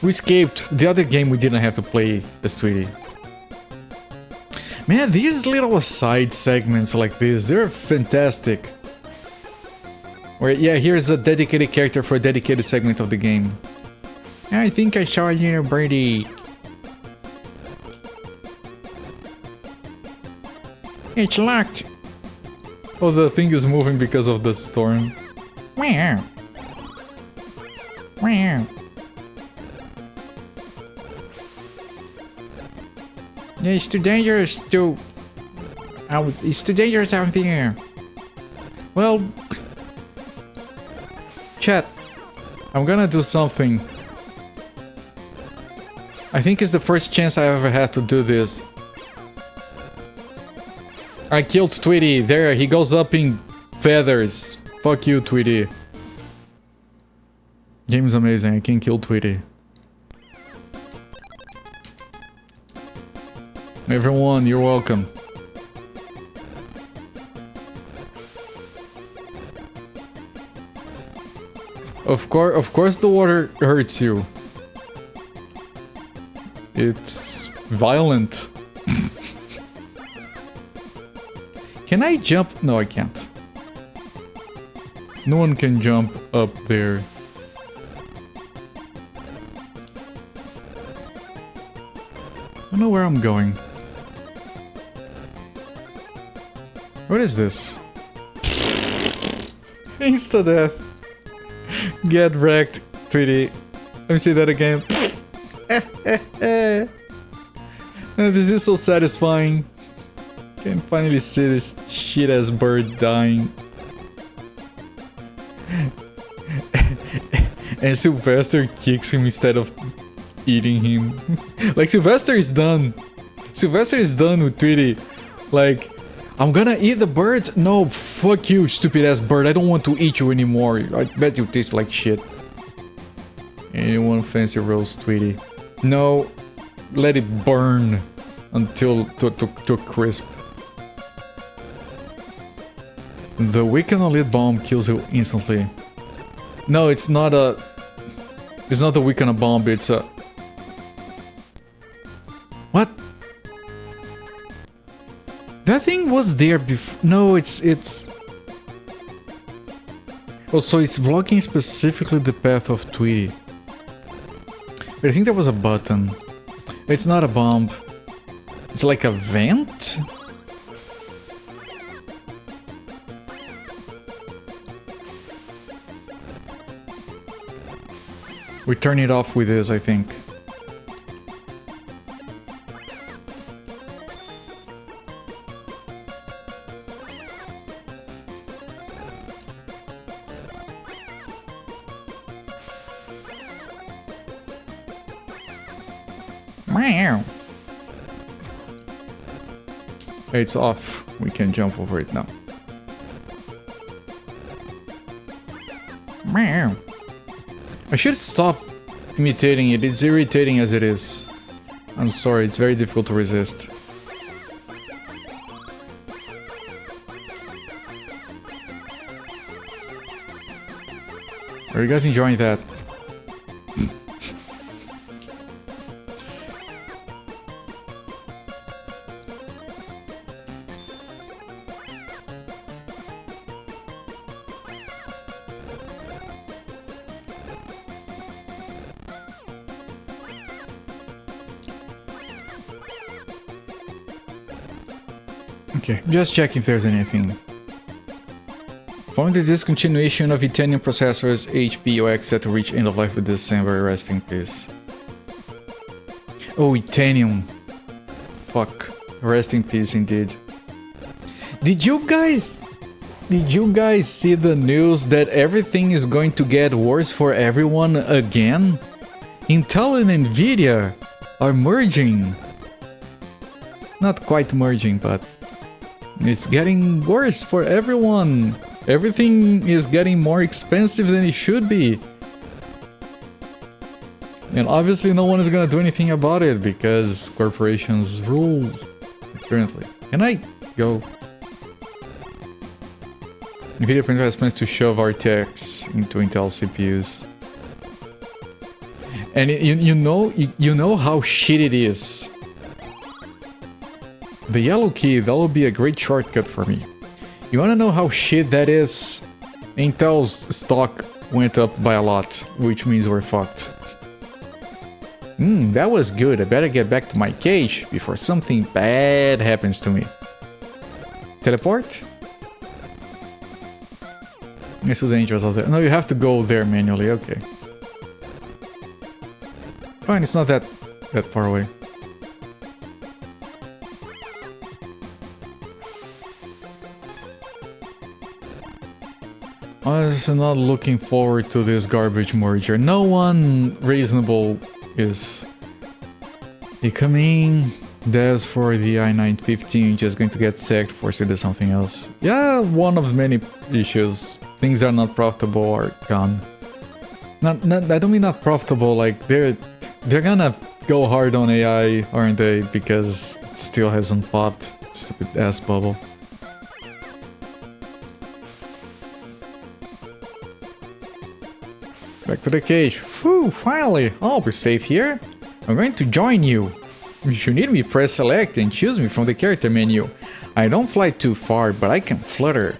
We escaped. The other game we didn't have to play as Tweety. Man, these little side segments like this, they're fantastic. Where, yeah, here's a dedicated character for a dedicated segment of the game. I think I saw a little birdie. It's locked. Oh, the thing is moving because of the storm. Meow. Meow. Yeah, it's too dangerous to... it's too dangerous out there. Well... Chat. I'm gonna do something. I think it's the first chance I ever had to do this. I killed Tweety. There, he goes up in feathers. Fuck you, Tweety. Game's amazing. I can kill Tweety. Everyone, you're welcome. Of course the water hurts you. It's violent. Can I jump? No, I can't. No one can jump up there. I don't know where I'm going. What is this? Insta death. Get wrecked, Tweety. Let me see that again. This is so satisfying. Can finally see this shit ass bird dying. And Sylvester kicks him instead of eating him. Like, Sylvester is done. Sylvester is done with Tweety. Like, I'm gonna eat the birds? No, fuck you, stupid ass bird. I don't want to eat you anymore. I bet you taste like shit. Anyone fancy roast Tweety? No, let it burn until to crisp. The weakened elite bomb kills you instantly. No, it's not a... It's not the weakened bomb, it's a... What? That thing was there before... No, it's... Oh, so it's blocking specifically the path of Tweety. But I think there was a button. It's not a bomb. It's like a vent? We turn it off with this, I think. Meow. It's off. We can jump over it now. Meow. I should stop imitating it. It's irritating as it is. I'm sorry, it's very difficult to resist. Are you guys enjoying that? Okay, just check if there's anything. Following the discontinuation of Itanium processors, HP UX set to reach end of life with December. Rest in peace. Oh, Itanium. Fuck. Rest in peace indeed. Did you guys see the news that everything is going to get worse for everyone again? Intel and Nvidia are merging. Not quite merging, but it's getting worse for everyone. Everything is getting more expensive than it should be. And obviously no one is gonna do anything about it because corporations rule currently. Can I go? Nvidia printer has plans to shove RTX into Intel CPUs. And you know how shit it is. The yellow key, that will be a great shortcut for me. You wanna know how shit that is? Intel's stock went up by a lot, which means we're fucked. That was good. I better get back to my cage before something bad happens to me. Teleport? It's too dangerous out there. No, you have to go there manually, okay. Fine, it's not that far away. Honestly, not looking forward to this garbage merger. No one reasonable is becoming devs for the i9-15 just going to get sacked, forced to do something else. Yeah, one of many issues. Things are not profitable or gone. Not I don't mean not profitable, like they're gonna go hard on AI, aren't they? Because it still hasn't popped. Stupid ass bubble. Back to the cage. Phew, finally! I'll be safe here. I'm going to join you. If you need me, press select and choose me from the character menu. I don't fly too far, but I can flutter.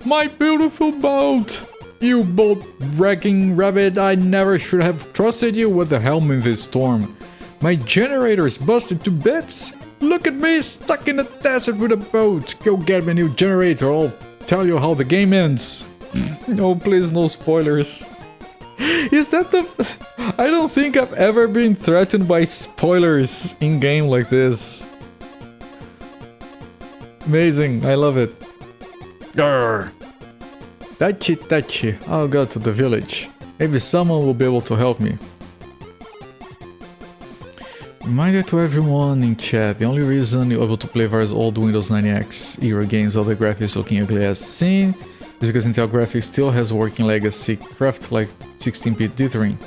My beautiful boat! You boat-wrecking rabbit, I never should have trusted you with the helm in this storm. My generator's busted to bits! Look at me, stuck in the desert with a boat! Go get me a new generator, I'll tell you how the game ends! Oh, please, no spoilers. Is that the... I don't think I've ever been threatened by spoilers in-game like this. Amazing, I love it. Grr. Touchy, I'll go to the village. Maybe someone will be able to help me. Reminder to everyone in chat, the only reason you're able to play various old Windows 90X era games while the graphics looking ugly as seen is because Intel graphics still has working legacy craft like 16-bit dithering.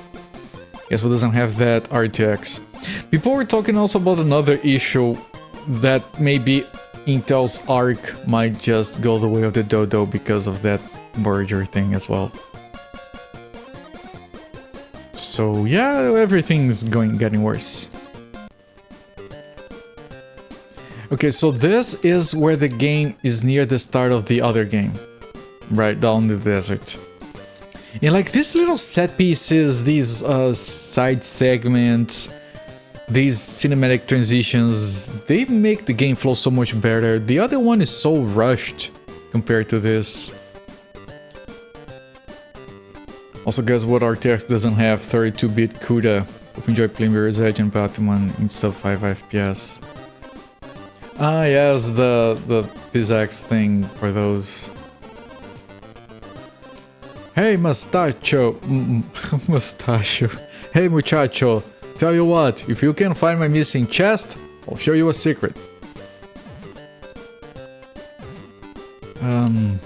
Guess what doesn't have that? RTX. People were talking also about another issue that maybe Intel's Arc might just go the way of the dodo because of that merger thing as well. So yeah, everything's getting worse. Okay, so this is where the game is near the start of the other game. Right down the desert. And like these little set pieces, these side segments, these cinematic transitions, they make the game flow so much better. The other one is so rushed compared to this. Also, guess what RTX doesn't have? 32-bit CUDA. Hope you enjoy playing Mirror's Edge and Batman in sub 5 FPS. Ah, yes, the physics thing for those. Hey, Mustacho. Mustacho. Hey, muchacho. Tell you what, if you can find my missing chest, I'll show you a secret. I'm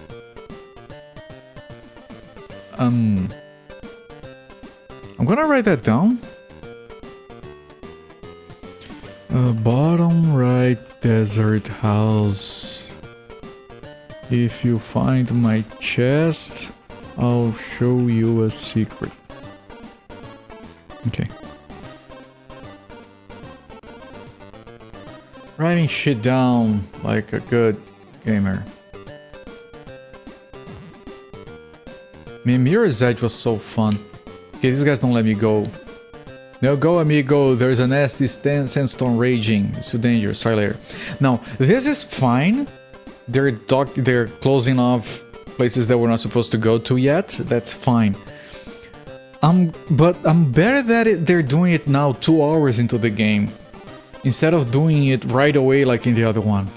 gonna write that down. Bottom right desert house. If you find my chest, I'll show you a secret. Okay. Writing shit down like a good gamer. Man, Mirror's Edge was so fun. Okay, these guys don't let me go. No, go amigo, there's a nasty sandstorm raging. It's too dangerous, try later. Now, this is fine. They're closing off places that we're not supposed to go to yet. That's fine. But I'm better that they're doing it now 2 hours into the game. Instead of doing it right away like in the other one.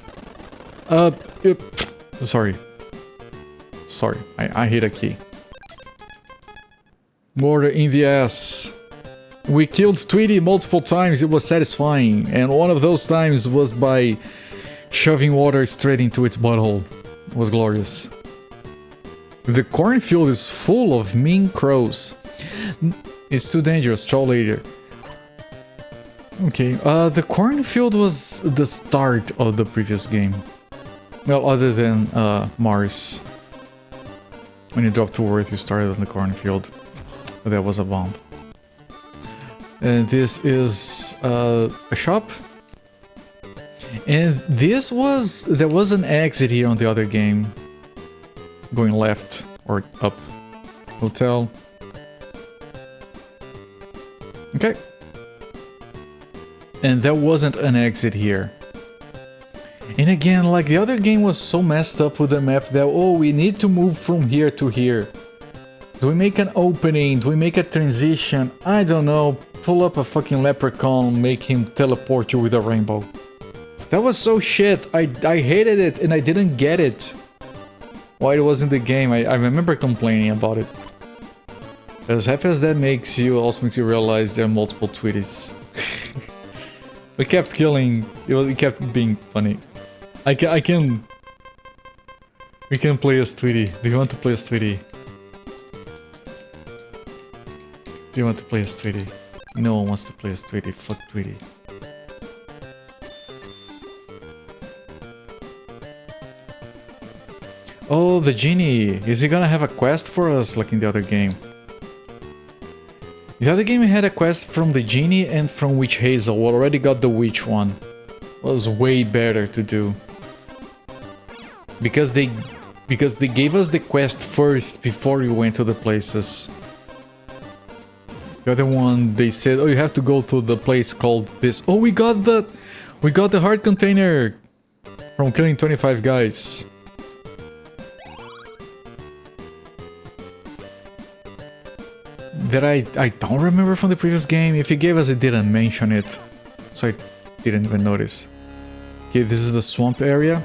Sorry. Sorry, I hit a key. Water in the ass. We killed Tweety multiple times, it was satisfying. And one of those times was by shoving water straight into its butthole. It was glorious. The cornfield is full of mean crows. It's too dangerous, troll later. Okay, the cornfield was the start of the previous game. Well, other than Mars. When you dropped to Earth, you started on the cornfield. But that was a bomb. And this is a shop. And there was an exit here on the other game. Going left or up. Hotel. Okay. And there wasn't an exit here. And again, like the other game was so messed up with the map that, oh, we need to move from here to here. Do we make an opening? Do we make a transition? I don't know. Pull up a fucking leprechaun, make him teleport you with a rainbow. That was so shit. I hated it and I didn't get it. Why it wasn't the game. I remember complaining about it. As happy as that also makes you realize there are multiple Tweeties. We kept killing. It kept being funny. We can play as Tweety. Do you want to play as Tweety? Do you want to play as Tweety? No one wants to play as Tweety. Fuck Tweety. Oh, the genie. Is he gonna have a quest for us like in the other game? The other game had a quest from the genie and from Witch Hazel. We already got the witch one. was way better to do. Because they gave us the quest first before we went to the places. The other one, they said, oh, you have to go to the place called this. Oh, we got the heart container from killing 25 guys. That I don't remember from the previous game. If he gave us, it didn't mention it, so I didn't even notice. Okay, this is the swamp area.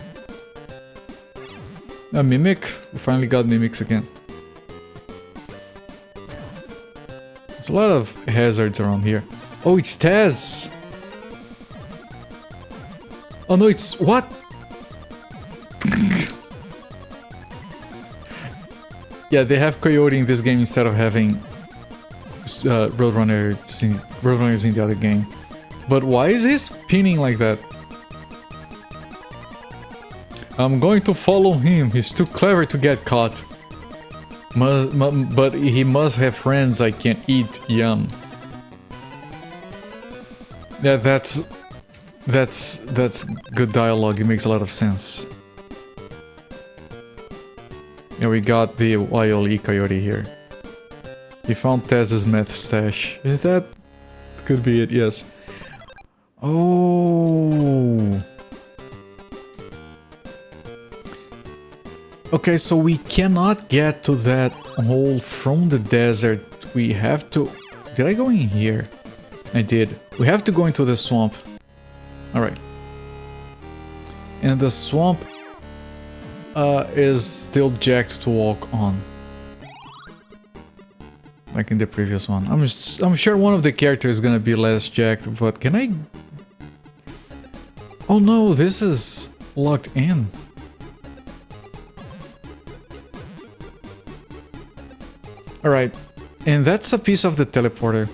A mimic. We finally got mimics again. There's a lot of hazards around here. Oh, it's Taz! Oh no, it's... what? Yeah, they have Coyote in this game instead of having Roadrunners in the other game. But why is he spinning like that? I'm going to follow him. He's too clever to get caught. But he must have friends I can eat. Yum. Yeah, that's good dialogue. It makes a lot of sense. Yeah, we got the Wile E. Coyote here. He found Taz's meth stash. That could be it, yes. Oh. Okay, so we cannot get to that hole from the desert. We have to... Did I go in here? I did. We have to go into the swamp. Alright. And the swamp is still jacked to walk on. Like in the previous one. I'm sure one of the characters is gonna be less jacked, but can I... Oh no, this is locked in. Alright, and that's a piece of the teleporter.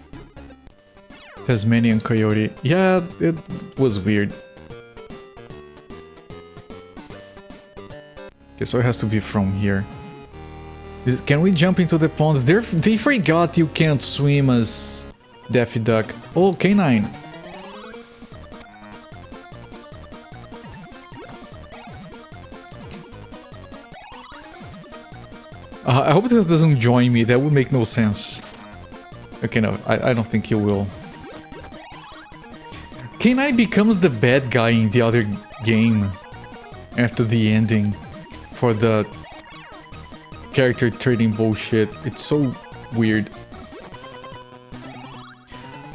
Tasmanian Coyote. Yeah, it was weird. Okay, so it has to be from here. Can we jump into the pond? They forgot you can't swim as Daffy Duck. Oh, K9. I hope this doesn't join me. That would make no sense. Okay, no, I don't think he will. K9 becomes the bad guy in the other game after the ending for the character trading bullshit. It's so weird.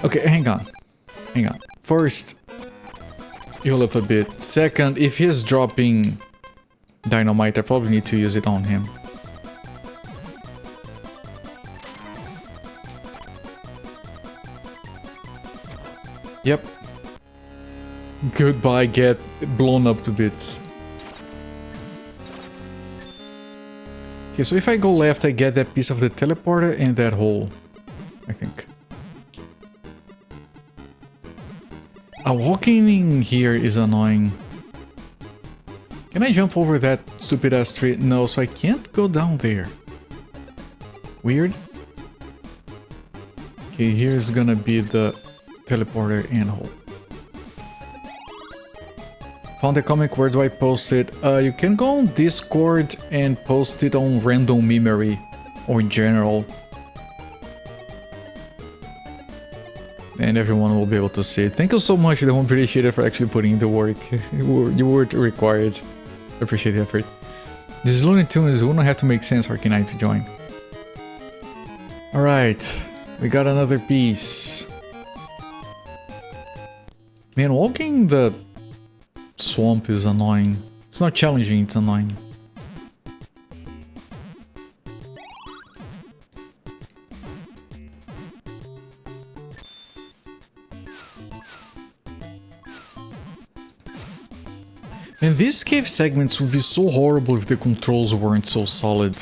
Okay, hang on. Hang on. First, heal up a bit. Second, if he's dropping dynamite, I probably need to use it on him. Yep. Goodbye, get blown up to bits. Okay, so if I go left, I get that piece of the teleporter and that hole, I think. Walking in here is annoying. Can I jump over that stupid ass tree? No, so I can't go down there. Weird. Okay, here's gonna be the teleporter and hole. Found a comic, where do I post it? You can go on Discord and post it on random memory or in general. And everyone will be able to see it. Thank you so much, I appreciate it for actually putting in the work. You were required. I appreciate the effort. This is Looney Tunes, wouldn't have to make sense for K9 to join. Alright, we got another piece. Man, walking the swamp is annoying. It's not challenging, it's annoying. And these cave segments would be so horrible if the controls weren't so solid.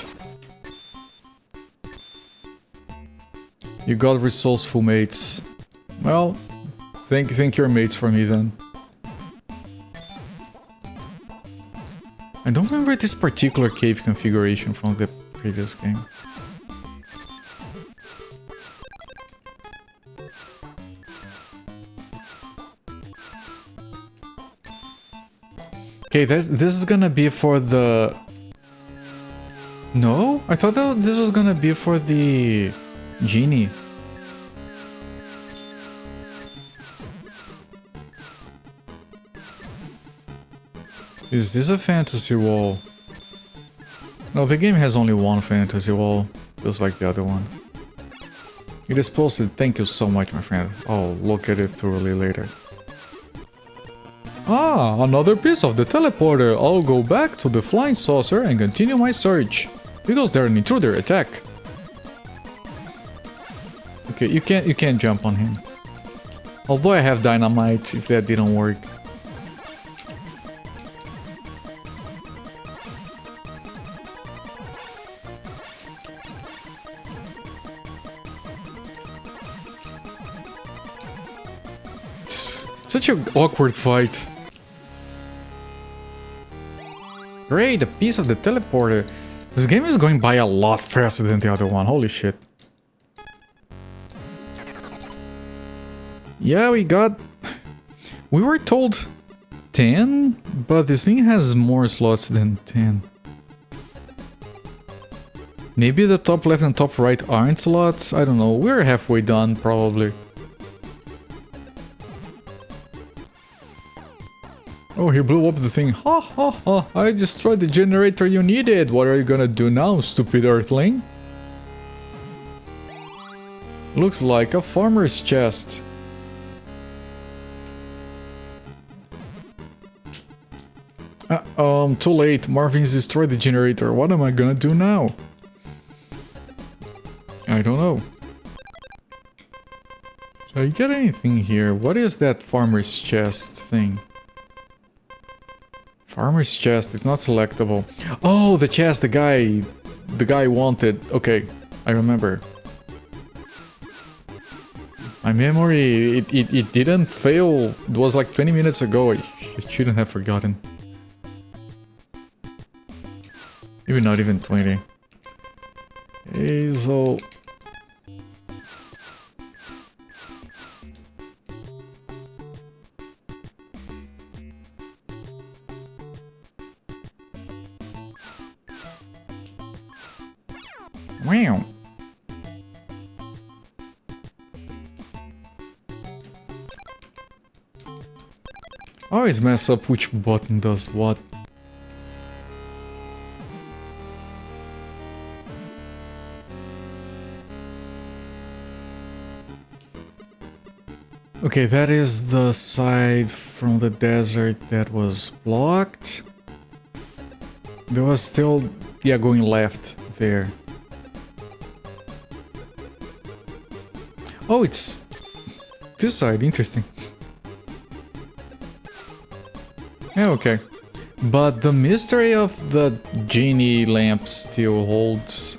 You got resourceful mates. Well, thank your mates for me then. I don't remember this particular cave configuration from the previous game. Okay, this is gonna be for the... No? I thought that this was gonna be for the genie. Is this a fantasy wall? No, the game has only one fantasy wall, just like the other one. It is posted. Thank you so much, my friend. I'll look at it thoroughly later. Ah, another piece of the teleporter. I'll go back to the flying saucer and continue my search. Because they're an intruder attack. Okay, you can't jump on him. Although I have dynamite, if that didn't work. It's such an awkward fight. Great, a piece of the teleporter. This game is going by a lot faster than the other one, holy shit. Yeah, we were told 10, but this thing has more slots than 10. Maybe the top left and top right aren't slots, I don't know, we're halfway done probably. Oh, he blew up the thing. Ha ha ha, I destroyed the generator you needed. What are you gonna do now, stupid earthling? Looks like a farmer's chest. Too late. Marvin's destroyed the generator. What am I gonna do now? I don't know. Did I get anything here? What is that farmer's chest thing? Farmer's chest, it's not selectable. Oh, the chest the guy wanted. Okay, I remember. My memory, it didn't fail. It was like 20 minutes ago. I shouldn't have forgotten. Maybe not even 20. Hazel. Wow. I always mess up which button does what. Okay, that is the side from the desert that was blocked. There was still, yeah, going left there. Oh, it's this side, interesting. Yeah, okay. But the mystery of the genie lamp still holds.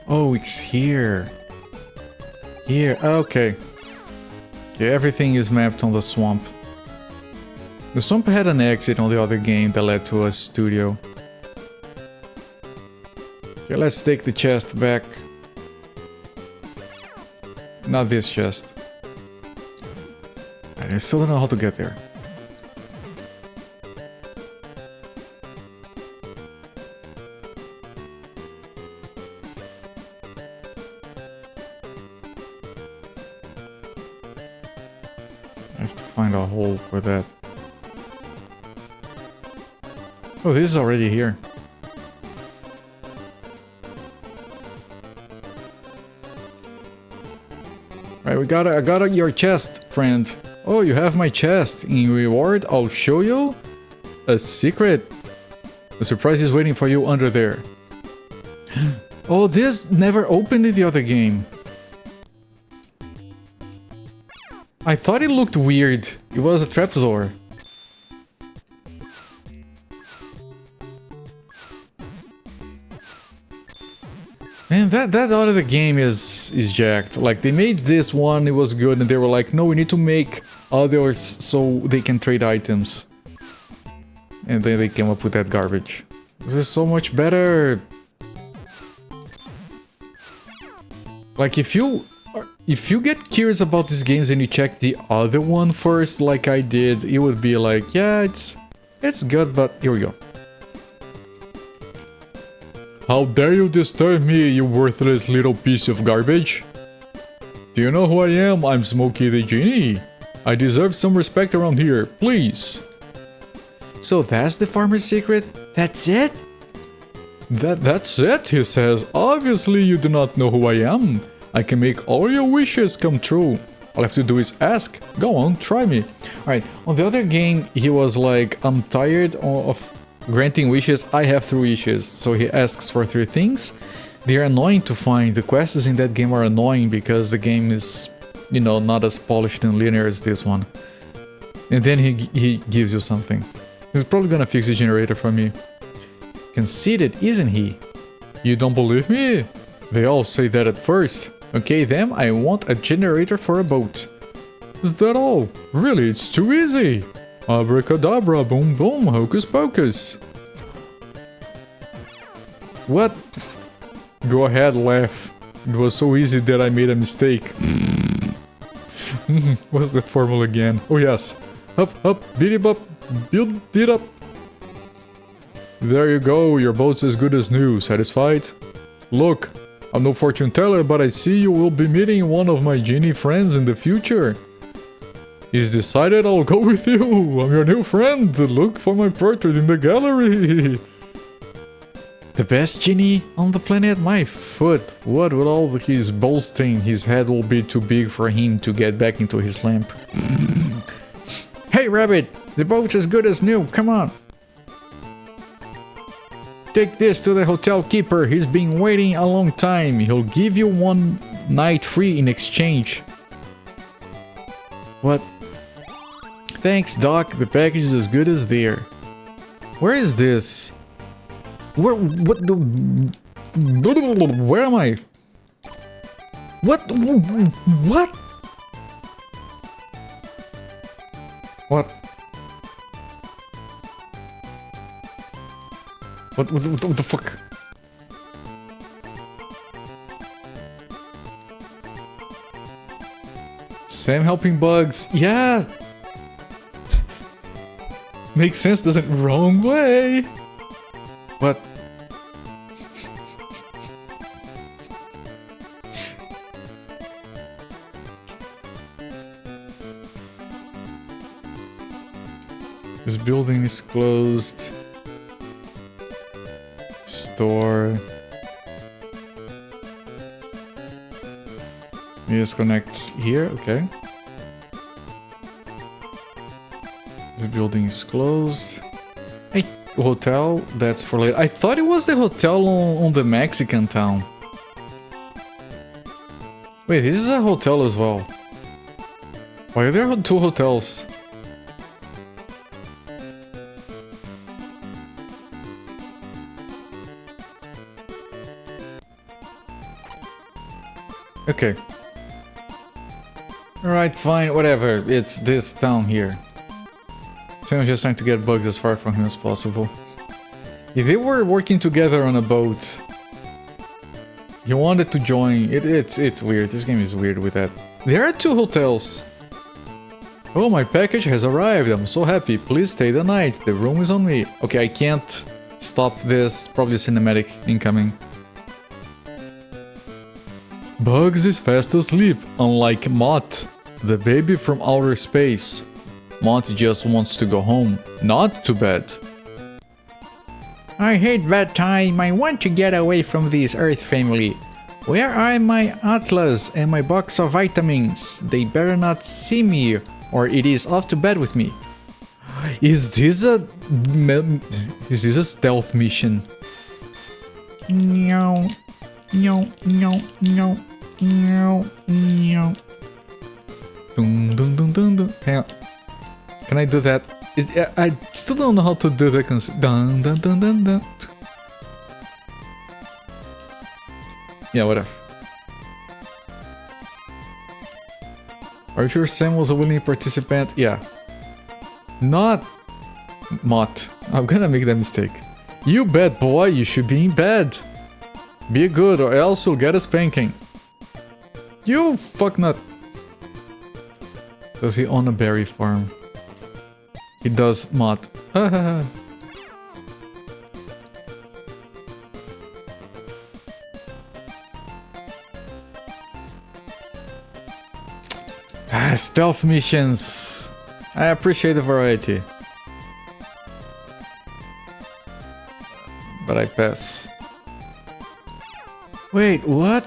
Oh, it's here. Here, okay. Okay, everything is mapped on the swamp. The swamp had an exit on the other game that led to a studio. Okay, let's take the chest back. Not this chest. I still don't know how to get there. I have to find a hole for that. Oh, this is already here. Right, I got your chest, friend. Oh, you have my chest. In reward, I'll show you a secret. A surprise is waiting for you under there. Oh, this never opened in the other game. I thought it looked weird. It was a trapdoor. Man, that out of the game is jacked. Like, they made this one, it was good, and they were like, no, we need to make others so they can trade items. And then they came up with that garbage. This is so much better. Like, if you if you get curious about these games and you check the other one first, like I did, it would be like, yeah, it's good, but here we go. How dare you disturb me, you worthless little piece of garbage? Do you know who I am? I'm Smokey the Genie. I deserve some respect around here, please. So that's the farmer's secret? That's it? That's it, he says. Obviously you do not know who I am. I can make all your wishes come true. All I have to do is ask. Go on, try me. Alright, on the other game, he was like, I'm tired of granting wishes, I have 3 wishes. So he asks for 3 things. They're annoying to find. The quests in that game are annoying because the game is, you know, not as polished and linear as this one. And then he gives you something. He's probably gonna fix the generator for me. Conceited, isn't he? You don't believe me? They all say that at first. Okay then, I want a generator for a boat. Is that all? Really, it's too easy. Abracadabra, boom boom, hocus pocus. What? Go ahead, laugh. It was so easy that I made a mistake. What's that formula again? Oh yes. Up, beat it up, build it up. There you go, your boat's as good as new. Satisfied? Look, I'm no fortune teller, but I see you will be meeting one of my genie friends in the future. It's decided I'll go with you. I'm your new friend. Look for my portrait in the gallery. The best genie on the planet? My foot. What with all his boasting, his head will be too big for him to get back into his lamp. Hey rabbit, the boat's as good as new, come on. Take this to the hotel keeper, he's been waiting a long time. He'll give you 1 night free in exchange. What? Thanks Doc, the package is as good as there. Where is this? Where am I? What? What? What? What the fuck? Sam helping bugs. Yeah! Makes sense, doesn't wrong way. What? This building is closed. Store. This connects here, okay. The building is closed. Hey, hotel, that's for later. I thought it was the hotel on the Mexican town. Wait, this is a hotel as well. Why are there 2 hotels? Okay. Alright, fine, whatever. It's this town here. Sam's just trying to get bugs as far from him as possible. If they were working together on a boat, he wanted to join. It's weird. This game is weird with that. There are 2 hotels. Oh, my package has arrived. I'm so happy. Please stay the night. The room is on me. Okay, I can't stop this. Probably cinematic incoming. Bugs is fast asleep, unlike Mott, the baby from outer space. Mott just wants to go home, not to bed. I hate bedtime. I want to get away from this Earth family. Where are my atlas and my box of vitamins? They better not see me, or it is off to bed with me. Is this a stealth mission? No. No, no, no, no, no. Dun, dun, dun, dun, dun. Hang on. Can I do that? I still don't know how to do that. Dun, dun, dun, dun, dun. Yeah, whatever. Are you sure Sam was a willing participant? Yeah. Not Mott. I'm gonna make that mistake. You bad boy, you should be in bed. Be good or else you'll get a spanking. You fucknut. Does he own a berry farm? He does not. Stealth missions. I appreciate the variety. But I pass. Wait, what?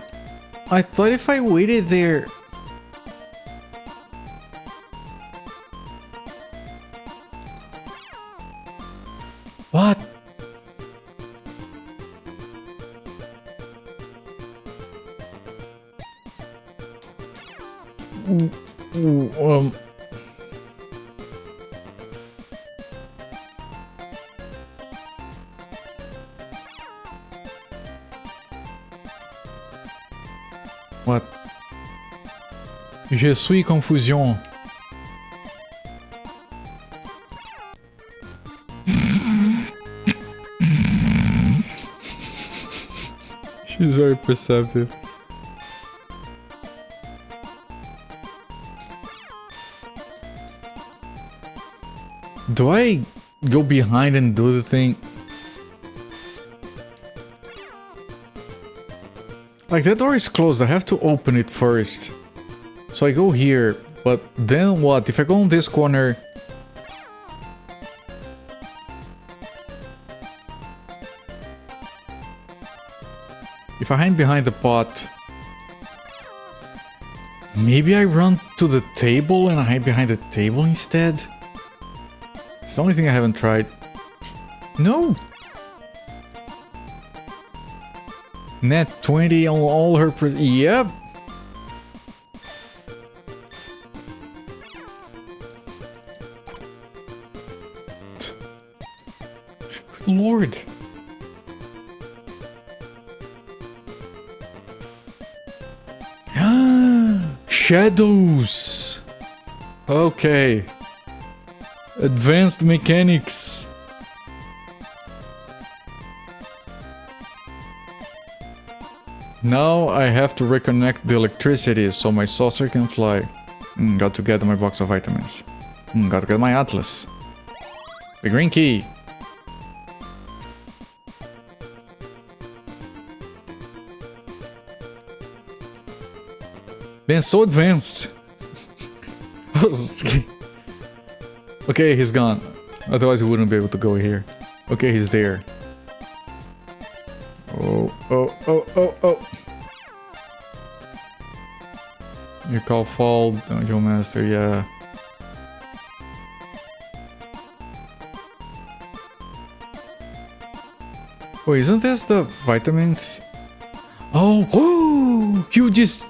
I thought if I waited there... What? What? Je suis confusion. She's very perceptive. Do I go behind and do the thing? Like, that door is closed, I have to open it first. So I go here, but then what? If I go on this corner... If I hide behind the pot... Maybe I run to the table and I hide behind the table instead? It's the only thing I haven't tried. No! Net 20 on all her yep! Lord! Shadows! Okay. Advanced mechanics. Now I have to reconnect the electricity so my saucer can fly. Got to get my box of vitamins. Got to get my atlas. The green key. Been so advanced. Okay, he's gone. Otherwise he wouldn't be able to go here. Okay, he's there. Oh. You call fall, Dungeon Master, yeah. Oh, isn't this the vitamins? Oh, you just...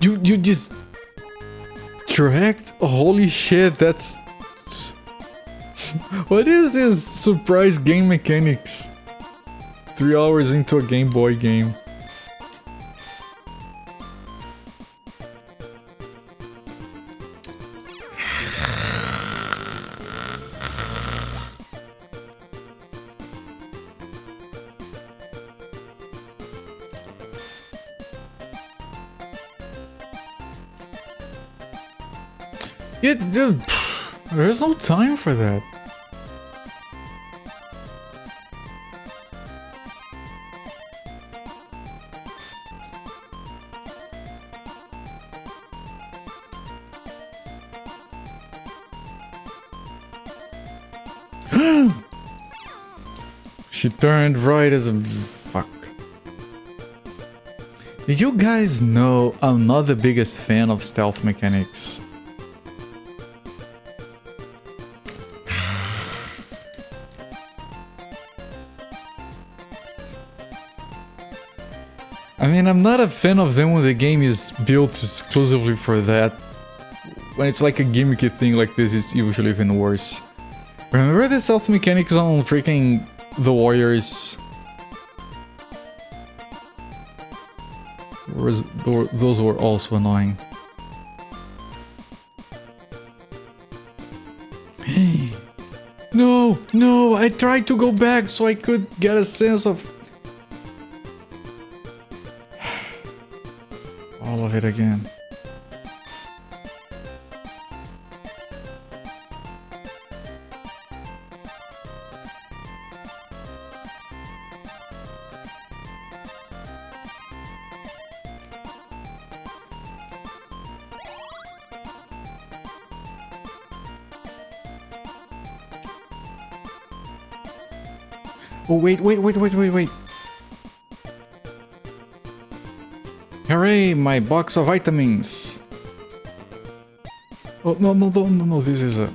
You just... Correct? Holy shit, that's... What is this surprise game mechanics? 3 hours into a Game Boy game. Yeah, dude, there's no time for that. She turned right as a fuck. Did you guys know I'm not the biggest fan of stealth mechanics? I mean, I'm not a fan of them when the game is built exclusively for that. When it's like a gimmicky thing like this, it's usually even worse. Remember the stealth mechanics on freaking The Warriors? Those were also annoying. No, I tried to go back so I could get a sense of... of it again. Oh, wait. Hooray, my box of vitamins. Oh, no, this is a...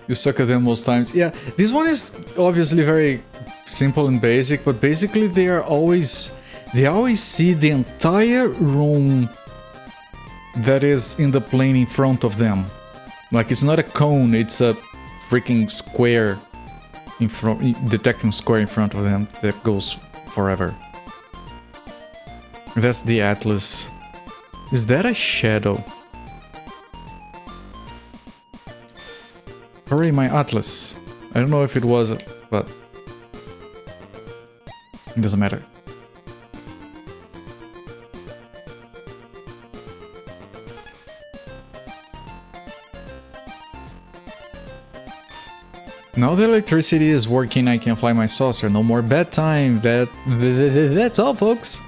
You suck at them most times. Yeah, this one is obviously very simple and basic, but basically they always see the entire room that is in the plane in front of them. Like, it's not a cone, it's a freaking square in front, detecting square in front of them that goes forever. That's the Atlas. Is that a shadow? Hooray, my Atlas. I don't know if it was, but it doesn't matter. Now the electricity is working, I can fly my saucer. No more bedtime. That's all, folks.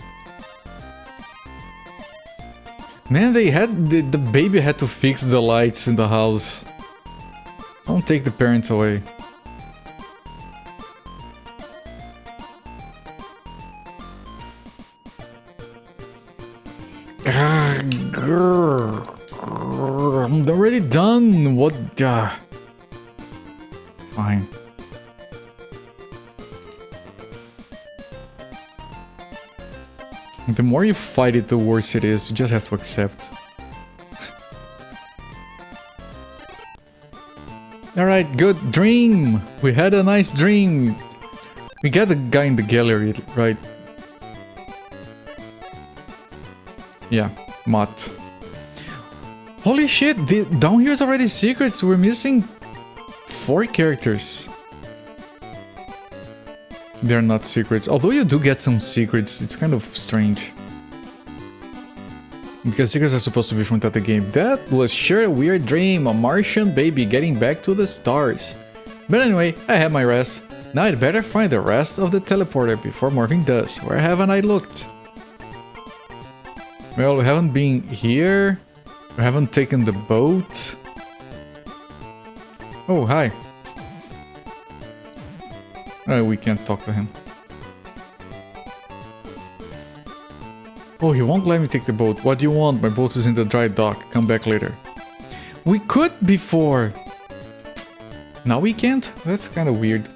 Man, the baby had to fix the lights in the house. Don't take the parents away. I'm already done. What? Fine. The more you fight it, the worse it is. You just have to accept. Alright, good dream! We had a nice dream! We got the guy in the gallery, right? Yeah, Mott. Holy shit, down here is already secrets! We're missing 4 characters. They're not secrets, although you do get some secrets, it's kind of strange. Because secrets are supposed to be from the game. That was sure a weird dream, a Martian baby getting back to the stars. But anyway, I had my rest. Now I'd better find the rest of the teleporter before Marvin does. Where haven't I looked? Well, we haven't been here. We haven't taken the boat. Oh, hi. We can't talk to him. Oh, he won't let me take the boat. What do you want? My boat is in the dry dock. Come back later. We could before. Now we can't? That's kind of weird.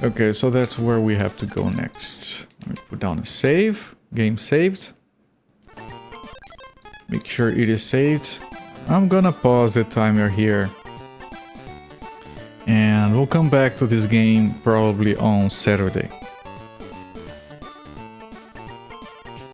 Okay, so that's where we have to go next. Let me put down a save. Game saved. Make sure it is saved. I'm gonna pause the timer here. And we'll come back to this game probably on Saturday.